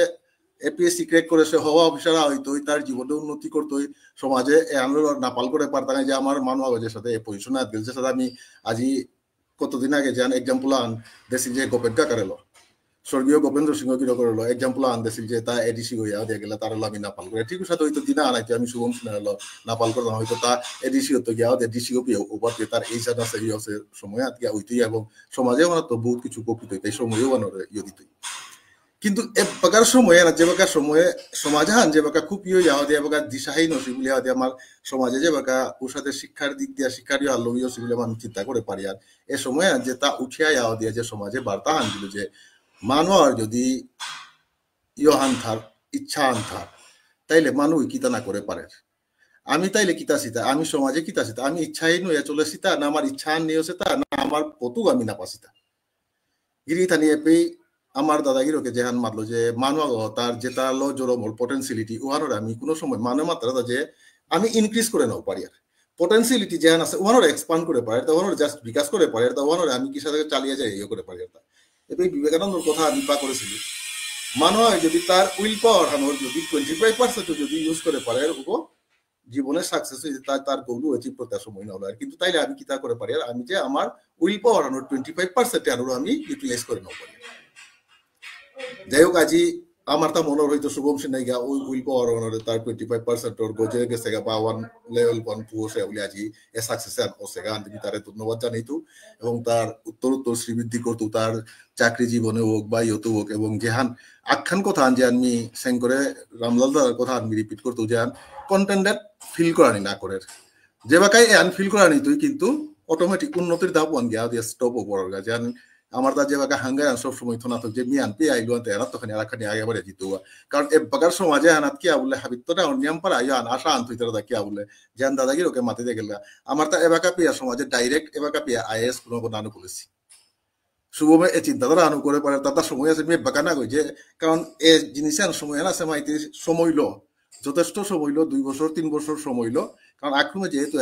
এপিএসসি ক্র্যাক করেছে হওয়া অফিসার হইতো তার জীবনে উন্নতি করতো সমাজে এহানোর নাপাল করে পারতাম যে আমার মানুষ আবাজের সাথে এই পজিশনে গেলছে সাথে আমি আজি কতদিন আগে যান এক্সাম্পল আন দেশি যে গোপেন কাকার এলো স্বর্গীয় গোপেন্দ্র সিংহ কিরো করলো এক্সাম্পল আনতেছিল যে তা এডিসি হইয়া দিয়ে গেলে তার আমি নাপাল করে ঠিক সাথে হয়তো দিনা আনাইতে আমি শুভম শুনে হলো নাপাল করলাম হয়তো তা এডিসি হতো গিয়া এডিসি ওপর তার এই সাথে আছে সময় আজকে হইতই এবং সমাজে আমার তো বহুত কিছু উপকৃত হইতে সময়ও বানর ইয়ে দিত কিন্তু এবাকার সময়ে না যে বাকা সময়ে সমাজে হান যে বাকা খুব ইয়ে যাওয়া দিয়ে বাকা দিশাহীন হচ্ছে বলে দিয়ে আমার সমাজে যে বাকা ওর সাথে শিক্ষার দিক দিয়ে শিক্ষার ইয়ে আলো হচ্ছে বলে মানুষ চিন্তা করে পারি আর এ সময় যে তা উঠিয়া যাওয়া দিয়ে যে সমাজে বার্তা হান দিল যে মানুষ যদি ইহান থাক ইচ্ছা আন থাক তাইলে মানুষ কিতা না করে পারে আমি তাইলে কিতা সীতা আমি সমাজে কিতা সীতা আমি ইচ্ছাহীন হইয়া চলে সীতা না আমার ইচ্ছা নিয়ে সেতা না আমার কতু আমি না পাসিতা গিরি থানি এপেই আমার দাদাগিরকে যেহান মাতলো যে মানুষ তার যেটা লো জোরমর পটেন্সিয়ালিটি উহানোর আমি কোনো সময় মানে মাত্রা যে আমি ইনক্রিজ করে নাও পারি আর পটেন্সিয়ালিটি যেহান আছে উহানোর এক্সপান্ড করে পারে তা উহানোর জাস্ট বিকাশ করে পারে তা উহানোর আমি কি সাথে চালিয়ে যাই ইয়ে করে পারি তা এবার বিবেকানন্দর কথা আমি পা করেছিল মানুষ যদি তার উইল পাওয়ার হানোর যদি 25% যদি ইউজ করে পারে জীবনে সাকসেস হয়েছে তার গৌরব অ্যাচিভ করতে সময় না হলো আর কিন্তু তাইলে আমি কি তা করে পারি আর আমি যে আমার উইল পাওয়ার হানোর 25% আরো আমি ইউটিলাইজ করে নাও পারি যাই হোক আজি আমার তা মনে হয়তো শুভম সিনহাই গা ওই উইল পাওয়ার হানোর তার 25% ওর গজে গেছে গা বা ওয়ান লেভেল 1 পুষে বলে আজি এ সাকসেস আর ওসে গা আমি তারে ধন্যবাদ জানাইতো এবং তার উত্তর শ্রীবৃদ্ধি করতো তার চাকরি জীবনে হোক বা ইয়তো হোক এবং যেহান আখ্যান কথা যে আমি সেন করে রামলাল দাদার কথা আমি রিপিট করতো যেহান কন্টেন্টেড ফিল করানি না করে যে বাকাই এন ফিল করানি তুই কিন্তু অটোমেটিক উন্নতির ধাপ ওয়ান গিয়া দিয়ে স্টপ ওপর গা যেহান আমার তা যে বাকা হাঙ্গায় সব সময় তো না তো যে মিয়ান পে আইলো আনতে এরা তখন এরা খানি আগে বাড়ে জিতো কারণ এ বাগার সমাজে আনাত কি বলে হাবিতটা অনিয়ম পার আইও আন আশা আন তুইতরা দা কি বলে জান দাদাগির ওকে মাতে দে গেল আমার তা এবাকা পিয়া সমাজে ডাইরেক্ট এবাকা পিয়া আইএস কোনো নানু করেছি শুভমে এ চিন্তাধারা আনু করে পারে তার সময় আছে মেয়ে বাকা না কই যে কারণ এ জিনিসের সময় আছে মাইতে সময় লো যথেষ্ট সময় লো 2 বছর 3 বছর সময় লো কারণ আক্রমে যেহেতু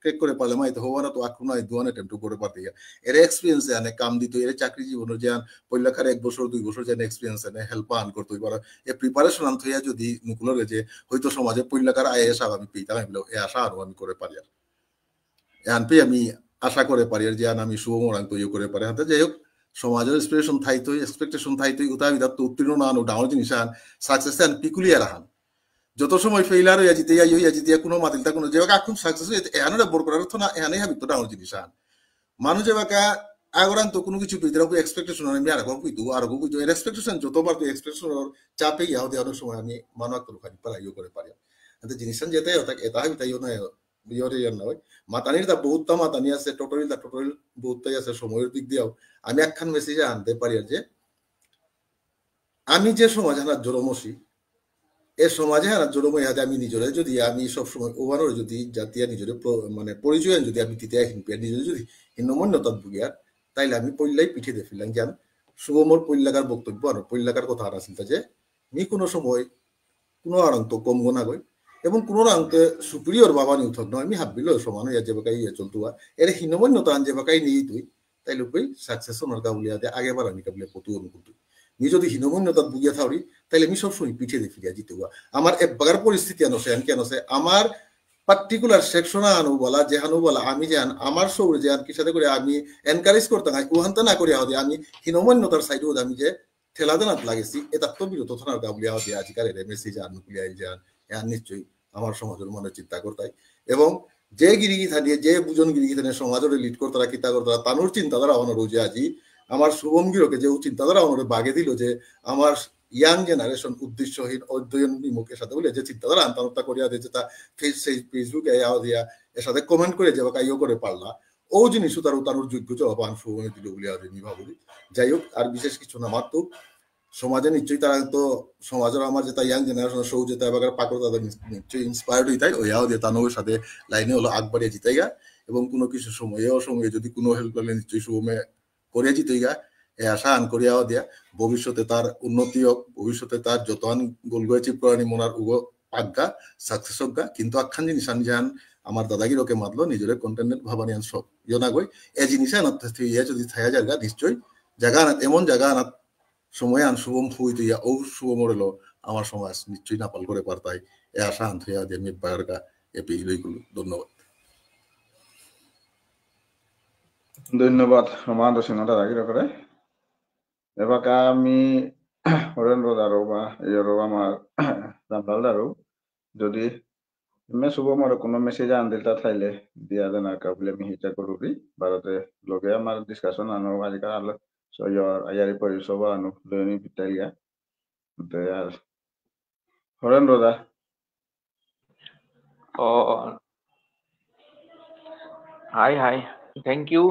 ক্রেক করে পারলে মাইতে হওয়া না তো আক্রমণ দুয়ান অ্যাটেম্প করে পারতে এর এক্সপিরিয়েন্স আনে কাম দিত এর চাকরি জীবনের যে পৈলাখার 1 বছর 2 বছর যে এক্সপিরিয়েন্স আনে হেল্প আন করতে পারে এ প্রিপারেশন আন থইয়া যদি নুকুলরে যে হয়তো সমাজে পৈলাখার আইএস আমি পেইতাম এ আশা আরো আমি করে পারি আর এন পে আমি আশা করে পারি আর যে আমি শুভমরাং তৈরি করে পারি হাতে যাই হোক সমাজের এক্সপেকটেশন থাইতই উতা বিদাত উত্তীর্ণ না আনো ডাঙর জিনিস আন সাকসেস আন পিকুলিয়ার আন যত সময় ফেইলার হইয়া জিতে কোনো মাতিলতা কোনো যে এখন সাকসেস এহানোরে বড় করার তো না এহানেই হাবি তো ডাঙর জিনিস আন মানুষ যে বাকা আগরান তো কোনো কিছু পেতে রাখবো এক্সপেকটেশন আমি আর কইতো আর কইতো এর এক্সপেকটেশন যতবার তো এক্সপেকটেশনের চাপে গিয়া হতে অনেক সময় আমি মানক তো খালি পালাইও করে পারি কিন্তু জিনিস যেতে এটা হাবি তাইও না বিয়রে ইয়ার নয় মাতানির তা বহুত মাতানি আছে টোটালি বহুতটাই আছে সময়ের দিক দিয়েও আমি একখান মেসেজ আনতে পারি যে আমি যে সমাজ হানা জড়মসি এ সমাজে হানা জড়ম ইহাতে আমি নিজরে যদি আমি সবসময় ওভানোর যদি জাতীয় নিজরে মানে পরিচয় যদি আমি তৃতীয় হিনপিয়া নিজরে যদি হীনমন্যতার ভুগিয়ার তাইলে আমি পল্লাই পিঠে দিয়ে ফেললাম যে শুভমর পল্লাকার বক্তব্য আর পল্লাকার কথা আর আসিল যে মি কোনো সময় কোনো আরন্ত কম গোনা গই এবং কোনো রাংতে সুপিরিয়র বাবা নিউ থাক নয় আমি হাবিল সমান হইয়া যে বাকাই চলতো এর হীনমন্যতা আন যে বাকাই নিয়ে তুই তাই লোকই সাকসেস ওনার গাউলিয়া দে আগে বার আমি কাবলে কত অনুকূল তুই মি যদি হীনমন্যতা বুঝিয়া থাকি তাইলে আমি সবসময় পিঠে দিয়ে ফিরিয়া জিতে আমার এক বাগার পরিস্থিতি আনছে কেন আমার পার্টিকুলার সেকশন আনু বলা যে হানু বলা আমি যে আমার সৌর যে কি সাথে করে আমি এনকারেজ করতাম ওহান্তা না করিয়া হতে আমি হীনমন্যতার সাইডে আমি যে ঠেলাদানাত লাগেছি এটা তো বিরত থানার গাউলিয়া হতে আজিকার মেসেজ আনুকুলিয়া যান এর নিশ্চয়ই আমার সমাজের মনে চিন্তা করতাই এবং যে গিরিগি থানিয়ে যে বুজন গিরিগি থানিয়ে সমাজের লিড করতারা কিতা করতারা তানোর চিন্তাধারা অনর যে আজি আমার শুভম গিরকে যে চিন্তাধারা অনরে বাগে দিল যে আমার ইয়াং জেনারেশন উদ্দেশ্যহীন অধ্যয়ন বিমুখের সাথে বলে যে চিন্তাধারা আন্তানতা করিয়া দিয়েছে তা ফেসবুকে দিয়া এর সাথে কমেন্ট করে যে বা কাইও করে পারলা ও জিনিসও তার তানোর যোগ্য জবাব আন শুভমে দিল বলে আমি ভাবি যাই হোক আর বিশেষ কিছু না মাত্র সমাজে নিশ্চয়ই তারা তো সমাজের আমার যেটা ইয়াং জেনারেশন সৌ যেটা এবার পাকড় তাদের নিশ্চয়ই ইন্সপায়ার্ড হই তাই ওইয়াও দিয়ে তানোর সাথে লাইনে হলো আগ বাড়িয়ে জিতাই গা এবং কোনো কিছু সময়ে যদি কোনো হেল্প করলে নিশ্চয়ই শুভমে করিয়া জিতাই গা এ আশা আন করিয়াও দিয়া ভবিষ্যতে তার উন্নতি হোক ভবিষ্যতে তার যতন গোল গয়েছি প্রাণী মনার উগ আজ্ঞা সাকসেস হোক গা কিন্তু আখান জিনিস আন যান আমার দাদাগির ওকে মাতলো নিজের কন্টেন্ট ভাবানি আন সব ইয়না গই এ জিনিসে আনাত যদি থাকা জায়গা নিশ্চয়ই জায়গা আনাত এমন জায়গা আনাত সময় আন শুভম ফুই তুইয়া ও শুভম মরেল আমার সমাজ নিশ্চয়ই নাপাল করে পারতাই এ আশা আন থইয়া দিয়ে আমি বাগারকা এ পেজ লইগুলো ধন্যবাদ ধন্যবাদ আমার দর্শনটা রাখি করে এবার আমি হরেন্দ্র দারো বা এরও আমার জামলাল দারো যদি শুভমর কোনো মেসেজ আনদিলটা থাইলে দিয়া দেন আর কাবলে আমি হিটা করুরি ভারতে লগে আমার ডিসকাশন আনো আজিকাল আলো সয়র আয়ারি পরিষেবা আনো দৈনিক বিটাইয়া আর হরেন্দ্র দা হাই থ্যাংক ইউ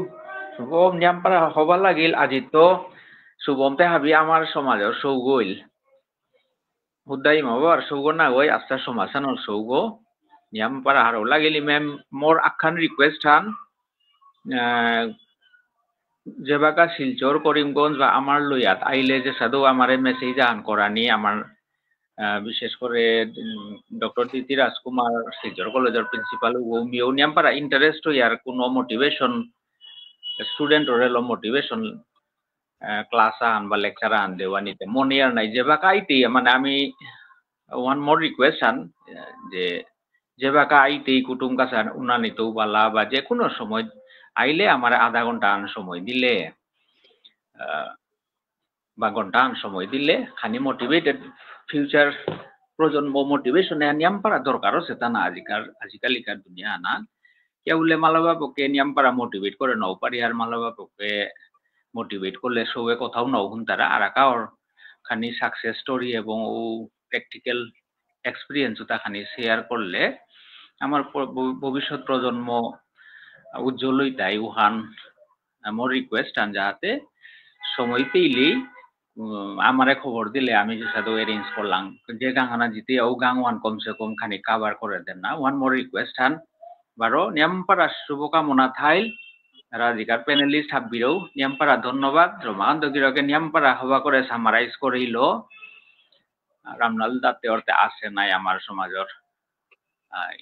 শুভম নিয়ামপাৰা হবা লাগিল আজি তো শুভমতে হাবি আমার সমাজের সৌগইল হুদাই মাবার সৌগ না গই আস্তা সমাসানোর সৌগ নিয়ামপাৰা হারও লাগিল মেম মোর আখান রিকোয়েস্ট হান যেবাকা শিলচর করিমগঞ্জ বা আমার লইয়াত আইলে যে সাধু আমারে মেসেজ আন করানি আমার বিশেষ করে ডক্টর তিতি রাজকুমার শিলচর কলেজের প্রিন্সিপাল মিও নিয়ামপাৰা ইন্টারেস্ট ইয়ার কোনো মোটিভেশন স্টুডেন্ট ওরেল মোটিভেশন ক্লাস আন বা লেকচার আন দেওয়ানিতে মনে আর নাই যেবাকা আইতে মানে আমি ওয়ান মোর রিকোয়েস্ট আন যে যেবাকা আইতে কুটুম কাছে উনানিতেও বালা বা যে কোনো সময় আইলে আমার আধা ঘন্টা আন সময় দিলে বা ঘন্টা আন সময় দিলে খানি মোটিভেটেড ফিউচার প্রজন্ম মোটিভেশন নিয়ামপাৰা দরকার আছে তা না আজিকালিকার দুনিয়া না কেউলে মালাবা পক্ষে নিয়ামপাৰা মোটিভেট করে নাও পারি আর মালাবা পক্ষে মোটিভেট করলে সবে কোথাও নাও হুন তারা আর একার খানি সাকসেস স্টোরি এবং ও প্র্যাকটিক্যাল এক্সপিরিয়েন্স তা খানি শেয়ার করলে আমার ভবিষ্যৎ প্রজন্ম উজ্জ্বলই তাই উহান মোর রিকোয়েস্ট আন যাহাতে সময় পেইলে আমারে খবর দিলে আমি যে সাথে অ্যারেঞ্জ করলাম যে গাঙানা জিতে ও গাং ওয়ান কমসে কম খানি কাভার করে দেন না ওয়ান মোর রিকোয়েস্ট হান বারো নিয়ামপাড়া শুভকামনা থাইল রাজিকার প্যানেলিস্ট হাব্বিরও নিয়ামপাড়া ধন্যবাদ রমাকান্ত গিরকে নিয়ামপাড়া হবা করে সামারাইজ করিল রামলাল দাতে অর্থে আসে নাই আমার সমাজের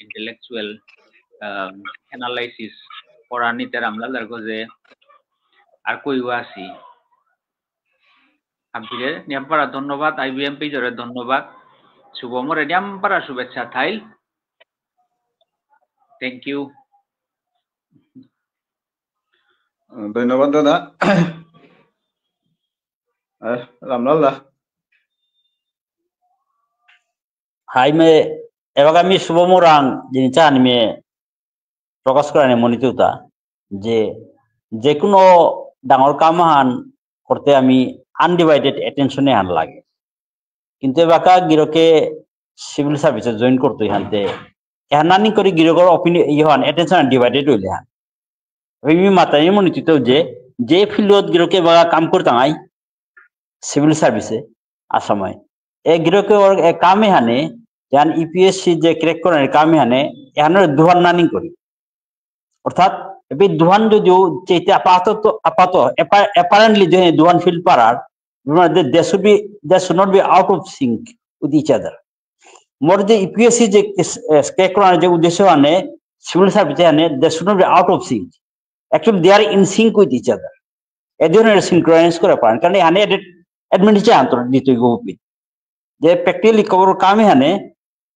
ইন্টেলেকচুয়াল অ্যানালাইসিস করার নিতে রামলাল দার গজে আর কইও আছি হাব্বিরে নিয়ামপাড়া ধন্যবাদ আইবিএম পেজরে ধন্যবাদ শুভমরে নিয়ামপাড়া শুভেচ্ছা থাইল থ্যাংক ইউ ধন্যবাদ দাদা রামলাল দা হাই মে এবার আমি শুভমরাং যিনি চান মে প্রকাশ করেন মনিতুতা যে কোনো ডাঙর কামহান করতে আমি আনডিভাইডেড অ্যাটেনশনে হান লাগে কিন্তু এবাকা গিরকে সিভিল সার্ভিসে জয়েন করতে হানতে এহানি করে গিরকর অপিনিয়ন ইহান অ্যাটেনশন ডিভাইডেড হইলে হান আমি মাতানি মনিতুত যে ফিল্ডত গিরকে এবার কাম করতে আই সিভিল সার্ভিসে আসামে এ গিরকে কামে হানে যান ইপিএসসি যে ক্রেক করেন কামে হানে এহানের দুহান নানি করি অর্থাৎ এবে দুহান যদিও চেতে আপাতত অ্যাপারেন্টলি যে দুহান ফিল্ড পারার they should not be out of sync with each other. More the EPSC যে ক্রেক করার যে উদ্দেশ্য আনে সিভিল সার্ভিসে আনে they should not be out of sync. Actually they are in sync with each other. এই ধরনের সিনক্রোনাইজ করে পারেন কারণ এখানে অ্যাডভান্টেজ আন্তর দিতে গোপি যে প্র্যাকটিক্যালি কবর কামে হানে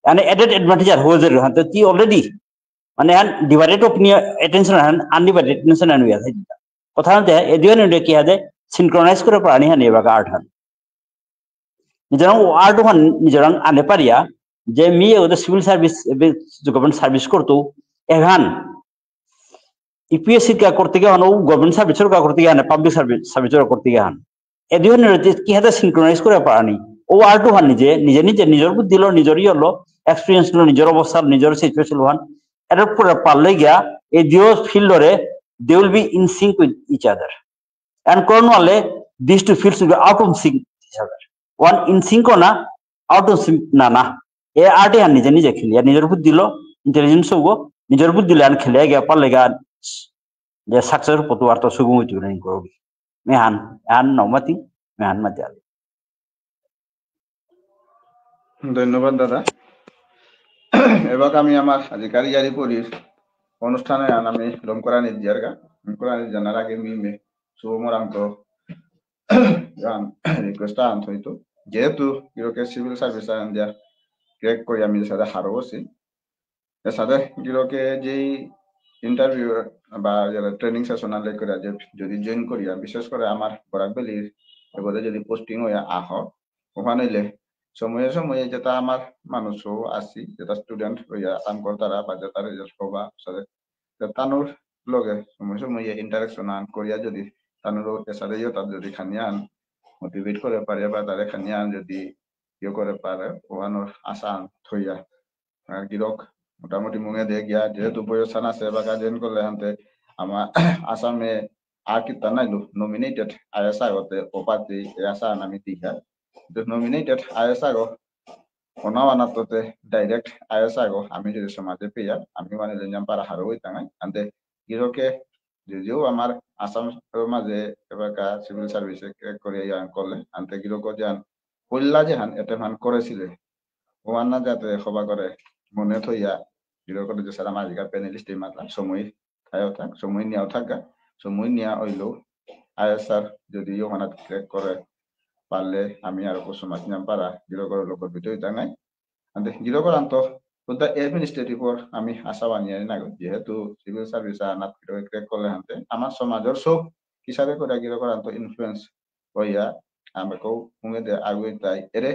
এখানে এডেড অ্যাডভান্টেজ আর হয়ে যায় তো তি অলরেডি মানে divided opinion attention undivided attention আনু আছে কথা হতে এই ধরনের কি আছে সিনক্রোনাইজ করে পারানি হানে এবার আর্ট হান নিজরং আর্ট হান নিজরং আনে পারিয়া যে মি ওদের সিভিল সার্ভিস গভর্নমেন্ট সার্ভিস করতো এখান ইপিএসসি কা করতে গিয়ে হান গভর্নমেন্ট সার্ভিসের কা করতে গিয়ে হান পাবলিক সার্ভিসের করতে গিয়ে হান এই ধরনের কি হাতে সিনক্রোনাইজ করে পারানি ও আর্ট হান নিজের বুদ্ধি লো নিজের হলো এক্সপিরিয়েন্স লো নিজের অবস্থা নিজের সিচুয়েশন হান এটার পরে পারলে গিয়া এই দুই ফিল্ডরে they will be in sync with each other and cornwall these two fields will be out of sync each other one in sync na out of sync na e arte han nije khili আর নিজের বুদ্ধি লো intelligence হবো নিজের বুদ্ধি লো আর খেলে গিয়া পারলে গা যে সাকসেস পতু আর তো সুগম হইতো নাই করবি মেহান আন নমতি মেহান মাতিয়াল ধন্যবাদ দাদা এবার আমি আমার আধিকারিক জারি পরির অনুষ্ঠানে আমি রমকরানি জিয়ারগা রমকরানি জানার আগে মিমে শুভমরান্ত রিকোয়েস্ট আনতে হইতো যেহেতু গিরকে সিভিল সার্ভিস দিয়া ক্রেক করি আমি সাথে হারো আছি এর সাথে গিরকে যেই ইন্টারভিউ বা ট্রেনিং সেশন আলে করে যদি জয়েন করি বিশেষ করে আমার বরাকবেলির এবারে যদি পোস্টিং হয়ে আহ ওখানে সময়ে সময়ে যেটা আমার মানুষও আছি যেটা স্টুডেন্ট হইয়া কাম করতারা বা যেটা রেজাল্ট হবা তানোর লগে সময় সময়ে ইন্টারাকশন আন করিয়া যদি তানোর এসারেও তার যদি খানিয়ান মোটিভেট করে পারে বা তারে খানিয়ান যদি ইয়ে করে পারে ওখানোর আশা থইয়া আর গিরক মোটামুটি মুঙে দিয়ে গিয়া যেহেতু বয়সান আছে বা গার্জেন করলে হানতে আমার আসামে আর কি তা নাইলো নমিনেটেড আইএসআই হতে ওপাতি আশা আমি দিঘা নমিনেটেড আইএসআই ওনাওয়ানাতে ডাইরেক্ট আইএসআই আমি যদি সমাজে পেয়া আমি মানে জাম পারা হারো হই তাঙাই আনতে গিরকে যদিও আমার আসাম মাঝে এবার সিভিল সার্ভিসে করে করলে আনতে গিরক যান কল্লা যে হান এতে হান করেছিলে ওয়ান্না যাতে সভা করে মনে থইয়া গিরক যে সারা মাঝিকা প্যানেলিস্ট মাত্রা সময় থাকাও থাক সময় নিয়েও থাকা সময় নেওয়া হইলেও আইএসআর যদি ওখানে ক্রেক করে পারলে আমি আর সমাজ নাম পারা গিরকর লোকের ভিতরে টাঙাই আনতে গিরকর আন্ত এডমিনিস্ট্রেটিভর আমি আশা বানিয়ে নাগো যেহেতু সিভিল সার্ভিস আনাত ক্রেক করলে হানতে আমার সমাজের সব কিসারে করে গিরকর আন্ত ইনফ্লুয়েন্স হইয়া আমাকেও মুঙে দে আগুয়ে তাই এরে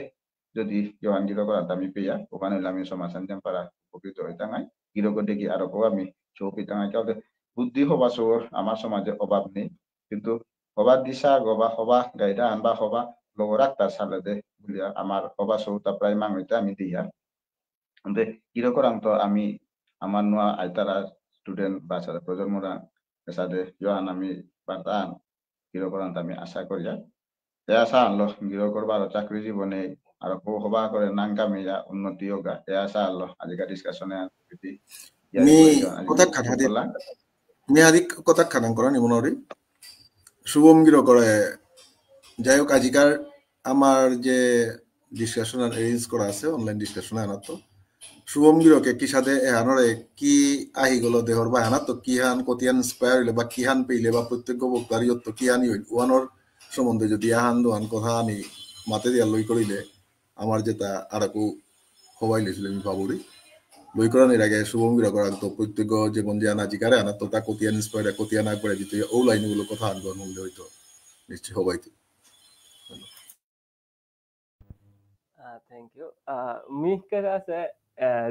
যদি জওয়ান গিরকর আন্ত আমি পেয়া ওখানে আমি সমাজ নাম পারা উপকৃত হই টাঙাই গিরকর দেখি আরো আমি চৌকি টাঙাই কাউকে বুদ্ধি হবা সবর আমার সমাজে অভাব নেই কিন্তু হবা দিশা গবা হবা গাইডা আনবা হবা লগরাক্তার সালে দে বলিয়া আমার হবা সৌতা প্রায় মাংইতে আমি দিয়া আনতে গিরকর আন্ত আমি আমার নোয়া আইতারা স্টুডেন্ট বা সাথে প্রজন্মরা সাথে জওয়ান আমি বার্তান গিরো করান আমি আশা করি এ আশা আনলো গিরো করবার চাকরি জীবনে আর হবা করে নাঙ্কামিয়া উন্নতি হোগা এ আশা আনলো আজকের ডিসকাশনে মি কথা খানা দি মি আদি কথা খানা করা নি মনোরি শুভম গিরো করে যাই হোক আজিকার আমার যে ডিসকাশন অ্যারেঞ্জ করা আছে অনলাইন ডিসকাশন আনা তো শুভম গিরকে কি সাথে এহানরে কি আহি গলো দেহর বা হানা তো কি হান কতিয়ান ইন্সপায়ার হইলে বা কি হান পেইলে বা প্রত্যেক বক্তার তো কি হানি হইল ওয়ানোর সম্বন্ধে যদি আহান দোয়ান কথা আনি মাতে দিয়া লই করিলে আমার যেটা আরাকু হবাই লেছিল আমি ভাবুরি লই করানোর আগে শুভম গিরক তো প্রত্যেক জীবন যে আনা জিকারে আনা তো তা কতিয়ান ইন্সপায়ার কতিয়ান আগবাড়ে দিতে ও লাইনগুলো কথা আনবো হলে হয়তো নিশ্চয় হবাইতে থ্যাংক ইউ মি কেরা আছে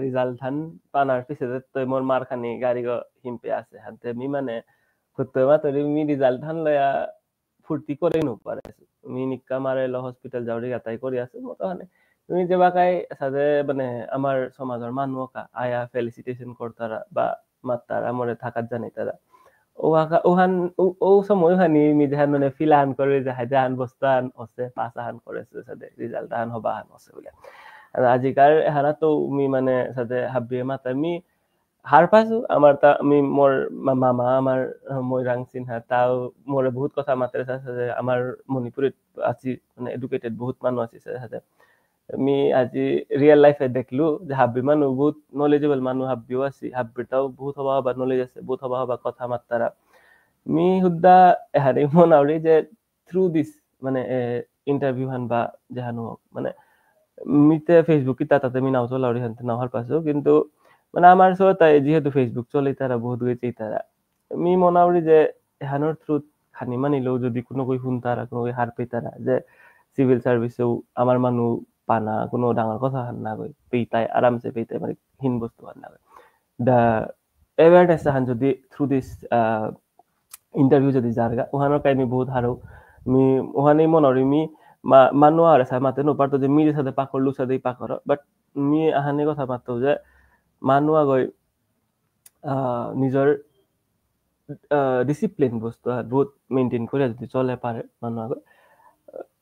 রিজাল্ট ধান পানার পিছতে তই মোর মার খানি গাড়ি গো হিমপে আছে হাতে মি মানে কতই মা তরি মি রিজাল্ট ধান লয়া ফুর্তি করে নো পারে মি নিক্কা মারে ল হসপিটাল যাওরি গাতাই করি আছে মতো মানে তুমি যে বাকাই সাথে মানে আমার সমাজের মানুষকা আয়া ফেলিসিটেশন করতারা বা মাত্তারা মরে থাকার জানি তারা ওহান ও সময় হানি মি যাহান মানে ফিলান করে যাহান বস্তান আছে পাঁচাহান করেছে সাথে রিজাল্ট আন হবাহান আছে বলে আজিকার হারা তো মি মানে সাথে হাবিয়ে মাতা মি হার পাইছো আমার তা আমি মোর মামা আমার ময়রাং সিনহা তাও মোরে বহুত কথা মাতে সাথে আমার মণিপুরিত আছি মানে এডুকেটেড বহুত মানুষ আছে সাথে আমি আজি রিয়েল লাইফে দেখলো যে হাব্বি মানুষ বহুত নলেজেবল মানুষ হাব্বিও আছে হাব্বিটাও বহুত হবা হবা নলেজ আছে বহুত হবা হবা কথা মাত্তারা মি হুদ্দা এহারে মন আউরি যে থ্রু দিস মানে ইন্টারভিউ হান বা যেহানো মানে মিতে ফেসবুক কিতা তাতে মি নাও চলা আউরি হানতে নাও হার পাইছো কিন্তু মানে আমার তাই যেহেতু ফেসবুক চলে তারা বহুত গেছে তারা মি মনে আউরি যে এহানোর থ্রু খানি মানিলেও যদি কোনো কই শুনতারা কোনো কই হার পেতারা যে সিভিল সার্ভিসেও আমার মানুষ পানা কোনো ডাঙর কথা হান না কই পেইতাই আরামসে পেইতাই মানে হীন বস্তু হান না কই দা অ্যাওয়ারনেস হান যদি থ্রু দিস ইন্টারভিউ যদি জারগা ওহানোর কাই মি বহুত হারো মি ওহানে মনরি মি মানুষ আর সাথে মাতে নো পারতো যে মি সাথে পাকর লু সাথে পাকর বাট মি আহানে কথা মাতো যে মানুষ আগই নিজের ডিসিপ্লিন বস্তু বহুত মেইনটেইন করে যদি চলে পারে মানুষ আগই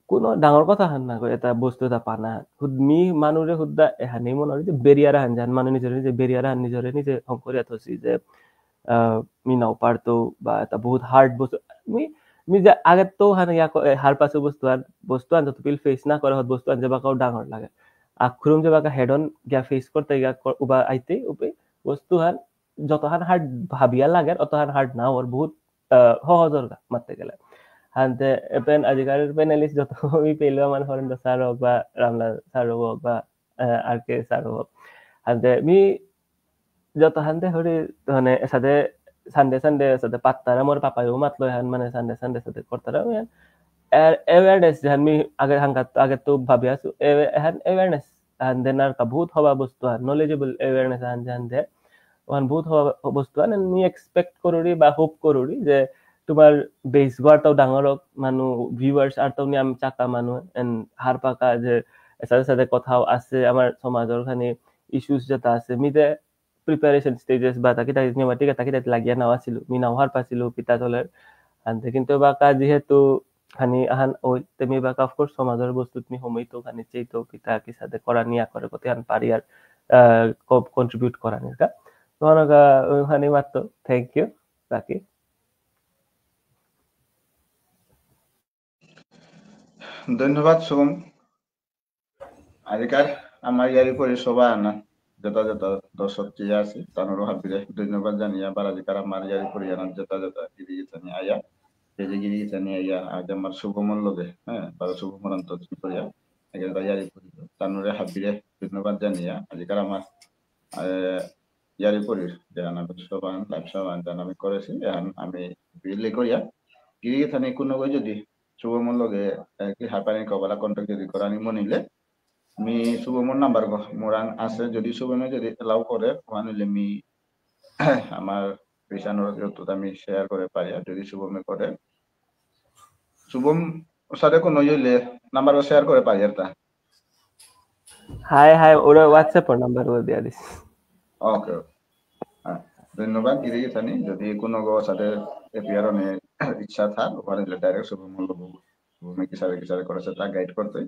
কোনো ডাঙর কথা হান না কই এটা বস্তু এটা পানা মি মানুরে হুদ্দা এহানি মনরি যে বেরিয়ার হান জান মানে নিজের নিজে বেরিয়ার হান নিজের নিজে হম করে থসি যে মি নাও পারতো বা এটা বহুত হার্ড বস্তু মি যে আগে তো হান ইয়া হার পাশে বস্তু আন যত পিল ফেস না করে হত বস্তু আন যে বাকাও ডাঙর লাগে আখরুম যে বাকা হেড অন গিয়া ফেস করতে গিয়া উবা আইতে উপে বস্তু হান যত হান হার্ড ভাবিয়া লাগে অত হান হার্ড না ওর বহুত সহজর মারতে গেলে হানতে এপেন আজিকার প্যানেলিস্ট যত মি পেলো আমার হরেন্দ্র স্যার হোক বা রামলাল স্যার হোক বা আর কে স্যার হোক হানতে মি যত হানতে হরি মানে সাথে সানডে সাথে পাত্তারা মোর পাপাইও মাতলো হান মানে সানডে সাথে করতারা অ্যাওয়ারনেস হান মি আগে তো ভাবি আছো হান অ্যাওয়ারনেস হান দেন আর বহুত হবা বস্তু হান নলেজেবল অ্যাওয়ারনেস হান জান দে ওহান বহুত হবা বস্তু হান মি এক্সপেক্ট করুরি বা হোপ করুরি যে তোমার বেস গোয়াটাও ডাঙর মানুষ ভিউয়ার্স আর তাও আমি চাকা মানুষ এন্ড হার পাকা যে সাথে সাথে কথাও আছে আমার সমাজের খানি ইস্যুস যেটা আছে মিতে প্রিপারেশন স্টেজেস বা তাকে তাকে নিয়মাটিকা তাকে তাকে লাগিয়া নেওয়া ছিল মি নাওয়ার পাছিল পিতা চলের আনতে কিন্তু বাকা যেহেতু খানি আহান ওই তেমি বাকা অফকোর্স সমাজের বস্তু তুমি সময়তো খানি চাইতো পিতা কি সাথে করা নিয়া করে কত আন পারি আর কন্ট্রিবিউট করা নিকা তোমার খানি মাত্র থ্যাংক ইউ বাকি ধন্যবাদ শুভম আজিকার আমার ইয়ারি পরিষেবা আনা যথাযথ দর্শক যে আছে তানোরও হাবিরে ধন্যবাদ জানিয়া বার আজিকার আমার ইয়ারি পরিয়ানা যথাযথ গিরিগিতানি আয়া যে গিরিগিতানি আয়া আজ আমার শুভমর লগে হ্যাঁ বা শুভমর অন্তর করিয়া এখানে ইয়ারি পরি তানোরে হাবিরে ধন্যবাদ জানিয়া আজিকার আমার ইয়ারি পরির যে আনা সবান লাইফ সবান জান আমি করেছি এখন আমি বিলি করিয়া গিরিগিতানি কোনো যদি শুভমর লগে কি হারপানি কবলা কন্টাক্ট যদি করা আমি মনিলে মি শুভমর নাম্বার মোরান আছে যদি শুভমে যদি এলাও করে ওখানে মি আমার পেশানোর যত আমি শেয়ার করে পারি যদি শুভমে করে শুভম সাথে কোনো ইলে নাম্বারও শেয়ার করে পারি আর তা হাই ওরা হোয়াটসঅ্যাপ নাম্বার ও দিয়া দিস ওকে ধন্যবাদ গিরিগিতানি যদি কোনো সাথে এপিয়ারনে ইচ্ছা থাক ওখানে ডাইরেক্ট শুভমূল্য কিসারে করেছে তা গাইড করতে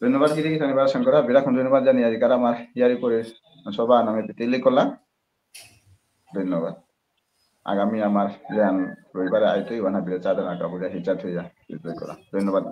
ধন্যবাদ গিরি শনিবার শঙ্করা বিরাট ধন্যবাদ জানি আজকাল আমার ইয়ারি করে সবা নামে পিতিলি করলাম ধন্যবাদ আগামী আমার জ্ঞান রবিবারে আইতেই ওখানে বিরে চাঁদা কাপড়ে হিচাত হইয়া করা ধন্যবাদ